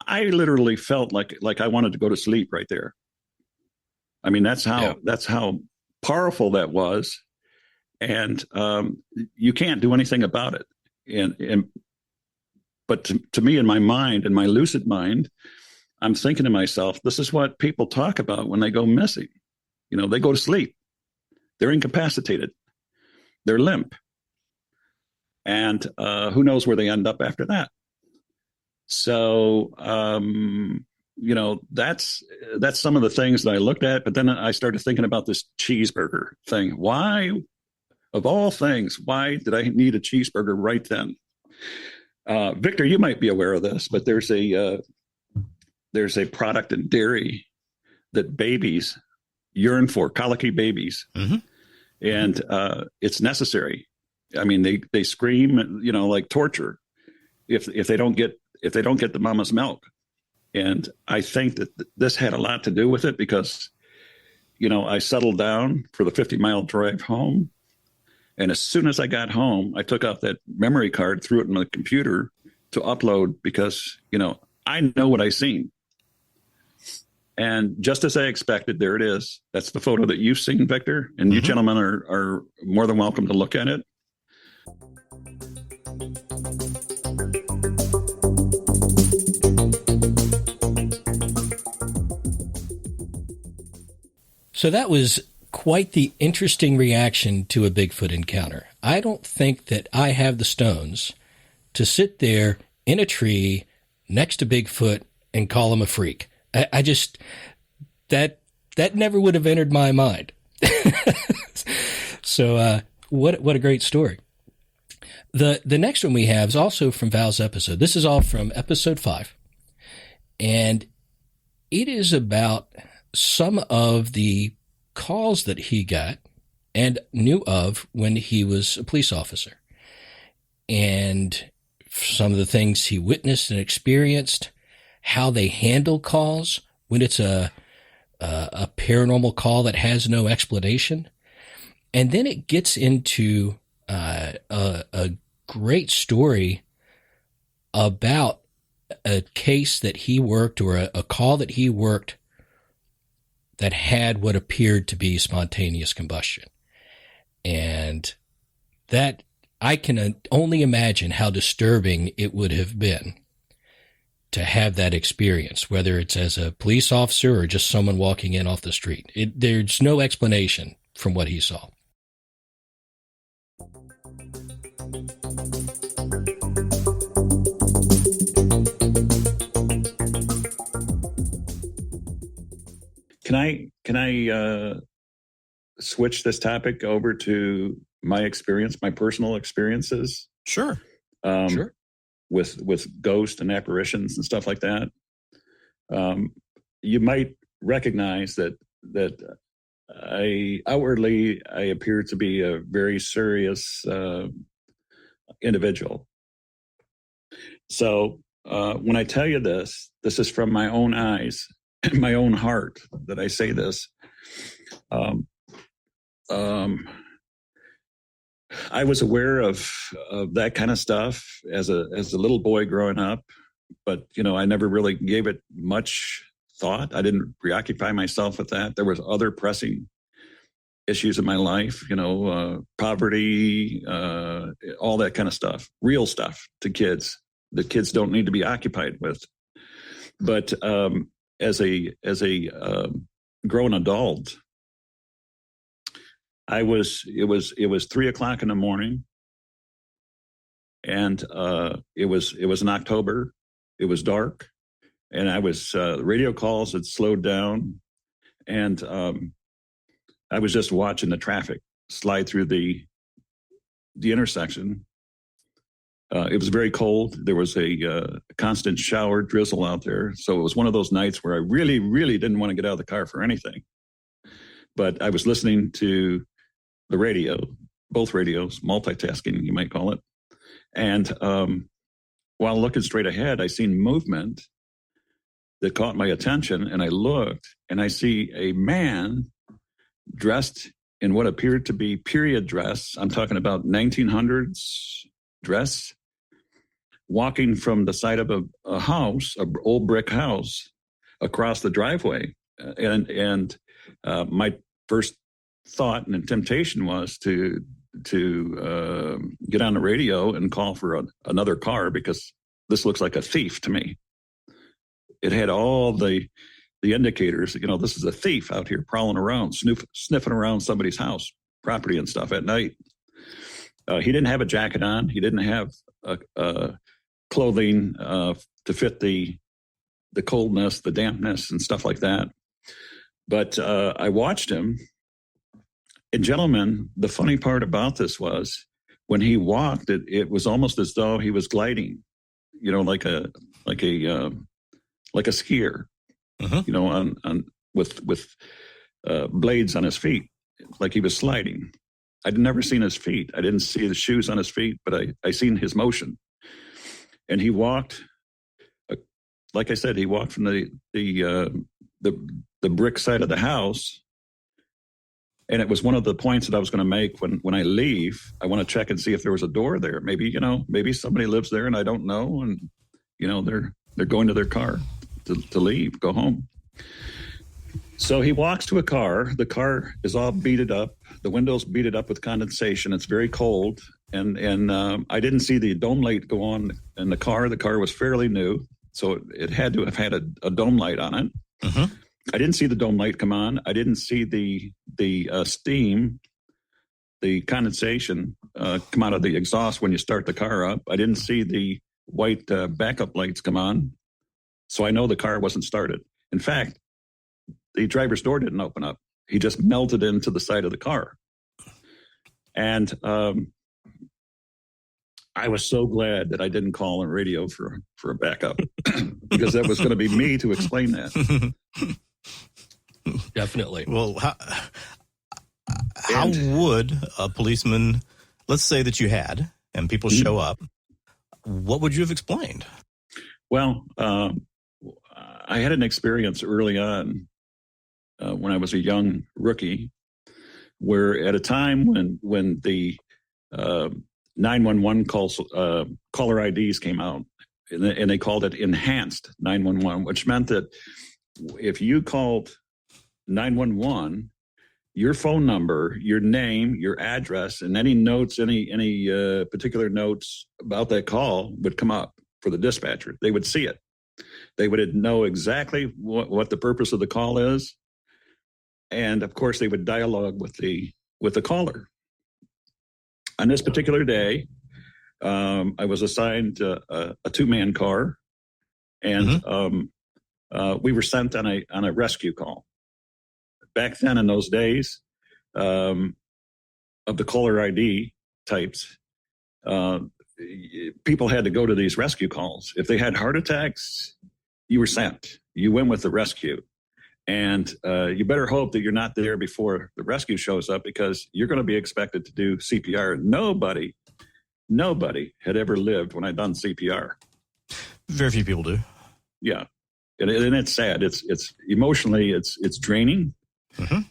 I literally felt like I wanted to go to sleep right there. I mean, that's how powerful that was. And you can't do anything about it. But to me, in my mind, in my lucid mind, I'm thinking to myself, this is what people talk about when they go missing. They go to sleep. They're incapacitated. They're limp. And who knows where they end up after that. So, that's some of the things that I looked at. But then I started thinking about this cheeseburger thing. Why, of all things, why did I need a cheeseburger right then? Victor, you might be aware of this, but there's a product in dairy that babies yearn for, colicky babies. And it's necessary. I mean, they scream, like torture if they don't get the mama's milk. And I think that this had a lot to do with it because, I settled down for the 50-mile drive home. And as soon as I got home, I took out that memory card, threw it in my computer to upload because, I know what I seen. And just as I expected, there it is. That's the photo that you've seen, Victor. And you gentlemen are more than welcome to look at it.
So that was quite the interesting reaction to a Bigfoot encounter. I don't think that I have the stones to sit there in a tree next to Bigfoot and call him a freak. I just, that never would have entered my mind. So what a great story. The next one we have is also from Val's episode. This is all from episode 5. And it is about some of the calls that he got and knew of when he was a police officer. And some of the things he witnessed and experienced, how they handle calls when it's a a paranormal call that has no explanation. And then it gets into a great story about a case that he worked, or a call that he worked, that had what appeared to be spontaneous combustion. And that, I can only imagine how disturbing it would have been to have that experience, whether it's as a police officer or just someone walking in off the street. There's no explanation from what he saw.
Can I switch this topic over to my experience, my personal experiences?
Sure.
Sure. With ghosts and apparitions and stuff like that. You might recognize that I appear to be a very serious individual. So when I tell you this is from my own eyes, my own heart that I say this. I was aware of that kind of stuff as a little boy growing up, but I never really gave it much thought. I didn't preoccupy myself with that. There was other pressing issues in my life, poverty, all that kind of stuff, real stuff to kids that kids don't need to be occupied with. But as a grown adult, it was 3:00 in the morning, and it was in October. It was dark, and I was radio calls had slowed down, and I was just watching the traffic slide through the intersection. It was very cold. There was a constant shower drizzle out there, so it was one of those nights where I really, really didn't want to get out of the car for anything. But I was listening to the radio, both radios, multitasking, you might call it. And while looking straight ahead, I seen movement that caught my attention, and I looked, and I see a man dressed in what appeared to be period dress. I'm talking about 1900s dress, walking from the side of a house, an old brick house, across the driveway. And my first thought and temptation was to get on the radio and call for another car, because this looks like a thief to me. It had all the indicators, this is a thief out here prowling around, sniffing around somebody's house, property and stuff at night. He didn't have a jacket on. He didn't have clothing to fit the coldness, the dampness, and stuff like that. But I watched him. And gentlemen, the funny part about this was when he walked, it was almost as though he was gliding, like a skier, on with blades on his feet, like he was sliding. I'd never seen his feet. I didn't see the shoes on his feet, but I seen his motion. And he walked, like I said, he walked from the brick side of the house. And it was one of the points that I was going to make when I leave. I want to check and see if there was a door there. Maybe, maybe somebody lives there and I don't know. And, they're going to their car to leave, go home. So he walks to a car. The car is all beaded up. The windows beaded up with condensation. It's very cold. And I didn't see the dome light go on in the car. The car was fairly new, so it had to have had a dome light on it. Uh-huh. I didn't see the dome light come on. I didn't see the steam, the condensation come out of the exhaust when you start the car up. I didn't see the white backup lights come on. So I know the car wasn't started. In fact, the driver's door didn't open up. He just melted into the side of the car. And I was so glad that I didn't call on radio for a backup because that was going to be me to explain that.
Definitely.
Well, how would a policeman, let's say that you had, and people show up, what would you have explained?
Well, I had an experience early on when I was a young rookie, where at a time when the 911 calls, caller IDs came out, and they called it enhanced 911, which meant that if you called 911, your phone number, your name, your address, and any notes, any particular notes about that call would come up for the dispatcher. They would see it. They would know exactly what the purpose of the call is, and of course, they would dialogue with the caller. On this particular day, I was assigned a 2-man car, and we were sent on a rescue call. Back then, in those days, of the caller ID types, people had to go to these rescue calls. If they had heart attacks, you were sent. You went with the rescue. And you better hope that you're not there before the rescue shows up, because you're going to be expected to do CPR. Nobody had ever lived when I'd done CPR.
Very few people do.
Yeah. And it's sad. It's emotionally, it's draining,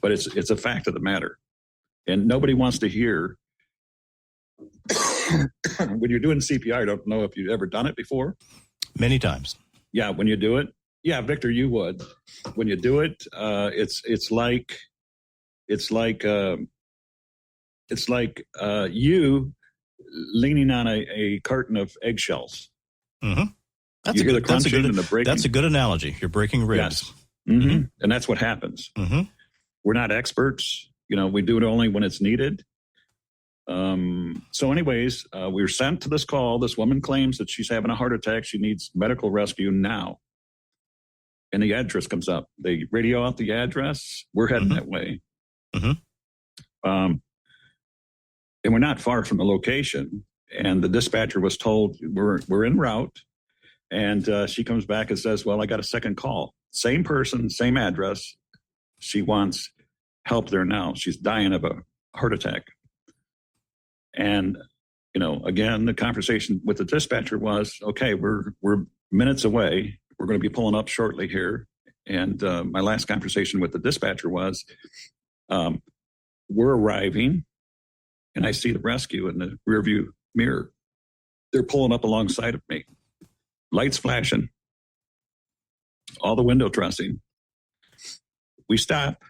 but it's a fact of the matter. And nobody wants to hear when you're doing CPR. I don't know if you've ever done it before.
Many times.
Yeah. When you do it. Yeah, Victor, you would. When you do it, it's like you leaning on a carton of eggshells.
Mm-hmm.
That's a good
analogy. You're breaking ribs.
Yes. Mm-hmm. And that's what happens.
Mm-hmm.
We're not experts. We do it only when it's needed. So anyways, we were sent to this call. This woman claims that she's having a heart attack. She needs medical rescue now. And the address comes up. They radio out the address. We're heading that way. And we're not far from the location. And the dispatcher was told we're en route. And she comes back and says, well, I got a second call. Same person, same address. She wants help there now. She's dying of a heart attack. And, again, the conversation with the dispatcher was, okay, we're minutes away. We're going to be pulling up shortly here. And my last conversation with the dispatcher was, we're arriving, and I see the rescue in the rearview mirror. They're pulling up alongside of me. Lights flashing. All the window dressing. We stop.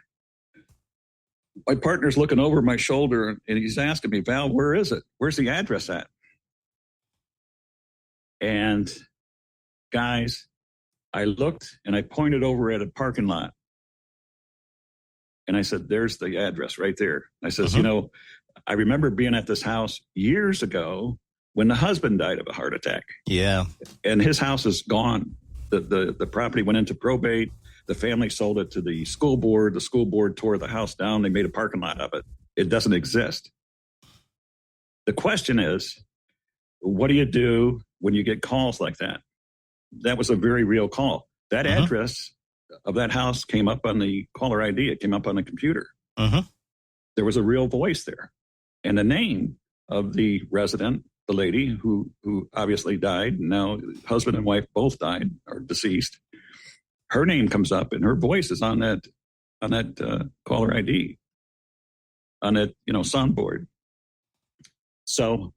My partner's looking over my shoulder, and he's asking me, Val, where is it? Where's the address at? And guys, I looked and I pointed over at a parking lot. And I said, there's the address right there. I says, I remember being at this house years ago when the husband died of a heart attack.
Yeah.
And his house is gone. The property went into probate. The family sold it to the school board. The school board tore the house down. They made a parking lot of it. It doesn't exist. The question is, what do you do when you get calls like that? That was a very real call. That address of that house came up on the caller ID. It came up on the computer. There was a real voice there. And the name of the resident, the lady who obviously died, now husband and wife both died or deceased, her name comes up and her voice is on that caller ID, on that soundboard. So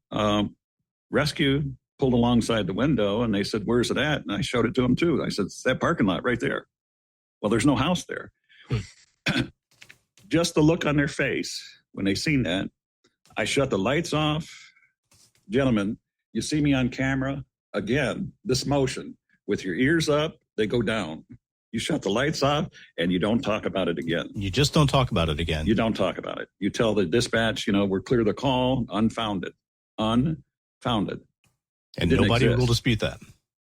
rescue pulled alongside the window, and they said, where's it at? And I showed it to them too. I said, it's that parking lot right there. Well, there's no house there. Just the look on their face when they seen that. I shut the lights off. Gentlemen, you see me on camera. Again, this motion with your ears up, they go down. You shut the lights off and you don't talk about it again.
You just don't talk about it again.
You don't talk about it. You tell the dispatch, we're clear the call, unfounded.
And nobody will dispute that.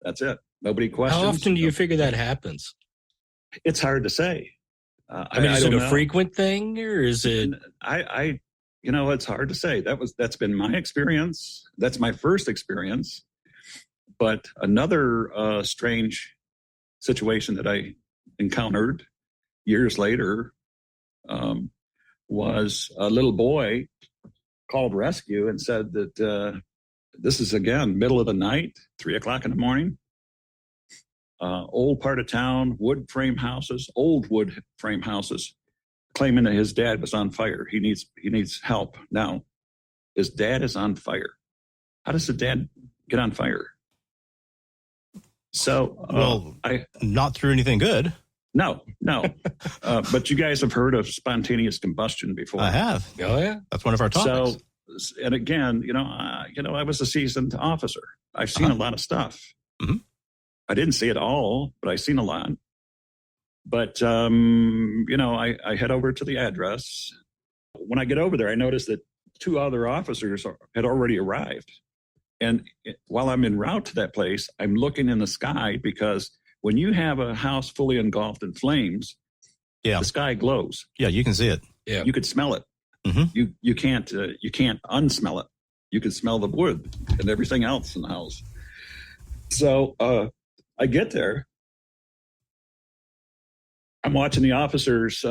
That's it. Nobody questions.
How often do you figure that happens?
It's hard to say.
Is it a frequent thing, or is it?
It's hard to say. That's been my experience. That's my first experience. But another strange situation that I encountered years later was a little boy called rescue and said that this is, again, middle of the night, 3:00 in the morning. old part of town, wood frame houses, old wood frame houses, claiming that his dad was on fire. He needs help. Now, his dad is on fire. How does the dad get on fire? So,
not through anything good.
No. But you guys have heard of spontaneous combustion before.
I have.
Oh yeah,
that's one of our topics.
So, and again, I was a seasoned officer. I've seen a lot of stuff.
Mm-hmm.
I didn't see it all, but I've seen a lot. But I head over to the address. When I get over there, I notice that 2 other officers had already arrived. And while I'm en route to that place, I'm looking in the sky because when you have a house fully engulfed in flames, the sky glows.
Yeah, you can see it.
Yeah,
you could smell it.
Mm-hmm.
You can't unsmell it. You can smell the wood and everything else in the house. So I get there. I'm watching the officers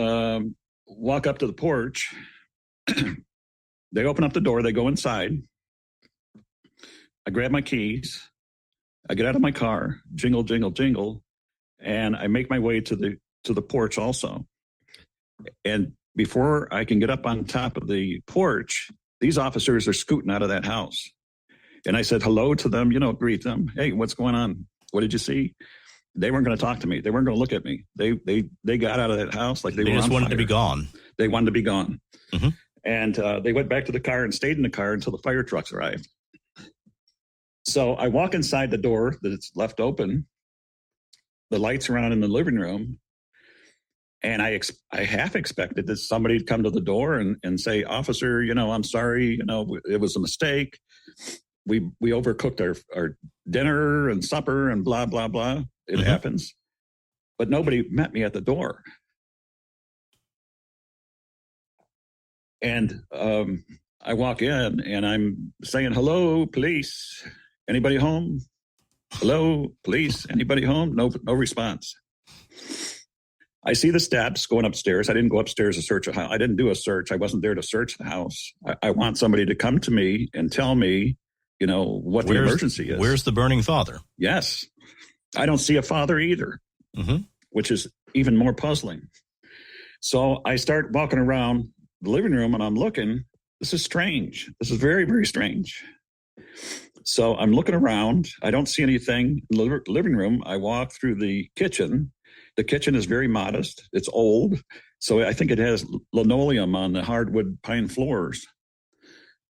walk up to the porch. They open up the door. They go inside. I grab my keys. I get out of my car, jingle, jingle, jingle, and I make my way to the porch also. And before I can get up on top of the porch, these officers are scooting out of that house. And I said hello to them, greet them. Hey, what's going on? What did you see? They weren't going to talk to me. They weren't going to look at me. They got out of that house like they were
just
on
wanted
fire.
to be gone.
They wanted to be gone.
Mm-hmm.
And they went back to the car and stayed in the car until the fire trucks arrived. So I walk inside the door that it's left open. The lights are on in the living room. And I half expected that somebody'd come to the door and say, officer, I'm sorry, it was a mistake. We overcooked our dinner and supper and blah, blah, blah. It happens. But nobody met me at the door. And I walk in and I'm saying, hello, police. Anybody home? Hello, police. Anybody home? No response. I see the steps going upstairs. I didn't go upstairs to search a house. I didn't do a search. I wasn't there to search the house. I want somebody to come to me and tell me, what the emergency is.
Where's the burning father?
Yes. I don't see a father either, which is even more puzzling. So I start walking around the living room and I'm looking. This is strange. This is very, very strange. So I'm looking around. I don't see anything in the living room. I walk through the kitchen. The kitchen is very modest. It's old. So I think it has linoleum on the hardwood pine floors,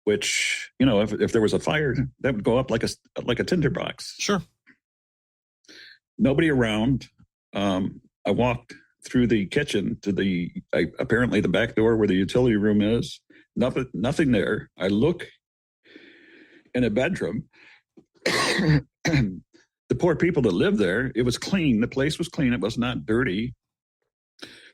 which, if there was a fire, that would go up like a tinderbox.
Sure.
Nobody around. I walked through the kitchen to apparently the back door where the utility room is. Nothing there. I look in a bedroom. The poor people that lived there, it was clean. The place was clean. It was not dirty.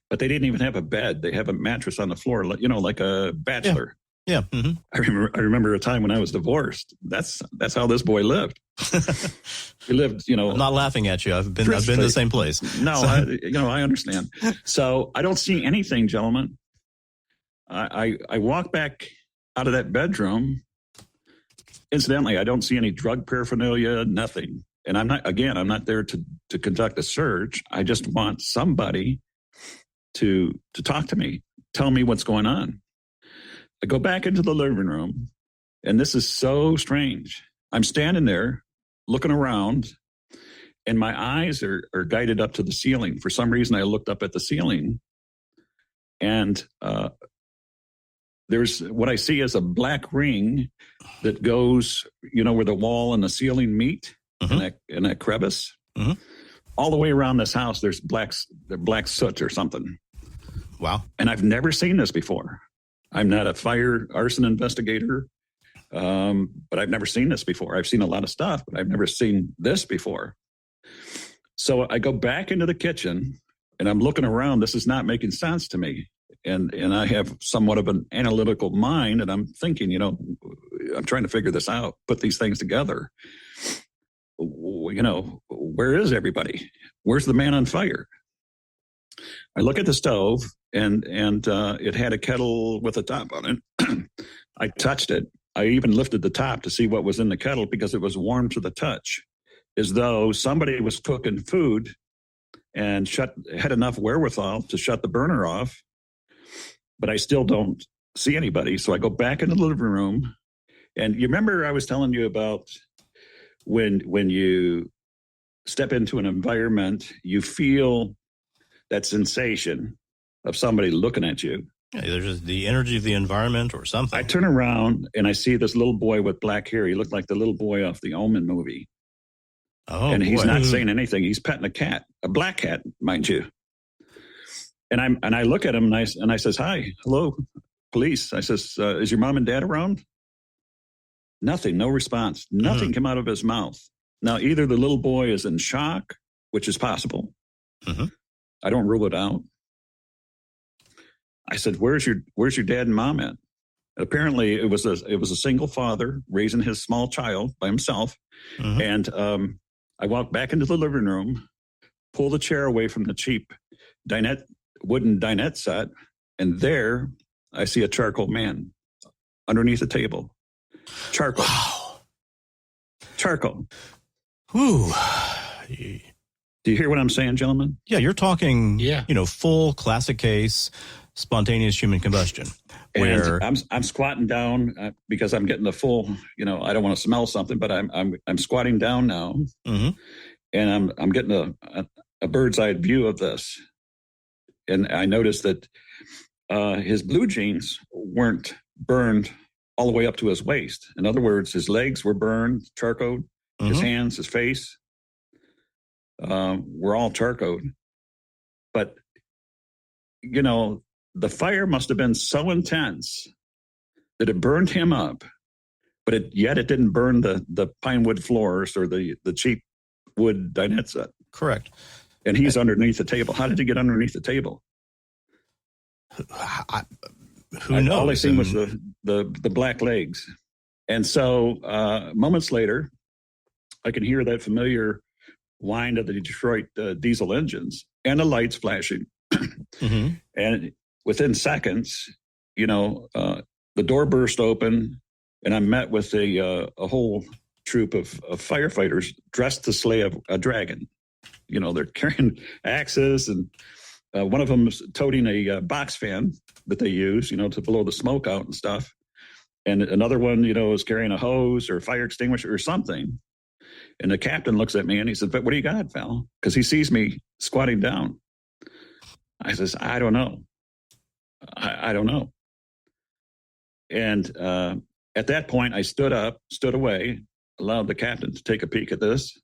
But they didn't even have a bed. They have a mattress on the floor, like a bachelor.
Yeah. Mm-hmm.
I remember a time when I was divorced. That's how this boy lived. He lived,
I'm not laughing at you. I've been to the same place.
No, so. I understand. So I don't see anything, gentlemen. I walk back out of that bedroom. Incidentally, I don't see any drug paraphernalia, nothing. And I'm not there to conduct a search. I just want somebody to talk to me, tell me what's going on. I go back into the living room, and this is so strange. I'm standing there looking around, and my eyes are guided up to the ceiling. For some reason, I looked up at the ceiling, and there's what I see as a black ring that goes, where the wall and the ceiling meet in that crevice.
Mm-hmm.
All the way around this house, there's black soot or something.
Wow.
And I've never seen this before. I'm not a fire arson investigator, but I've never seen this before. I've seen a lot of stuff, but I've never seen this before. So I go back into the kitchen and I'm looking around. This is not making sense to me. And I have somewhat of an analytical mind, and I'm thinking, I'm trying to figure this out, put these things together. Where is everybody? Where's the man on fire? I look at the stove, and it had a kettle with a top on it. I touched it. I even lifted the top to see what was in the kettle because it was warm to the touch. as though somebody was cooking food and had enough wherewithal to shut the burner off, but I still don't see anybody. So I go back into the living room, and you remember I was telling you about when you step into an environment, you feel that sensation of somebody looking at you.
Yeah, there's just the energy of the environment or something.
I turn around and I see this little boy with black hair. He looked like the little boy off the Omen movie.
Oh,
and he's
boy.
not saying anything. He's petting a cat, a black cat, mind you. And I look at him and I says, "Hi, hello, police." I says, "Is your mom and dad around?" Nothing, no response. Nothing came out of his mouth. Now, either the little boy is in shock, which is possible. I don't rule it out. I said, "Where's your dad and mom at?" Apparently, it was a single father raising his small child by himself. And I walked back into the living room, pulled the chair away from the cheap wooden dinette set, and there I see a charcoal man underneath the table. Charcoal.
Wow.
Charcoal.
Whew.
Do you hear what I'm saying, gentlemen?
Yeah, you're talking,
Yeah.
Full classic case, spontaneous human combustion. Where
And I'm squatting down because I'm getting the full, I don't want to smell something, but I'm squatting down now, and I'm getting a bird's eye view of this, and I noticed that his blue jeans weren't burned all the way up to his waist. In other words, his legs were burned, charcoaled, his hands, his face were all charcoaled, but the fire must have been so intense that it burned him up, but yet it didn't burn the pine wood floors or the cheap wood dinette set.
Correct.
And he's underneath the table. How did he get underneath the table?
Who knows?
All I seen was the black legs. And so moments later, I can hear that familiar whine of the Detroit diesel engines and the lights flashing. And within seconds, the door burst open, and I'm met with a whole troop of firefighters dressed to slay a dragon. They're carrying axes, and one of them is toting a box fan that they use, to blow the smoke out and stuff. And another one, is carrying a hose or a fire extinguisher or something. And the captain looks at me and he says, "But what do you got, Val?" Because he sees me squatting down. I says, "I don't know. I don't know." And at that point, I stood away, allowed the captain to take a peek at this,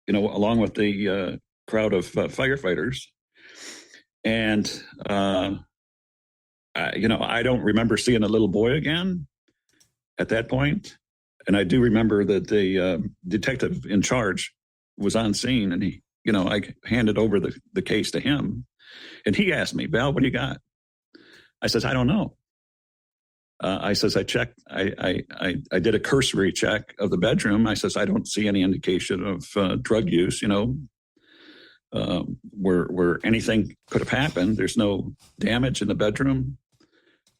along with the crowd of firefighters. And, I don't remember seeing a little boy again at that point. And I do remember that the detective in charge was on scene, and he, I handed over the case to him. And he asked me, "Val, what do you got?" I says, "I don't know." I says, I checked, I did a cursory check of the bedroom. I says, "I don't see any indication of drug use, where anything could have happened. There's no damage in the bedroom,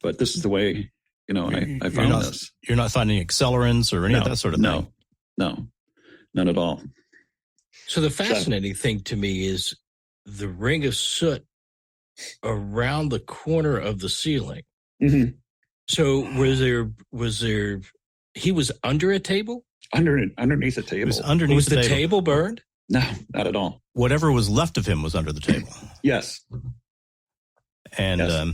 but this is the way, I found this."
You're not finding accelerants or any of that sort of thing?
No, none at all.
So the fascinating thing to me is the ring of soot around the corner of the ceiling. So was there, he was under a table?
Underneath a table.
It was underneath
Was
the
the table burned?
No, not at all.
Whatever was left of him was under the table.
Yes.
And
Yes.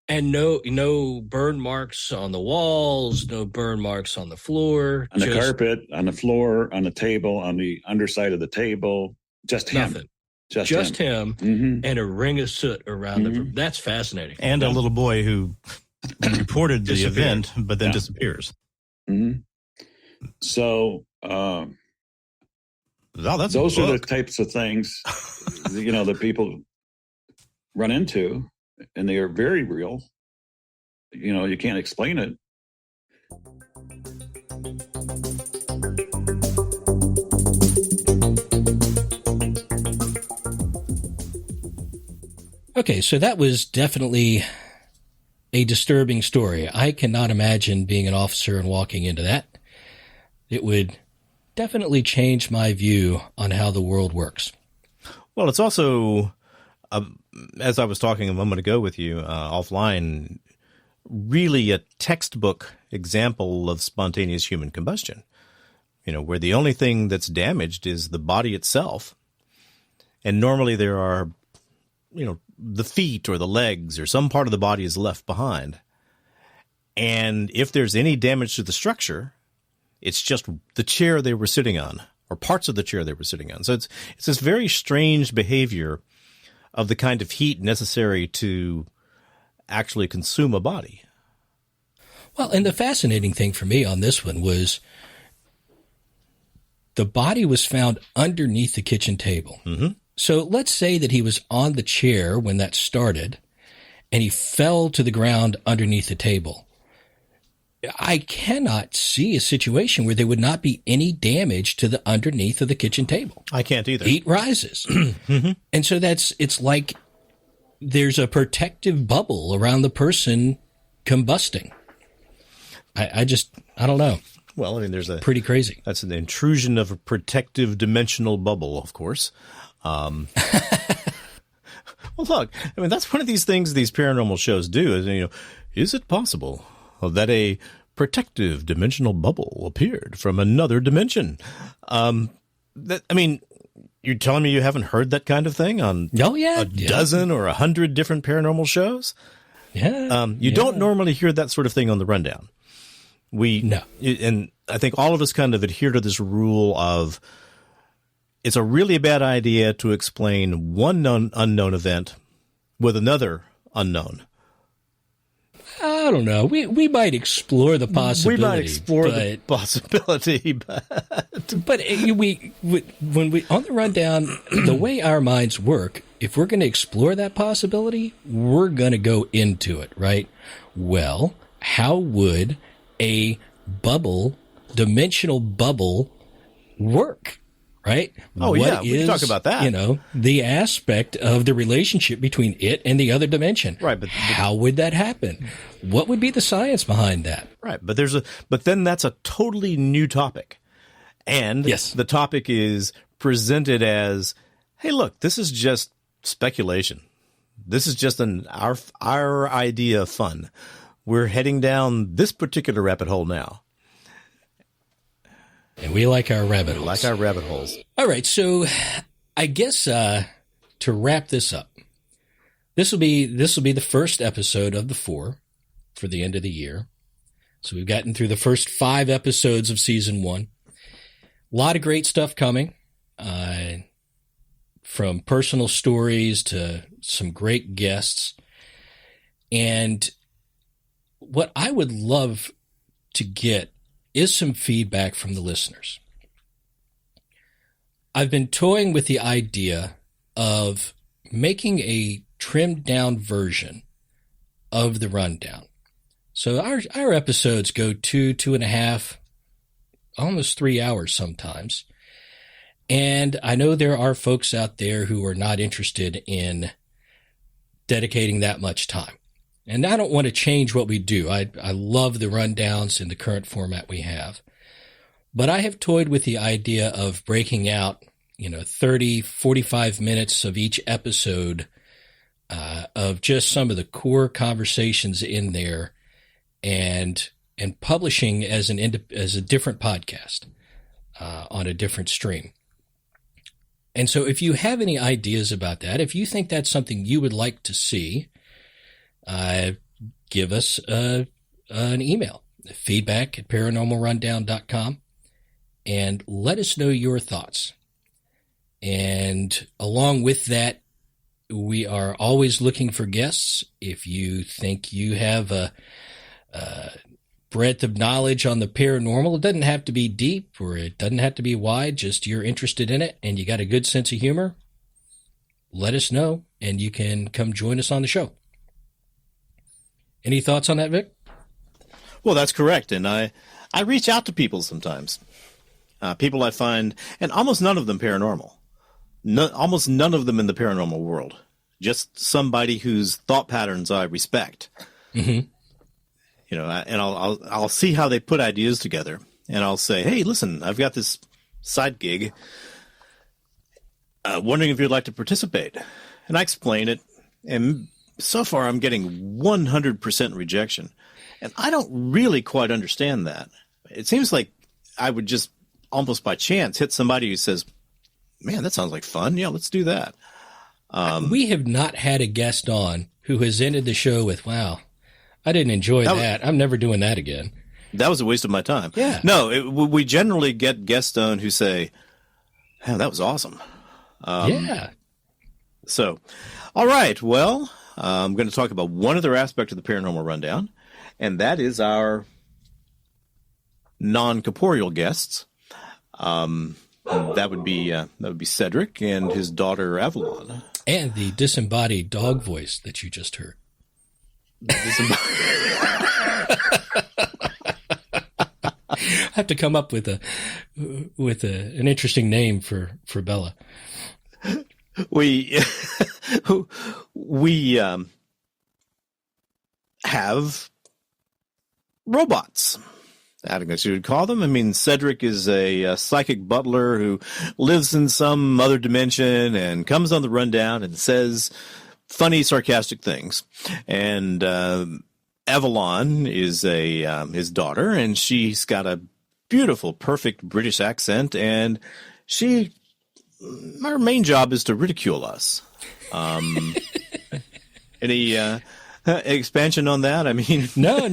And no burn marks on the walls, no burn marks on the floor.
On the carpet, on the floor, on the table, on the underside of the table. Just him.
Nothing.
Just
him and a ring of soot around the room. That's fascinating.
and a little boy who reported the
Disappeared.
event, but then disappears.
So
Oh, that's
those
a
are the
book.
types of things, that people run into, and they are very real. You can't explain it.
Okay, so that was definitely a disturbing story. I cannot imagine being an officer and walking into that. It would definitely changed my view on how the world works.
Well, it's also, as I was talking a moment ago with you offline, really a textbook example of spontaneous human combustion, where the only thing that's damaged is the body itself. And normally there are, the feet or the legs or some part of the body is left behind. And if there's any damage to the structure, it's just the chair they were sitting on or parts of the chair they were sitting on. So it's this very strange behavior of the kind of heat necessary to actually consume a body.
Well, and the fascinating thing for me on this one was the body was found underneath the kitchen table.
Mm-hmm.
So let's say that he was on the chair when that started and he fell to the ground underneath the table. I cannot see a situation where there would not be any damage to the underneath of the kitchen table.
I can't either.
Heat rises.
Mm-hmm.
And so it's like there's a protective bubble around the person combusting. I don't know.
Well, I mean, there's
pretty crazy.
That's an intrusion of a protective dimensional bubble, of course. Well, look, I mean, that's one of these things these paranormal shows do is, is it possible that a protective dimensional bubble appeared from another dimension? You're telling me you haven't heard that kind of thing on a dozen or 100 different paranormal shows?
Yeah.
You don't normally hear that sort of thing on the rundown.
No.
And I think all of us kind of adhere to this rule of it's a really bad idea to explain one unknown event with another unnknown.
I don't know. We might explore the possibility.
We might explore the possibility,
but when we on the rundown, the way our minds work, if we're going to explore that possibility, we're going to go into it, right? Well, how would a dimensional bubble work? Right?
Oh, yeah. We can talk about that.
The aspect of the relationship between it and the other dimension.
Right. But
how would that happen? What would be the science behind that?
Right. But then that's a totally new topic. And
yes,
the topic is presented as, hey, look, this is just speculation. This is just our idea of fun. We're heading down this particular rabbit hole now.
And we like our rabbit holes.
Like our rabbit holes.
All right. So I guess to wrap this up, this will be the first episode of the 4 for the end of the year. So we've gotten through the first 5 episodes of season 1. A lot of great stuff coming, from personal stories to some great guests. And what I would love to get is some feedback from the listeners. I've been toying with the idea of making a trimmed down version of the rundown. So our episodes go 2.5, almost 3 hours sometimes. And I know there are folks out there who are not interested in dedicating that much time. And I don't want to change what we do. I love the rundowns in the current format we have. But I have toyed with the idea of breaking out, 30, 45 minutes of each episode of just some of the core conversations in there and publishing as a different podcast on a different stream. And so if you have any ideas about that, if you think that's something you would like to see, give us an email, feedback@paranormalrundown.com, and let us know your thoughts. And along with that, we are always looking for guests. If you think you have a breadth of knowledge on the paranormal, it doesn't have to be deep or it doesn't have to be wide, just you're interested in it and you got a good sense of humor, let us know and you can come join us on the show. Any thoughts on that, Vic?
Well, that's correct. And I reach out to people sometimes. People I find, and almost none of them paranormal. Almost none of them in the paranormal world. Just somebody whose thought patterns I respect.
Mm-hmm.
And I'll see how they put ideas together. And I'll say, hey, listen, I've got this side gig, wondering if you'd like to participate. And I explain it, and so far I'm getting 100% rejection. And I don't really quite understand that. It seems like I would just almost by chance hit somebody who says, man, that sounds like fun. Yeah, let's do that.
We have not had a guest on who has ended the show with, wow, I didn't enjoy that. I'm never doing that again.
That was a waste of my time.
Yeah.
No, we generally get guests on who say, oh, that was awesome.
Yeah.
So, all right. Well, I'm going to talk about one other aspect of the Paranormal Rundown, and that is our non-corporeal guests. That would be Cedric and his daughter Avalon,
and the disembodied dog voice that you just heard. I have to come up with an interesting name for Bella.
We have robots. I guess you would call them. I mean, Cedric is a psychic butler who lives in some other dimension and comes on the rundown and says funny, sarcastic things. And Avalon is his daughter, and she's got a beautiful, perfect British accent, and her main job is to ridicule us. Any expansion on that? I mean,
no.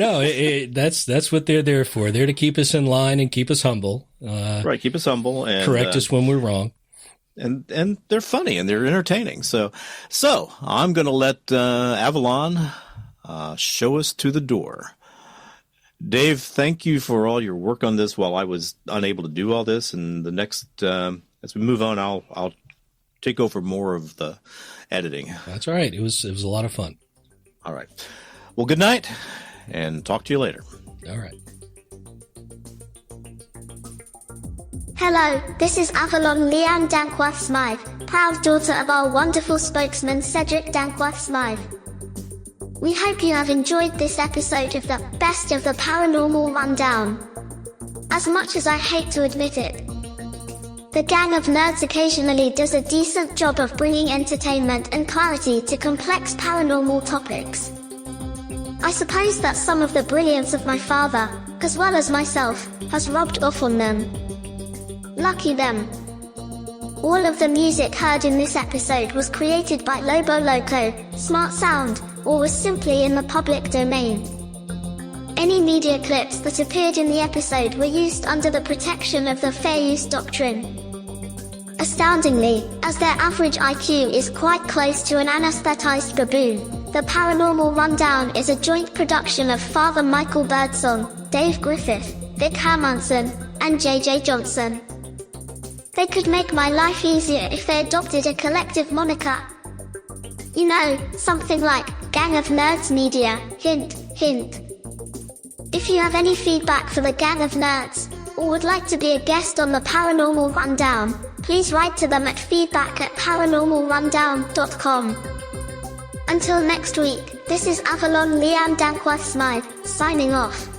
That's what they're there for. They're to keep us in line and keep us humble.
Right, keep us humble and
correct us when we're wrong.
And they're funny and they're entertaining. So I'm going to let Avalon show us to the door. Dave, thank you for all your work on this while I was unable to do all this. And the next, as we move on, I'll take over more of the editing.
That's all right. It was a lot of fun.
All right. Well, good night, and talk to you later.
All right.
Hello, this is Avalon Leanne Dankworth-Smythe, proud daughter of our wonderful spokesman Cedric Dankworth-Smythe. We hope you have enjoyed this episode of the Best of the Paranormal Rundown. As much as I hate to admit it, the Gang of Nerds occasionally does a decent job of bringing entertainment and clarity to complex paranormal topics. I suppose that some of the brilliance of my father, as well as myself, has rubbed off on them. Lucky them. All of the music heard in this episode was created by Lobo Loco, Smart Sound, or was simply in the public domain. Any media clips that appeared in the episode were used under the protection of the Fair Use Doctrine. Astoundingly, as their average IQ is quite close to an anesthetized baboon, the Paranormal Rundown is a joint production of Father Michael Birdsong, Dave Griffith, Vic Hermanson, and JJ Johnson. They could make my life easier if they adopted a collective moniker. You know, something like Gang of Nerds Media, hint, hint. If you have any feedback for the Gang of Nerds, or would like to be a guest on the Paranormal Rundown, please write to them at feedback@paranormalrundown.com. Until next week, this is Avalon Leanne Dankworth-Smythe, signing off.